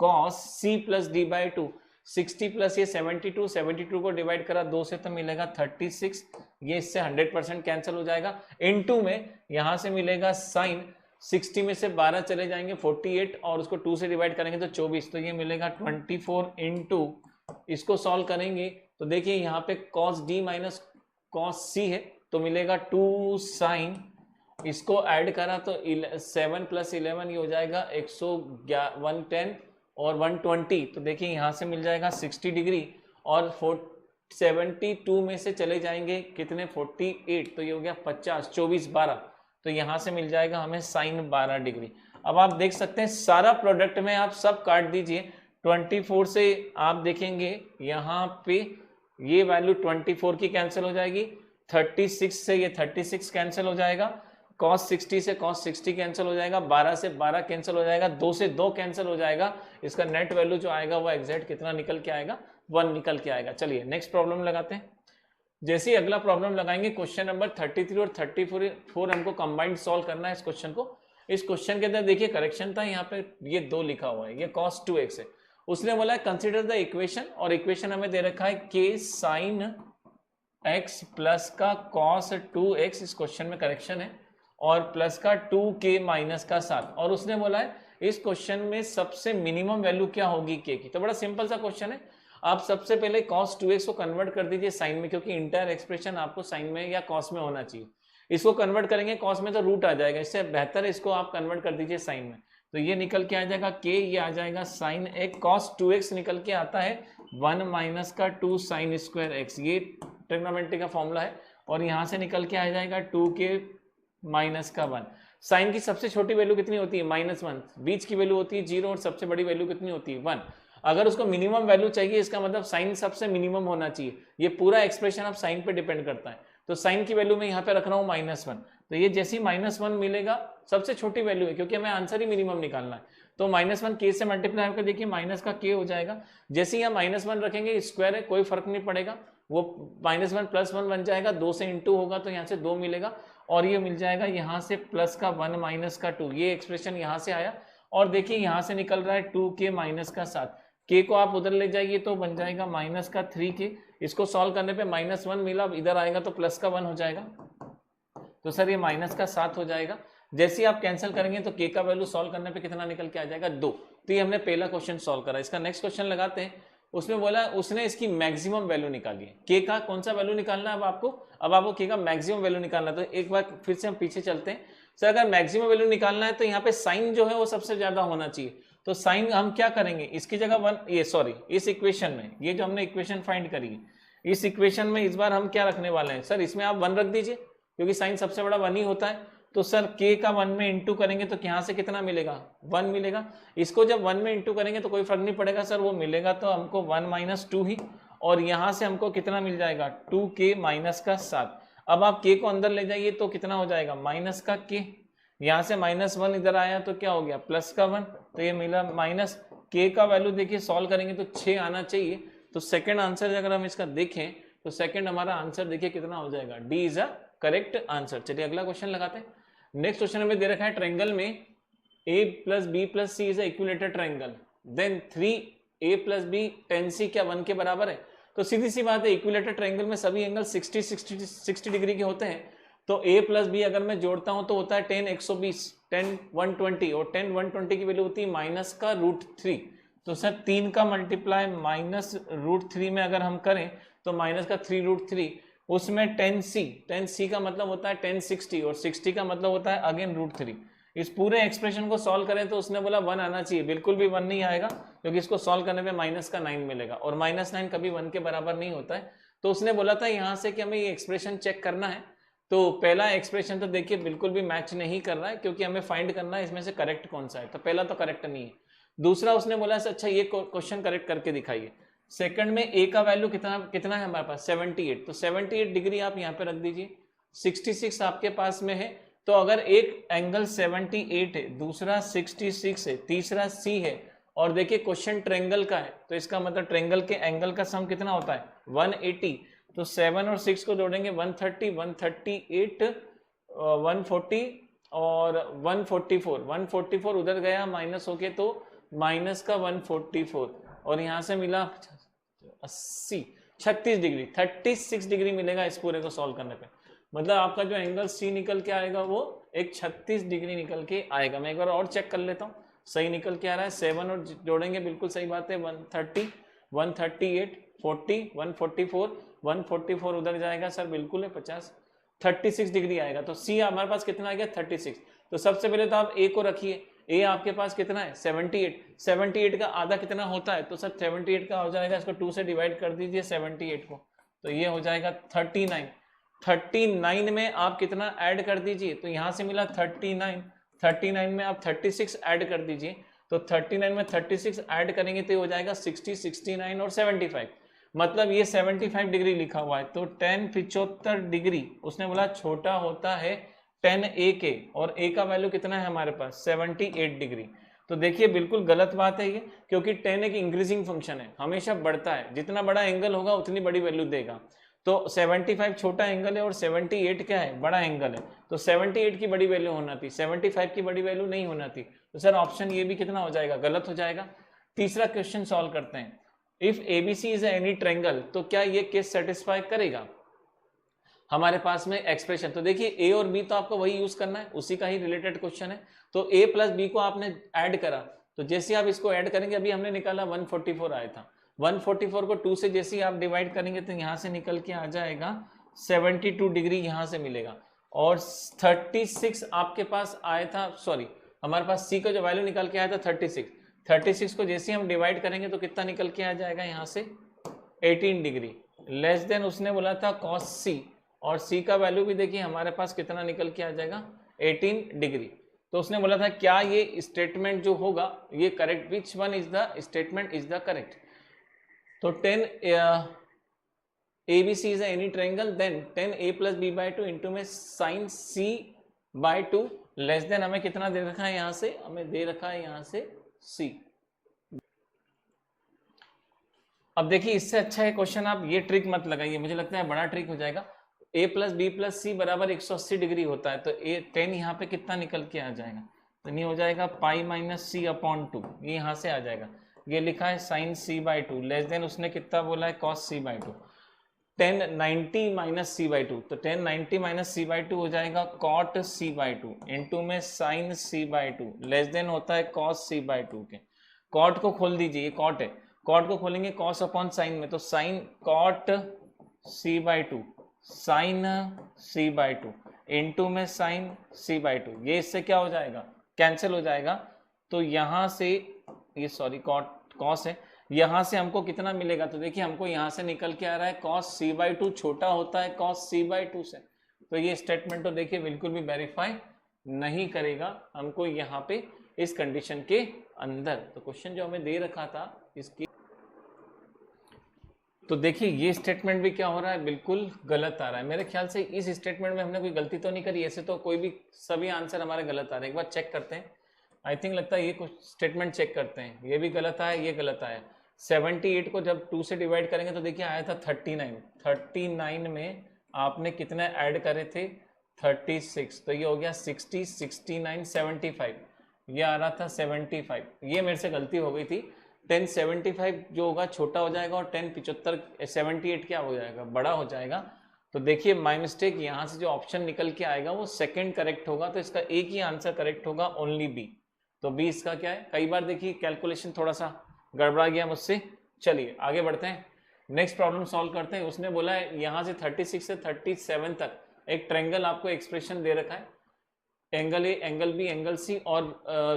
cos c plus d by 2 60 plus ये 72 को डिवाइड करा 2 से तो मिलेगा 36, ये इससे 100% कैंसिल हो जाएगा। इनटू में यहाँ से मिलेगा साइन 60 में से 12 चले जाएंगे 48 और उसको 2 से डिवाइड करेंगे तो 24, तो ये मिलेगा 24 इंटू, इसको सॉल्व करेंगे तो देखिए यहाँ पे cos d minus cos c है तो मिलेगा 2 साइन, इसको ऐड करा तो 7 प्लस 11 ये हो जाएगा 110 और 120। तो देखिए यहाँ से मिल जाएगा 60 डिग्री और 72 में से चले जाएंगे कितने 48, तो ये हो गया 50 24 12, तो यहाँ से मिल जाएगा हमें साइन 12 डिग्री। अब आप देख सकते हैं सारा प्रोडक्ट में आप सब काट दीजिए, 24 से आप देखेंगे यहाँ पे ये वैल्यू 24 की कैंसिल हो जाएगी, 36 से ये 36 कैंसिल हो जाएगा, cos 60 से cos 60 कैंसिल हो जाएगा, 12 से 12 कैंसिल हो जाएगा, 2 से 2 कैंसिल हो जाएगा। इसका नेट वैल्यू जो आएगा वो एग्जैक्ट कितना निकल के आएगा, 1 निकल के आएगा। चलिए नेक्स्ट प्रॉब्लम लगाते हैं। जैसे ही अगला प्रॉब्लम लगाएंगे क्वेश्चन नंबर 33 और 34 हमको कंबाइंड सॉल्व करना है इस क्वेश्चन को। इस क्वेश्चन के अंदर देखिए करेक्शन था, यहाँ पे ये 2 लिखा हुआ है, ये cos 2x है। उसने बोला है कंसिडर द इक्वेशन और इक्वेशन हमें दे रखा है k साइन x प्लस का cos 2x, इस क्वेश्चन में करेक्शन है, और प्लस का 2k माइनस का 7। और उसने बोला है इस क्वेश्चन में सबसे मिनिमम वैल्यू क्या होगी k की। तो बड़ा सिंपल सा क्वेश्चन है, आप सबसे पहले cos 2x को कन्वर्ट कर दीजिए साइन में, क्योंकि इंटायर एक्सप्रेशन आपको साइन में या cos में होना चाहिए। इसको कन्वर्ट करेंगे cos में तो रूट आ जाएगा, इससे बेहतर है इसको आप कन्वर्ट कर दीजिए साइन में। तो ये निकल के आ जाएगा k, ये आ जाएगा साइन एक cos 2x निकल के आता है 1 माइनस का 2 साइन स्क्वायर x, ये ट्रिग्नोमेट्री का फॉर्मूला है। और यहाँ से निकल के आ जाएगा 2k माइनस का 1। साइन की सबसे छोटी वैल्यू कितनी होती है -1, बीच की वैल्यू होती है 0 और सबसे बड़ी वैल्यू कितनी होती है 1। अगर उसको मिनिमम वैल्यू चाहिए इसका मतलब साइन सबसे मिनिमम होना चाहिए। ये पूरा एक्सप्रेशन अब साइन पे डिपेंड करता है। तो साइन की वैल्यू मैं यहाँ पे रख रहा हूँ -1, तो ये जैसे ही -1 मिलेगा सबसे छोटी वैल्यू है क्योंकि हमें आंसर ही मिनिमम निकालना है। तो -1 k से मल्टीप्लाई होकर देखिए माइनस का k हो जाएगा। जैसे ही यहाँ -1 रखेंगे स्क्वायर है कोई फर्क नहीं पड़ेगा, वो -1 + 1 बन जाएगा, 2 से इंटू होगा तो यहाँ से 2 मिलेगा और ये मिल जाएगा यहाँ से प्लस का 1 माइनस का 2, ये एक्सप्रेशन यहाँ से आया। और देखिए यहाँ से निकल रहा है 2k माइनस का 7, k को आप उधर ले जाइए तो बन जाएगा माइनस का 3k। इसको सॉल्व करने पे -1 मिला, इधर आएगा तो प्लस का 1 हो जाएगा, तो सर ये माइनस का 7 हो जाएगा। जैसे ही आप कैंसिल करेंगे तो k का वैल्यू सॉल्व करने पे कितना निकल के आ जाएगा 2। तो ये हमने पहला क्वेश्चन सॉल्व करा। इसका नेक्स्ट क्वेश्चन लगाते हैं। उसमें बोला उसने इसकी मैक्सिमम वैल्यू निकाली है, k का कौन सा वैल्यू निकालना है अब आपको k का मैक्सिमम वैल्यू निकालना है। तो एक बार फिर से हम पीछे चलते हैं। सर अगर मैक्सिमम वैल्यू निकालना है तो यहाँ पे साइन जो है वो सबसे ज्यादा होना चाहिए, तो साइन हम क्या करेंगे, इसकी जगह वन, ये सॉरी इस इक्वेशन में, ये जो हमने इक्वेशन फाइंड करी है, इस इक्वेशन में इस बार हम क्या रखने वाले हैं सर, इसमें आप 1 रख दीजिए क्योंकि साइन सबसे बड़ा 1 ही होता है। तो सर k का 1 में इंटू करेंगे तो यहाँ से कितना मिलेगा, 1 मिलेगा। इसको जब 1 में इंटू करेंगे तो कोई फर्क नहीं पड़ेगा सर, वो मिलेगा तो हमको 1 - 2 ही, और यहाँ से हमको कितना मिल जाएगा 2k - 7। अब आप k को अंदर ले जाइए तो कितना हो जाएगा माइनस का k, यहाँ से -1 इधर आया तो क्या हो गया प्लस का 1, तो ये मिला माइनस k का वैल्यू देखिए सॉल्व करेंगे तो 6 आना चाहिए। तो सेकंड आंसर अगर हम इसका देखें तो सेकंड हमारा आंसर देखिए कितना हो जाएगा, D is a correct answer. चलिए अगला क्वेश्चन लगाते हैं। नेक्स्ट क्वेश्चन हमें दे रखा है ट्रायंगल में a + b + c is a equilateral triangle, then 3a + b tan c क्या 1 के बराबर है। तो सीधी सी बात है, इक्विलेटरल ट्रायंगल में सभी एंगल 60 डिग्री के होते हैं। तो a + b अगर मैं जोड़ता हूं तो होता है tan 120, tan 120, और tan 120 की वैल्यू होती है -√3। तो सर 3 का मल्टीप्लाई -√3 में अगर हम करें तो -3√3, उसमें tan c का मतलब होता है tan 60, और 60 का मतलब होता है अगेन √3। इस पूरे एक्सप्रेशन को सॉल्व करें तो उसने बोला 1 आना चाहिए, बिल्कुल भी 1 नहीं आएगा क्योंकि इसको सॉल्व करने पे -9 मिलेगा, और -9 कभी 1 के बराबर नहीं होता है। तो उसने बोला था यहाँ से कि हमें ये एक्सप्रेशन चेक करना है। तो पहला एक्सप्रेशन तो देखिए बिल्कुल भी मैच नहीं कर रहा है क्योंकि हमें फाइंड करना है इसमें से करेक्ट कौन सा है, तो पहला तो करेक्ट नहीं है। दूसरा उसने बोला अच्छा ये क्वेश्चन करेक्ट करके दिखाइए। सेकंड में a का वैल्यू कितना है हमारे पास 78, तो 78 डिग्री आप यहाँ पे रख दीजिए। 66 आपके पास में है, तो अगर एक एंगल 78 है, दूसरा 66 है, तीसरा c है, और देखिए क्वेश्चन ट्रायंगल का है तो इसका मतलब ट्रायंगल के एंगल का सम कितना होता है 180। तो 7 और 6 को जोड़ेंगे 130, 138, 140 और 144 उधर गया माइनस होके तो माइनस का 144, और यहाँ से मिला 80, 36 डिग्री, 36 डिग्री मिलेगा इस पूरे को सॉल्व करने पे। मतलब आपका जो एंगल सी निकल के आएगा वो एक 36 डिग्री निकल के आएगा। मैं एक बार और चेक कर लेता हूँ सही निकल के आ रहा है। 7 और जोड़ेंगे बिल्कुल सही बात है, 130, 138, 40, 144 उधर जाएगा सर बिल्कुल है 50, 36 डिग्री आएगा। तो सी हमारे पास कितना आ गया 36। तो सबसे पहले तो आप ए को रखिए, ए आपके पास कितना है 78 का आधा कितना होता है, तो सर 78 का हो जाएगा, इसको 2 से डिवाइड कर दीजिए 78 को, तो ये हो जाएगा 39 में आप कितना ऐड कर दीजिए, तो यहाँ से मिला 39 में आप 36 ऐड कर दीजिए, तो 39 में 36 ऐड करेंगे तो हो जाएगा 60, 69 और 75, मतलब ये 75 डिग्री लिखा हुआ है। तो tan 75 डिग्री उसने बोला छोटा होता है tan a के, और a का वैल्यू कितना है हमारे पास 78 डिग्री। तो देखिए बिल्कुल गलत बात है ये, क्योंकि tan एक इंक्रीजिंग फंक्शन है, हमेशा बढ़ता है, जितना बड़ा एंगल होगा उतनी बड़ी वैल्यू देगा। तो 75 छोटा एंगल है और 78 क्या है बड़ा एंगल है, तो 78 की बड़ी वैल्यू होना थी, 75 की बड़ी वैल्यू नहीं होना थी। तो सर ऑप्शन ये भी कितना हो जाएगा गलत हो जाएगा। तीसरा क्वेश्चन सॉल्व करते हैं। If ABC is any triangle, तो क्या ये केस सेटिस्फाई करेगा हमारे पास में एक्सप्रेशन। तो देखिए ए और बी तो आपको वही यूज करना है, उसी का ही रिलेटेड क्वेश्चन है। तो a + b को आपने ऐड करा, तो जैसे आप इसको ऐड करेंगे, अभी हमने निकाला 144 आया था, 144 को 2 से जैसे आप डिवाइड करेंगे तो यहाँ से निकल के आ जाएगा 72 डिग्री यहाँ से मिलेगा, और 36 आपके पास आया था, सॉरी हमारे पास c का जो वैल्यू निकल के आया था 36 को जैसे हम डिवाइड करेंगे तो कितना निकल के आ जाएगा यहाँ से 18 डिग्री, लेस देन उसने बोला था cos c, और c का वैल्यू भी देखिए हमारे पास कितना निकल के आ जाएगा 18 डिग्री। तो उसने बोला था क्या ये स्टेटमेंट जो होगा ये correct, which one is the statement is the correct. तो 10 ABC is any triangle, then 10a + b/2 into में sin c/2 लेस देन हमें कितना दे रखा है यहाँ से, हमें दे रखा है यहाँ से c। अब देखिए इससे अच्छा है क्वेश्चन, आप ये ट्रिक मत लगाइए, मुझे लगता है बड़ा ट्रिक हो जाएगा। a + b + c बराबर 180 डिग्री होता है, तो a 10 यहाँ पे कितना निकल के आ जाएगा, तो नहीं हो जाएगा π - c/2, ये यहाँ से आ जाएगा। ये लिखा है sin c/2 लेस देन उसने कितना बोला है cos c/2, 10 90 - c/2, तो 10 90 - c/2 हो जाएगा cot c/2 इंटू में sin c/2 लेस देन होता है cos c/2 के। cot को खोल दीजिए, ये cot है, cot को खोलेंगे cos/sin में, तो sin cot c/2 sin c/2 into में sin c/2, ये इससे क्या हो जाएगा कैंसिल हो जाएगा, तो यहाँ से ये सॉरी कॉस है, यहाँ से हमको कितना मिलेगा, तो देखिए हमको यहाँ से निकल के आ रहा है कॉस c/2 छोटा होता है कॉस c/2 से। तो ये स्टेटमेंट तो देखिए बिल्कुल भी वेरीफाई नहीं करेगा हमको यहाँ पे इस कंडीशन के अंदर। तो क्वेश्चन जो हमें दे रखा था इसकी, तो देखिए ये स्टेटमेंट भी क्या हो रहा है, बिल्कुल गलत आ रहा है। मेरे ख्याल से इस स्टेटमेंट में हमने कोई गलती तो नहीं करी, ऐसे तो कोई भी सभी आंसर हमारे गलत आ रहे हैं। एक बार चेक करते हैं, आई थिंक लगता है ये कुछ स्टेटमेंट चेक करते हैं, ये भी गलत आया, ये गलत आया। 78 को जब 2 से डिवाइड करेंगे तो देखिए आया था 39, 39 में आपने कितने ऐड करे थे 36, तो ये हो गया 60, 69, 75, ये आ रहा था 75, ये मेरे से गलती हो गई थी। 1075 जो होगा छोटा हो जाएगा और 1075 78 क्या हो जाएगा, बड़ा हो जाएगा। तो देखिए माय मिस्टेक, यहाँ से जो ऑप्शन निकल के आएगा वो सेकंड करेक्ट होगा, तो इसका एक ही आंसर करेक्ट होगा, ओनली बी। तो बी इसका क्या है। कई बार देखिए कैलकुलेशन थोड़ा सा गड़बड़ा गया मुझसे। चलिए आगे बढ़ते हैं, नेक्स्ट प्रॉब्लम सॉल्व करते हैं। उसने बोला है यहाँ से 36 से 37 तक एक ट्रायंगल आपको एक्सप्रेशन दे रखा है, angle A, angle B, angle C और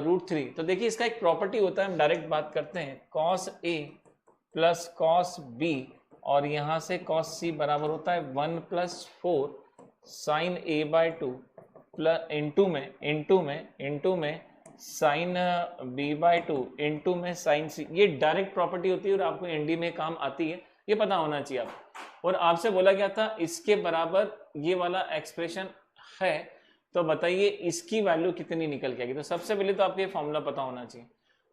√3। तो देखिए इसका एक प्रॉपर्टी होता है, हम डायरेक्ट बात करते हैं, cos A plus cos B और यहाँ से कॉस सी बराबर होता है 1 + 4 साइन a/2 प्लस इंटू में साइन b/2 इंटू में साइन सी। ये डायरेक्ट प्रॉपर्टी होती है और आपको एनडी में काम आती है, ये पता होना चाहिए आपको। और आपसे बोला गया था इसके बराबर ये वाला एक्सप्रेशन है, तो बताइए इसकी वैल्यू कितनी निकल के आएगी। तो सबसे पहले तो आपको ये फॉर्मूला पता होना चाहिए।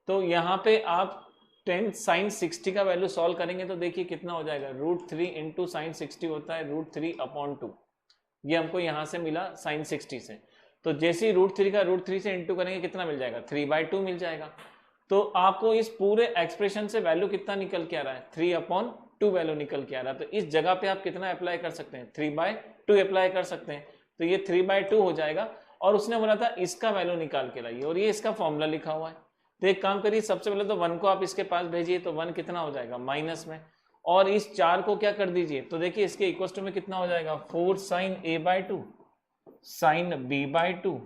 तो यहाँ पे आप 10 sin 60 का वैल्यू सॉल्व करेंगे तो देखिए कितना हो जाएगा, √3 इंटू साइन 60 होता है √3/2। ये हमको यहाँ से मिला साइन 60 से। तो जैसे ही √3 का √3 से इंटू करेंगे कितना मिल जाएगा, 3/2 मिल जाएगा। तो आपको इस पूरे एक्सप्रेशन से वैल्यू कितना निकल के आ रहा है, 3/2 वैल्यू निकल के आ रहा है। तो इस जगह पे आप कितना अप्लाई कर सकते हैं, 3/2 अप्लाई कर सकते हैं। तो ये 3/2 हो जाएगा। और उसने बोला था इसका वैल्यू निकाल के लाइए, और ये इसका फॉर्मूला लिखा हुआ है। तो एक काम करिए, सबसे पहले तो 1 को आप इसके पास भेजिए, तो 1 कितना हो जाएगा माइनस में, और इस 4 को क्या कर दीजिए, तो देखिए इसके इक्वल टू में कितना हो जाएगा, 4 sin a/2 साइन b/2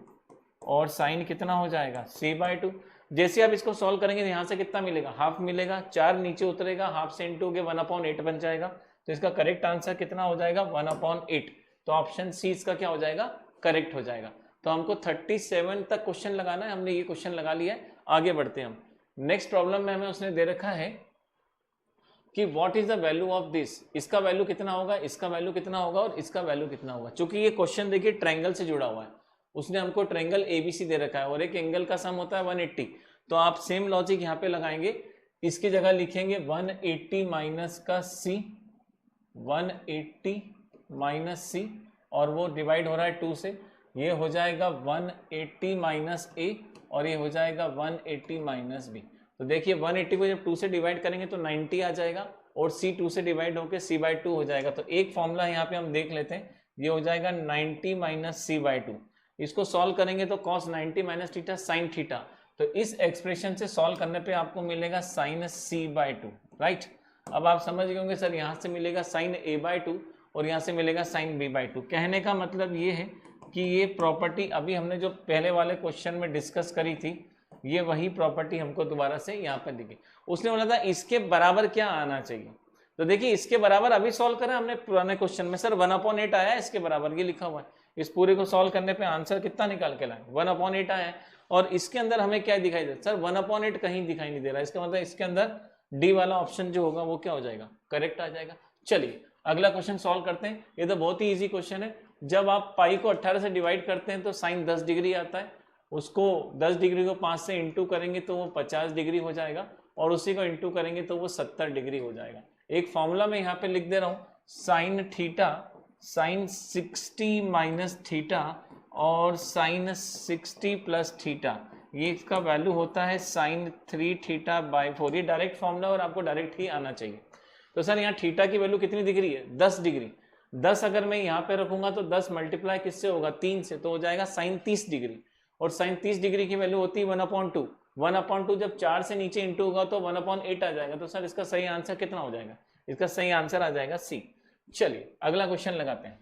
और साइन कितना हो जाएगा c/2। जैसे आप इसको सॉल्व करेंगे यहाँ से कितना मिलेगा, हाफ मिलेगा, 4 नीचे उतरेगा, हाफ से इंटू के 1/8 बन जाएगा। तो इसका करेक्ट आंसर कितना हो जाएगा, 1/8। तो ऑप्शन सी इसका क्या हो जाएगा, करेक्ट हो जाएगा। तो हमको 37 तक क्वेश्चन लगाना है, हमने ये क्वेश्चन लगा लिया है। आगे बढ़ते हैं हम। नेक्स्ट प्रॉब्लम में हमें उसने दे रखा है कि what is the value of this, इसका वैल्यू कितना होगा, इसका वैल्यू कितना होगा और इसका वैल्यू कितना होगा। चूंकि ये क्वेश्चन देखिए ट्रायंगल से जुड़ा हुआ है, उसने हमको ट्रायंगल एबीसी दे रखा है और एक एंगल का सम होता है 180। तो आप सेम लॉजिक यहाँ पे लगाएंगे, इसकी जगह लिखेंगे 180 माइनस का सी, 180 माइनस सी, और वो डिवाइड हो रहा है 2 से, ये हो जाएगा 180 माइनस ए और ये हो जाएगा 180 माइनस बी। तो देखिए 180 को जब 2 से डिवाइड करेंगे तो 90 आ जाएगा और c 2 से डिवाइड होकर c/2 हो जाएगा। तो एक फॉर्मूला यहाँ पे हम देख लेते हैं, ये हो जाएगा 90 माइनस c/2। इसको सॉल्व करेंगे तो cos 90 minus theta sine theta. तो इस एक्सप्रेशन से सॉल्व करने पे आपको मिलेगा साइन c/2, राइट। अब आप समझ गए होंगे सर यहाँ से मिलेगा साइन a/2 और यहाँ से मिलेगा साइन b/2। कहने का मतलब ये है कि ये प्रॉपर्टी अभी हमने जो पहले वाले क्वेश्चन में डिस्कस करी थी, ये वही प्रॉपर्टी हमको दोबारा से यहाँ पर दिखी। उसने बोला था इसके बराबर क्या आना चाहिए, तो देखिए इसके बराबर अभी सॉल्व करा हमने पुराने क्वेश्चन में, सर 1/8 आया है इसके बराबर, ये लिखा हुआ है। इस पूरे को सॉल्व करने पे आंसर कितना निकाल के लाए, 1/8 आया है। और इसके अंदर हमें क्या दिखाई दे, सर 1/8 कहीं दिखाई नहीं दे रहा, इसका मतलब इसके अंदर डी वाला ऑप्शन जो होगा वो क्या हो जाएगा, करेक्ट आ जाएगा। चलिए अगला क्वेश्चन सॉल्व करते हैं। ये तो बहुत ही ईजी क्वेश्चन है। जब आप पाई को 18 से डिवाइड करते हैं तो साइन 10 डिग्री आता है, उसको 10 डिग्री को 5 से इंटू करेंगे तो वो 50 डिग्री हो जाएगा, और उसी को इंटू करेंगे तो वो 70 डिग्री हो जाएगा। एक फॉर्मूला मैं यहाँ पे लिख दे रहा हूँ, sine theta sine 60 minus theta और साइन 60 प्लस थीटा, ये इसका वैल्यू होता है साइन 3 थीटा/4। ये डायरेक्ट फॉर्मूला और आपको डायरेक्ट ही आना चाहिए। तो सर यहाँ थीटा की वैल्यू कितनी दिख रही है, 10 डिग्री। 10 अगर मैं यहाँ पे रखूंगा तो 10 मल्टीप्लाई किससे होगा, 3 से, तो हो जाएगा साइन 30 डिग्री। और साइन 30 डिग्री की वैल्यू होती है 1/2। 1/2 जब 4 से नीचे इंटू होगा तो 1/8 आ जाएगा। तो सर इसका सही आंसर कितना हो जाएगा, इसका सही आंसर आ जाएगा सी। चलिए अगला क्वेश्चन लगाते हैं।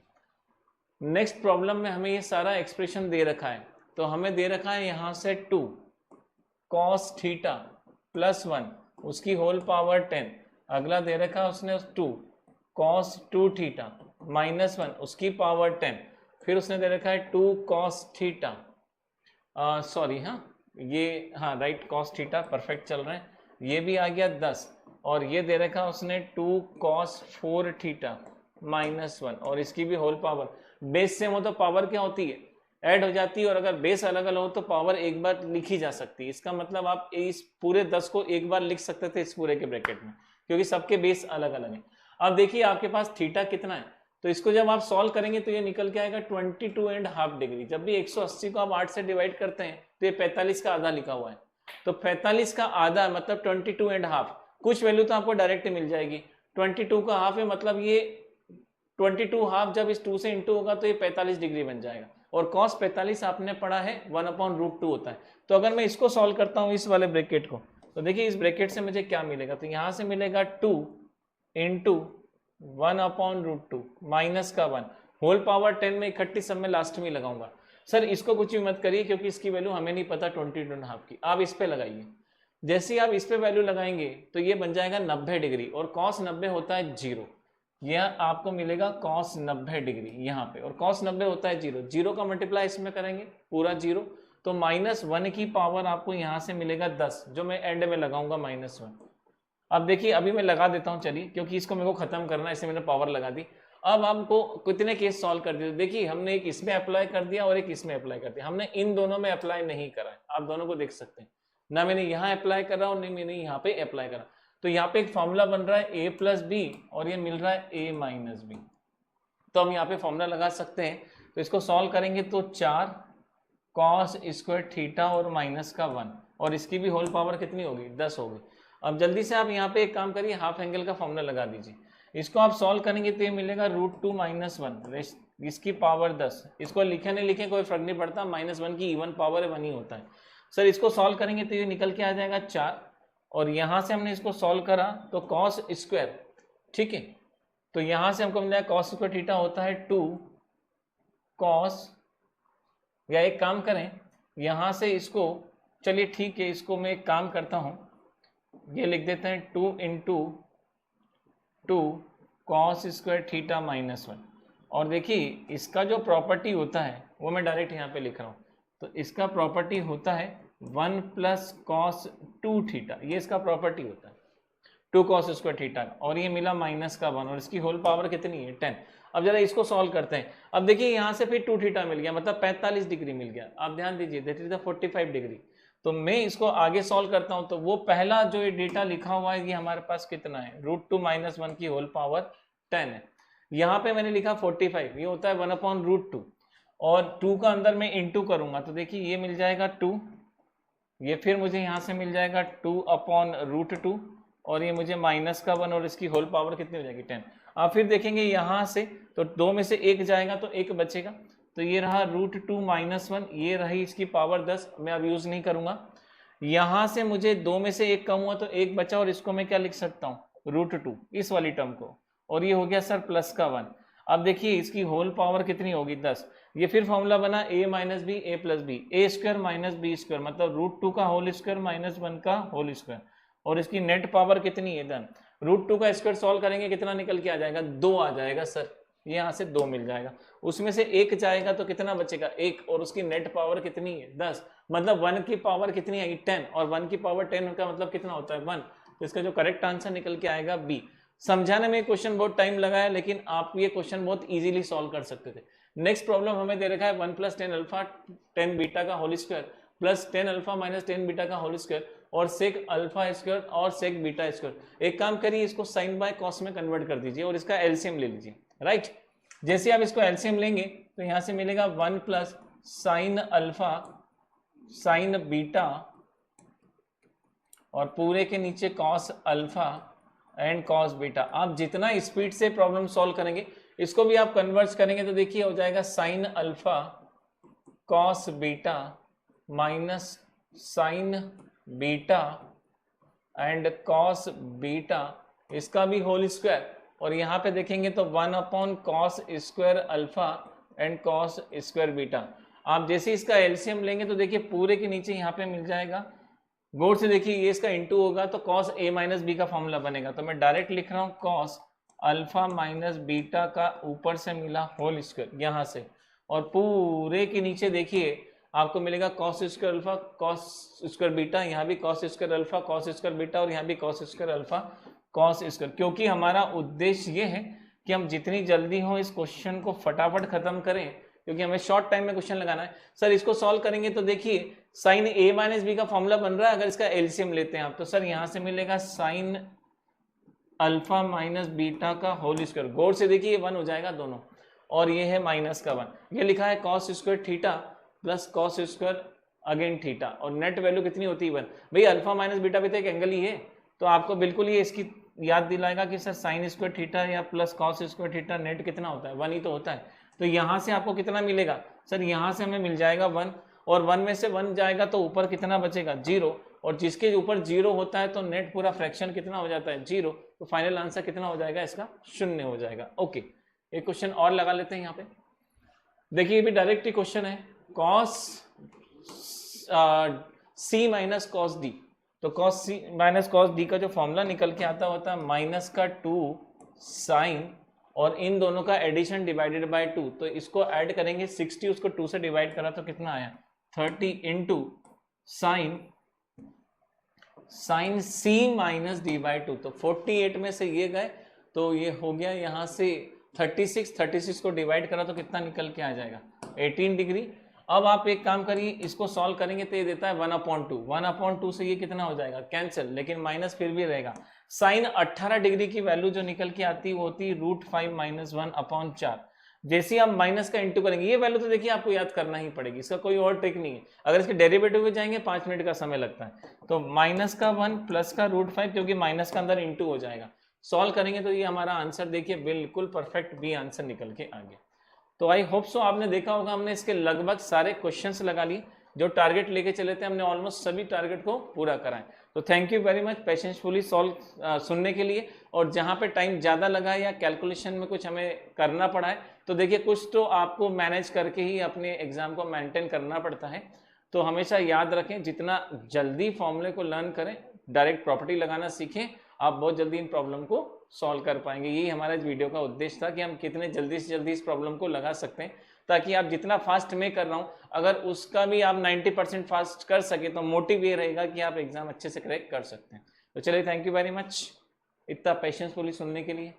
नेक्स्ट प्रॉब्लम में हमें ये सारा एक्सप्रेशन दे रखा है, तो हमें दे रखा है यहाँ से 2, कॉस थीटा प्लस 1 उसकी होल पावर 10, अगला दे रखा उसने 2 कॉस 2 थीटा माइनस 1 उसकी पावर 10, फिर उसने दे रखा है 2 कॉस थीटा, सॉरी हाँ ये हाँ राइट कॉस थीटा परफेक्ट चल रहे हैं, ये भी आ गया 10 और ये दे रखा उसने 2 कॉस 4 थीटा माइनस 1 और इसकी भी होल पावर। बेस सेम हो तो पावर क्या होती है, ऐड हो जाती है, और अगर बेस अलग अलग हो तो पावर एक बार लिखी जा सकती है। इसका मतलब आप इस पूरे 10 को एक बार लिख सकते थे इस पूरे के ब्रैकेट में, क्योंकि सबके बेस अलग अलग हैं। अब देखिए आपके पास थीटा कितना है, तो इसको जब आप सॉल्व करेंगे तो ये निकल के आएगा 22.5 डिग्री। जब भी 180 को आप 8 से डिवाइड करते हैं तो ये 45 का आधा लिखा हुआ है, तो 45 का आधा मतलब 22.5, कुछ वैल्यू तो आपको डायरेक्ट मिल जाएगी। 22 का हाफ है मतलब ये 22 हाफ जब इस 2 से इंटू होगा तो ये 45 डिग्री बन जाएगा, और कॉस 45 आपने पढ़ा है 1/√2 होता है। तो अगर मैं इसको सॉल्व करता हूँ इस वाले ब्रैकेट को, तो देखिए इस ब्रैकेट से मुझे क्या मिलेगा, तो यहाँ से मिलेगा 2 इंटू 1/√2 माइनस का 1 होल पावर 10 में इकट्ठी सब में लास्ट में लगाऊंगा। सर इसको कुछ भी मत करिए क्योंकि इसकी वैल्यू हमें नहीं पता 22.5 की, आप इस पे लगाइए। जैसे ही आप इस पे वैल्यू लगाएंगे तो ये बन जाएगा 90 डिग्री, और कॉस 90 होता है 0, यह आपको मिलेगा कॉस 90 डिग्री यहाँ पे, और कॉस 90 होता है 0, 0 का मल्टीप्लाई इसमें करेंगे पूरा 0, तो -1 की पावर आपको यहाँ से मिलेगा 10, जो मैं एंड में लगाऊंगा -1। अब देखिए अभी मैं लगा देता हूँ चलिए, क्योंकि इसको मेरे को खत्म करना है, इससे मैंने पावर लगा दी। अब आपको कितने केस सॉल्व कर दिए, देखिए हमने एक इसमें अप्लाई कर दिया और एक इसमें अप्लाई कर दिया, हमने इन दोनों में अप्लाई नहीं करा है, आप दोनों को देख सकते हैं, ना मैंने यहाँ अप्लाई करा और नहीं मैंने यहाँ पे अप्लाई करा। तो यहाँ पे एक फॉर्मूला बन रहा है a प्लस बी और ये मिल रहा है a माइनस बी, तो हम यहाँ पे फॉर्मूला लगा सकते हैं। तो इसको सॉल्व करेंगे तो 4 कॉस स्क्वायर थीटा और माइनस का 1, और इसकी भी होल पावर कितनी होगी 10 होगी। अब जल्दी से आप यहाँ पे एक काम करिए, हाफ एंगल का फॉर्मूला लगा दीजिए, इसको आप सॉल्व करेंगे तो ये मिलेगा √2 - 1 इसकी पावर 10, इसको लिखे नहीं लिखे कोई फर्क नहीं पड़ता, -1 की इवन पावर है 1 ही होता है। सर इसको सॉल्व करेंगे तो ये निकल के आ जाएगा 4, और यहाँ से हमने इसको सॉल्व करा तो कॉस स्क्वायर, ठीक है, तो यहाँ से हमको मिल जाएगा कॉस स्क्वायर थीटा होता है 2 कॉस, या एक काम करें यहाँ से इसको, चलिए ठीक है इसको मैं एक काम करता हूँ, ये लिख देते हैं 2 इंटू 2 कॉस स्क्वायर थीटा -1, और देखिए इसका जो प्रॉपर्टी होता है वो मैं डायरेक्ट यहाँ पे लिख रहा हूँ, तो इसका प्रॉपर्टी होता है 1 प्लस कॉस 2 थीटा, ये इसका प्रॉपर्टी होता है 2 कॉस स्क्वायर थीटा, और ये मिला -1 और इसकी होल पावर कितनी है 10। अब जरा इसको सॉल्व करते हैं, अब देखिए यहाँ से फिर 2 थीटा मिल गया, मतलब 45 डिग्री मिल गया, आप ध्यान दीजिए दैट इज द 45 डिग्री। तो मैं इसको आगे सॉल्व करता हूं, तो वो पहला जो ये डेटा लिखा हुआ है ये हमारे पास कितना है √2 - 1 की होल पावर 10 है, यहाँ पे मैंने लिखा 45, ये होता है 1/√2, और 2 का अंदर मैं इंटू करूंगा तो देखिए ये मिल जाएगा 2, ये फिर मुझे यहाँ से मिल जाएगा 2/√2, और ये मुझे -1 और इसकी होल पावर कितनी हो जाएगी 10। आप फिर देखेंगे यहाँ से तो 2 में से 1 जाएगा तो 1 बचेगा, तो ये रहा √2 - 1, ये रही इसकी पावर 10, मैं अब यूज नहीं करूंगा। यहाँ से मुझे 2 में से 1 कम हुआ तो 1 बचा, और इसको मैं क्या लिख सकता हूँ √2 इस वाली टर्म को, और ये हो गया सर प्लस का 1। अब देखिए इसकी होल पावर कितनी होगी 10, ये फिर फॉर्मूला बना a - b a + b a² - b² मतलब √2 का होल स्क्वायर -1 का होल स्क्वायर, और इसकी नेट पावर कितनी है डन। √2 का स्क्वायर सॉल्व करेंगे कितना निकल के आ जाएगा 2 आ जाएगा सर, यहाँ से 2 मिल जाएगा, उसमें से 1 जाएगा तो कितना बचेगा 1, और उसकी नेट पावर कितनी है 10, मतलब 1 की पावर कितनी आएगी 10, और 1 की पावर 10 का मतलब कितना होता है 1, तो इसका जो करेक्ट आंसर निकल के आएगा बी। समझाने में क्वेश्चन बहुत टाइम लगा है, लेकिन आप ये क्वेश्चन बहुत इजीली सॉल्व कर सकते थे। नेक्स्ट प्रॉब्लम हमें दे रखा है 1 + 10 अल्फा 10 बीटा का whole square plus 10 alpha - 10 beta का होल स्क्वायर और सेक अल्फा स्क्वायर और सेक बीटा स्क्वायर। एक काम करिए इसको साइन बाय कॉस में कन्वर्ट कर दीजिए और इसका एलसीएम ले लीजिए, राइट। जैसे आप इसको एलसीएम लेंगे तो यहां से मिलेगा 1 plus sine alpha sign beta और पूरे के नीचे cos alpha and cos beta. आप जितना स्पीड से प्रॉब्लम सॉल्व करेंगे इसको भी आप कन्वर्ट करेंगे तो देखिए हो जाएगा sine alpha cos beta minus sign beta and cos beta, इसका भी होल स्क्वायर, और यहाँ पे देखेंगे तो 1 cos square alpha and cos square beta. आप जैसे इसका एलसीएम लेंगे तो देखिए पूरे के नीचे यहाँ पे मिल जाएगा गौर से देखिए ये इसका इंटू होगा तो कॉस ए माइनस बी का फॉर्मूला बनेगा, तो मैं डायरेक्ट लिख रहा हूँ कॉस अल्फा माइनस बीटा का ऊपर से मिला होल स्क्वायर यहाँ से, और पूरे के नीचे देखिए आपको मिलेगा cos square alpha cos square beta, यहाँ भी cos square alpha cos square beta और यहाँ भी cos square alpha cos square, क्योंकि हमारा उद्देश्य ये है कि हम जितनी जल्दी हो इस क्वेश्चन को फटाफट खत्म करें, क्योंकि हमें शॉर्ट टाइम में क्वेश्चन लगाना है। सर इसको सॉल्व करेंगे तो देखिए साइन ए माइनस बी का फॉर्मूला बन रहा है, अगर इसका एलसीएम लेते हैं आप तो सर यहाँ से मिलेगा साइन अल्फा माइनस बीटा का होल स्क्वायर, गौर से देखिए ये 1 हो जाएगा दोनों, और ये है माइनस का 1, ये लिखा है cos square theta plus cos square again theta, और नेट वैल्यू कितनी होती है 1। भाई अल्फा माइनस बीटा भी तो एक एंगल ही है, तो आपको बिल्कुल ये इसकी याद दिलाएगा कि सर साइन स्क्वायर थीटा या plus cos square theta net कितना होता है, 1 ही तो होता है। तो यहाँ से आपको कितना मिलेगा सर, यहाँ से हमें मिल जाएगा 1, और 1 में से 1 जाएगा तो ऊपर कितना बचेगा 0, और जिसके ऊपर 0 होता है तो नेट पूरा फ्रैक्शन कितना हो जाता है 0, तो फाइनल आंसर कितना हो जाएगा इसका 0 हो जाएगा। ओके, एक क्वेश्चन और लगा लेते हैं यहाँ पे, देखिए ये भी डायरेक्ट ही क्वेश्चन है, कॉस सी माइनस कॉस डी, तो कॉस सी माइनस कॉस डी का जो फॉर्मूला निकल के आता होता है माइनस का 2 साइन और इन दोनों का एडिशन डिवाइडेड बाय 2, तो इसको ऐड करेंगे 60, उसको 2 से डिवाइड करा तो कितना आया 30 into sine sine C minus D by 2, तो 48 में से ये गए तो ये हो गया यहाँ से 36 को डिवाइड करा तो कितना निकल के आ जाएगा 18 डिग्री। अब आप एक काम करिए, इसको सॉल्व करेंगे तो ये देता है 1/2 से ये कितना हो जाएगा कैंसिल, लेकिन माइनस फिर भी रहेगा। साइन 18 डिग्री की वैल्यू जो निकल के आती है वो होती है √5 - 1/4। जैसे ही आप माइनस का इंटू करेंगे, ये वैल्यू तो देखिए आपको याद करना ही पड़ेगी, इसका कोई और ट्रिक नहीं है, अगर इसके डेरिवेटिव में जाएंगे 5 मिनट का समय लगता है, तो माइनस का 1 प्लस का √5, क्योंकि माइनस का अंदर इंटू हो जाएगा, सॉल्व करेंगे तो ये हमारा आंसर देखिए बिल्कुल परफेक्ट बी आंसर निकल के आ गया। तो आई होप सो आपने देखा होगा हमने इसके लगभग सारे क्वेश्चंस लगा लिए, जो टारगेट लेके चले थे हमने ऑलमोस्ट सभी टारगेट को पूरा कराएं। तो thank you very much patiencefully solve सुनने के लिए, और जहाँ पे टाइम ज़्यादा लगा है या कैलकुलेशन में कुछ हमें करना पड़ा है तो देखिए कुछ तो आपको मैनेज करके ही अपने एग्जाम को मेंटेन करना पड़ता है। तो हमेशा याद रखें, जितना जल्दी फॉर्मूले को लर्न करें, डायरेक्ट प्रॉपर्टी लगाना सीखें, आप बहुत जल्दी इन प्रॉब्लम को सॉल्व कर पाएंगे। यही हमारा इस वीडियो का उद्देश्य था कि हम कितने जल्दी से जल्दी इस प्रॉब्लम को लगा सकते हैं, ताकि आप जितना फास्ट मैं कर रहा हूँ अगर उसका भी आप 90% फास्ट कर सके तो मोटिव ये रहेगा कि आप एग्जाम अच्छे से क्रैक कर सकते हैं। तो चलिए, थैंक यू वेरी मच इतना पेशेंसफुली सुनने के लिए।